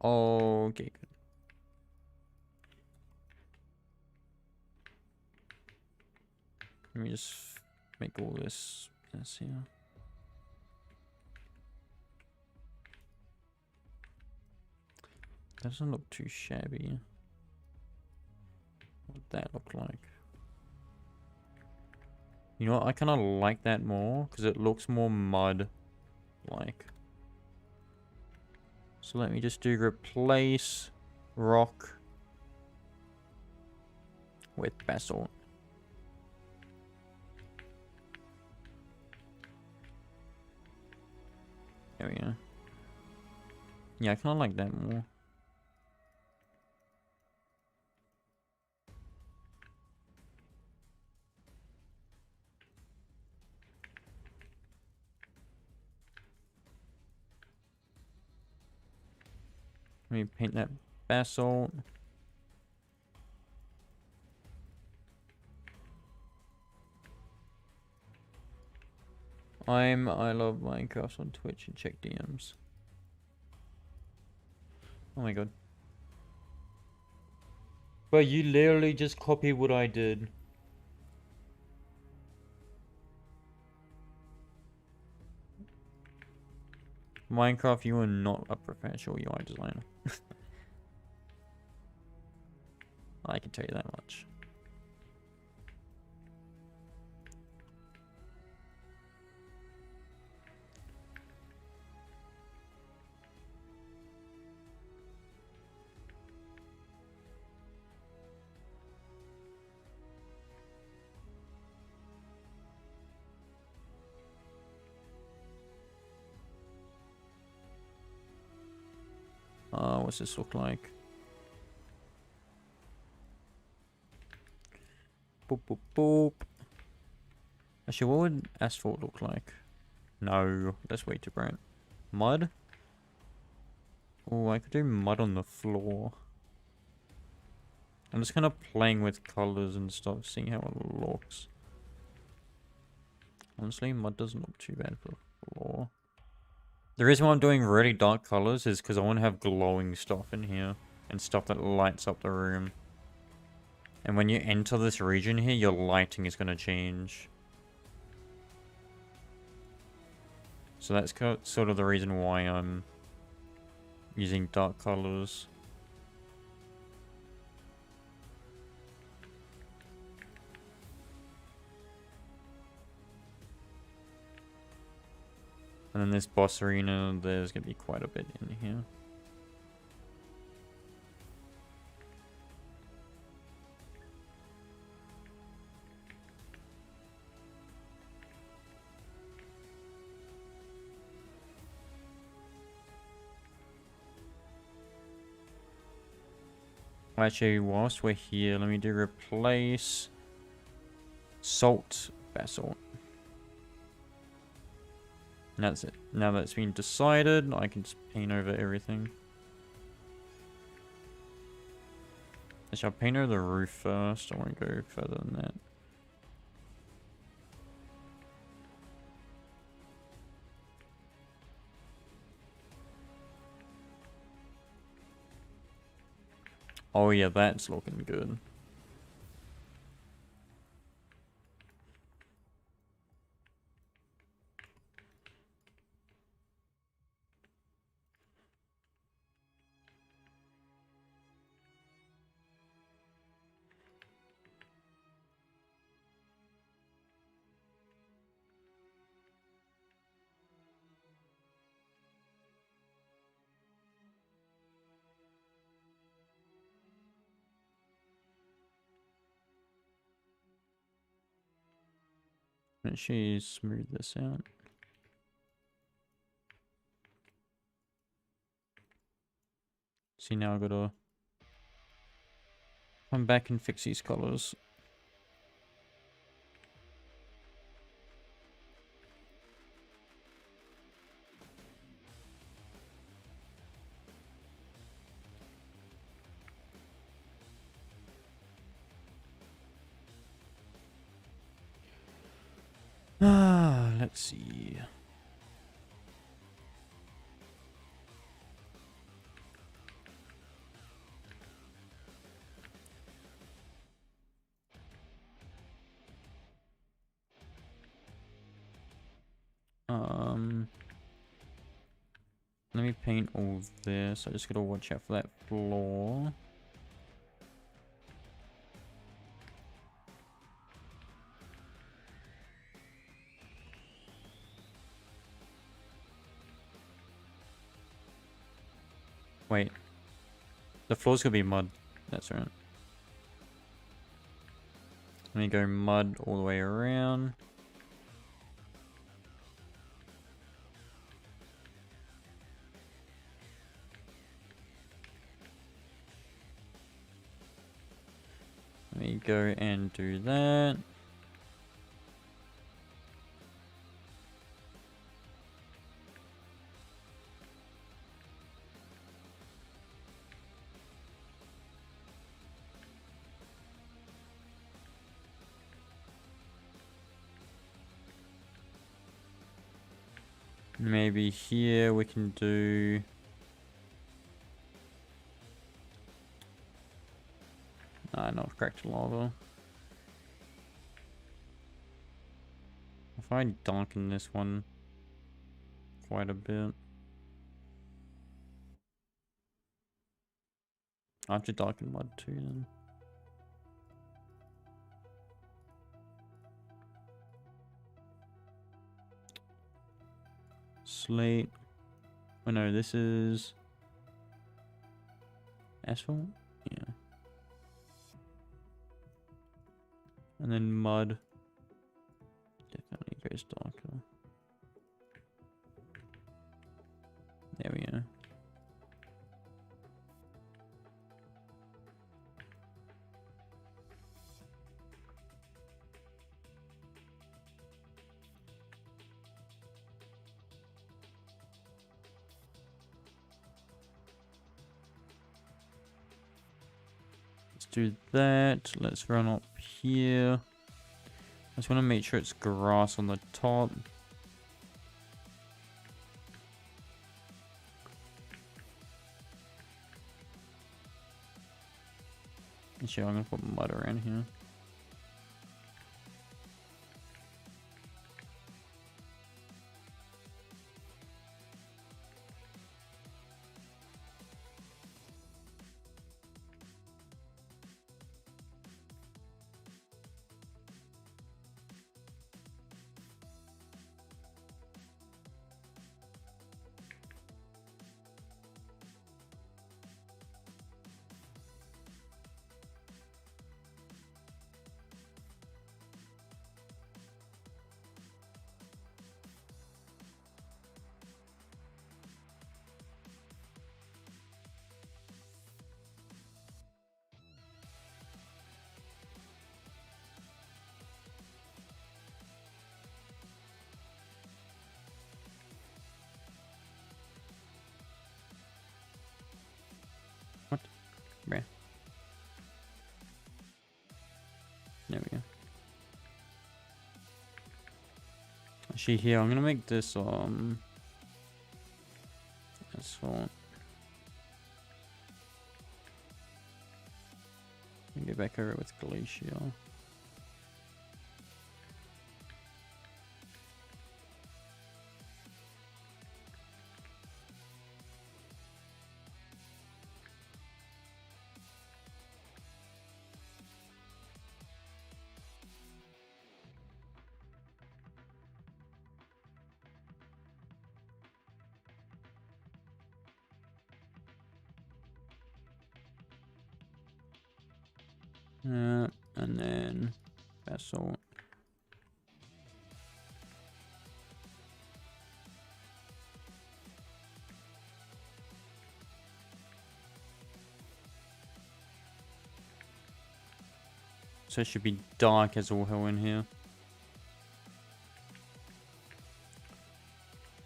Okay, good. Let me just make all this here. Doesn't look too shabby. What that look like? You know what? I kind of like that more because it looks more mud-like. So let me just do replace rock with basalt. There we go. Yeah, I kind of like that more. Let me paint that basalt. I love Minecraft on Twitch and check DMs. Oh my god. But you literally just copied what I did. Minecraft, you are not a professional UI designer. I can tell you that much. What's this look like? Boop, boop, boop. Actually, what would asphalt look like? No, that's way too bright. Mud? Oh, I could do mud on the floor. I'm just kind of playing with colors and stuff, seeing how it looks. Honestly, mud doesn't look too bad for the floor. The reason why I'm doing really dark colors is because I want to have glowing stuff in here. And stuff that lights up the room. And when you enter this region here, your lighting is going to change. So that's sort of the reason why I'm using dark colors. And then this boss arena, there's going to be quite a bit in here. Actually, whilst we're here, let me do replace salt basalt. And that's it. Now that it's been decided, I can just paint over everything. Actually, I'll paint over the roof first. I won't go further than that. Oh yeah, that's looking good. Let's smooth this out. See, now I've got to come back and fix these colors. Let's see. Let me paint all of this. I just gotta watch out for that floor. Wait. The floor's gonna be mud. That's right. Let me go mud all the way around. Let me go and do that. Maybe here we can do... Nah, not cracked lava. If I darken this one quite a bit. I have to darken mud too then. Slate. Oh no, this is asphalt? Yeah. And then mud. Definitely goes darker. There we go. do that. Let's run up here. I just want to make sure it's grass on the top. Actually, I'm going to put mud around here. What? Where? There we go. Actually, here, I'm gonna make this, asphalt. And get back over it with glacial. And then basalt. So it should be dark as all hell in here.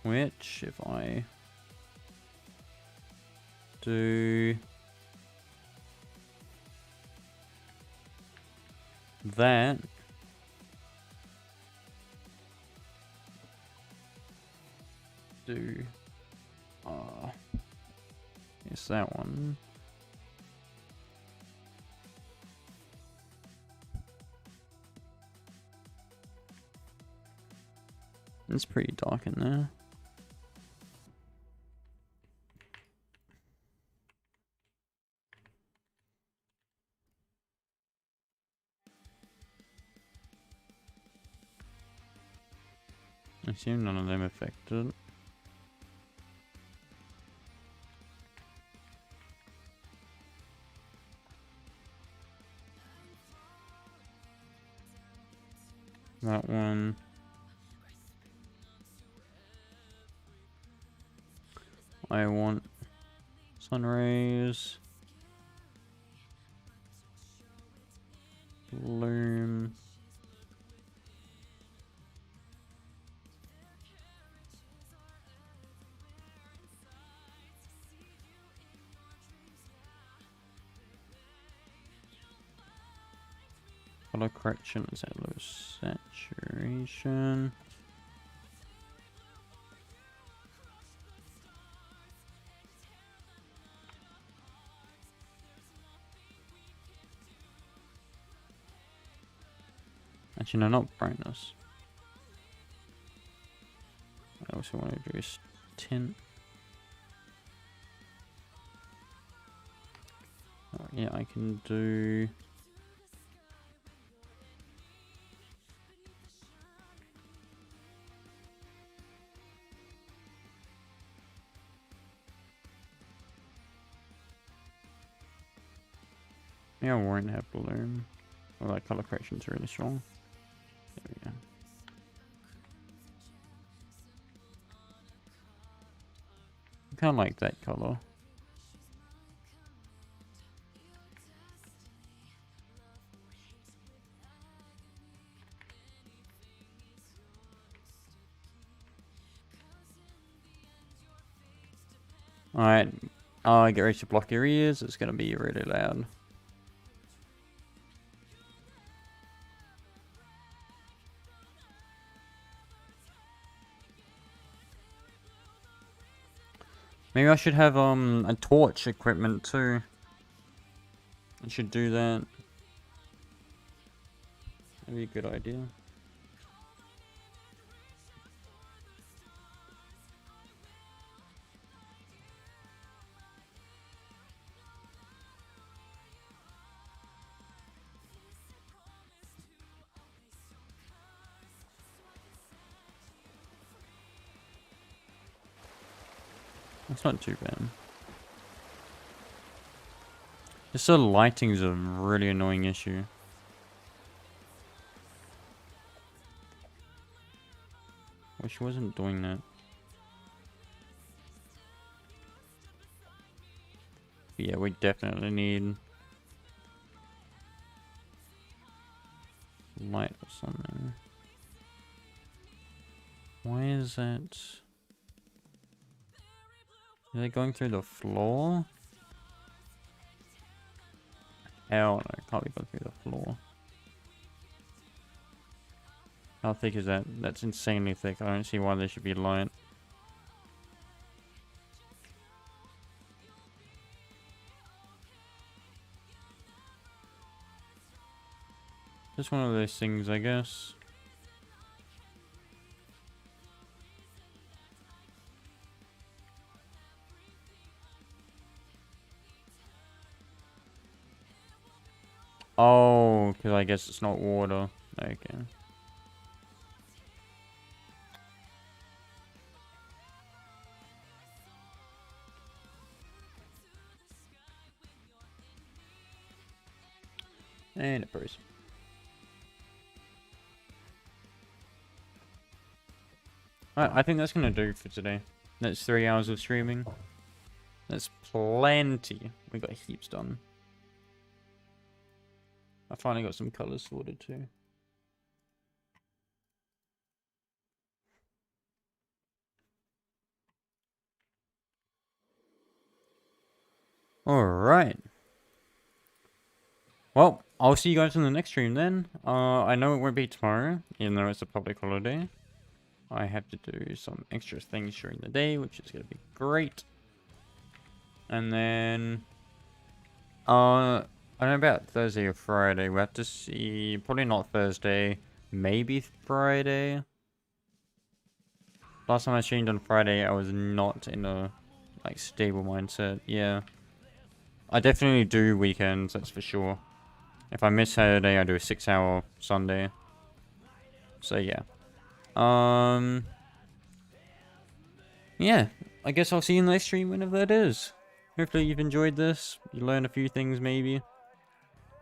Which, if I do that, do yes, that one. It's pretty dark in there. I assume none of them affected. That one. I want sun rays. Bloom. Color correction is at low saturation. Actually, no, not brightness. I also want to do is tint. Oh, yeah, I can do. Yeah, I won't have bloom. Well, that color correction's really strong. There we go. I kind of like that color. Alright, get ready to block your ears. It's going to be really loud. Maybe I should have a torch equipment too. I should do that. That'd be a good idea. It's not too bad. Just the lighting is a really annoying issue. Wish I wasn't doing that. But yeah, we definitely need light or something. Why is that? Are they going through the floor? Hell no, can't be going through the floor. How thick is that? That's insanely thick. I don't see why there should be light. Just one of those things, I guess. Oh, because I guess it's not water. Okay. And a purse. Alright, I think that's gonna do for today. That's 3 hours of streaming. That's plenty. We got heaps done. I finally got some colors sorted too. Alright. Well, I'll see you guys in the next stream then. I know it won't be tomorrow, even though it's a public holiday. I have to do some extra things during the day, which is going to be great. And then, I don't know about Thursday or Friday. We'll have to see. Probably not Thursday. Maybe Friday. Last time I streamed on Friday, I was not in a like stable mindset. Yeah, I definitely do weekends. That's for sure. If I miss Saturday, I do a 6-hour Sunday. So yeah. Yeah, I guess I'll see you in the next stream whenever that is. Hopefully you've enjoyed this. You learned a few things maybe.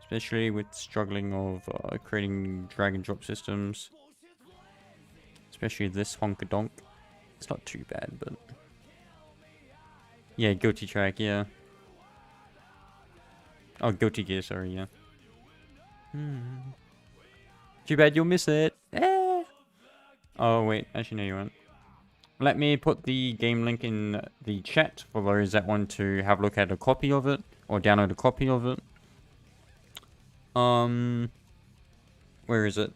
Especially with struggling of creating drag and drop systems. Especially this honka-donk. It's not too bad, but... Yeah, Guilty Track, yeah. Oh, Guilty Gear, sorry, yeah. Too bad you'll miss it. Eh. Oh, wait, actually no you won't. Let me put the game link in the chat for those that want to have a look at a copy of it. Or download a copy of it. Where is it?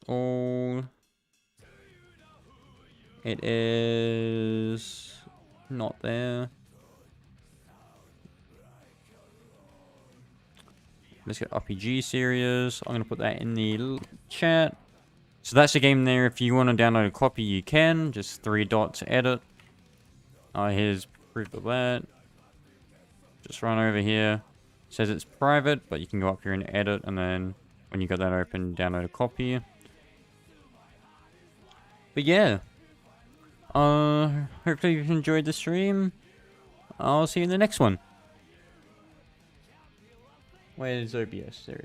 Oh, it is not there. Let's get RPG series. I'm gonna put that in the chat. So that's the game there. If you want to download a copy, you can. Just 3 dots, edit. Here's proof of that. Just run over here. It says it's private, but you can go up here and edit, and then when you got that open, download a copy. But yeah. Hopefully you've enjoyed the stream. I'll see you in the next one. Where's OBS? There it is.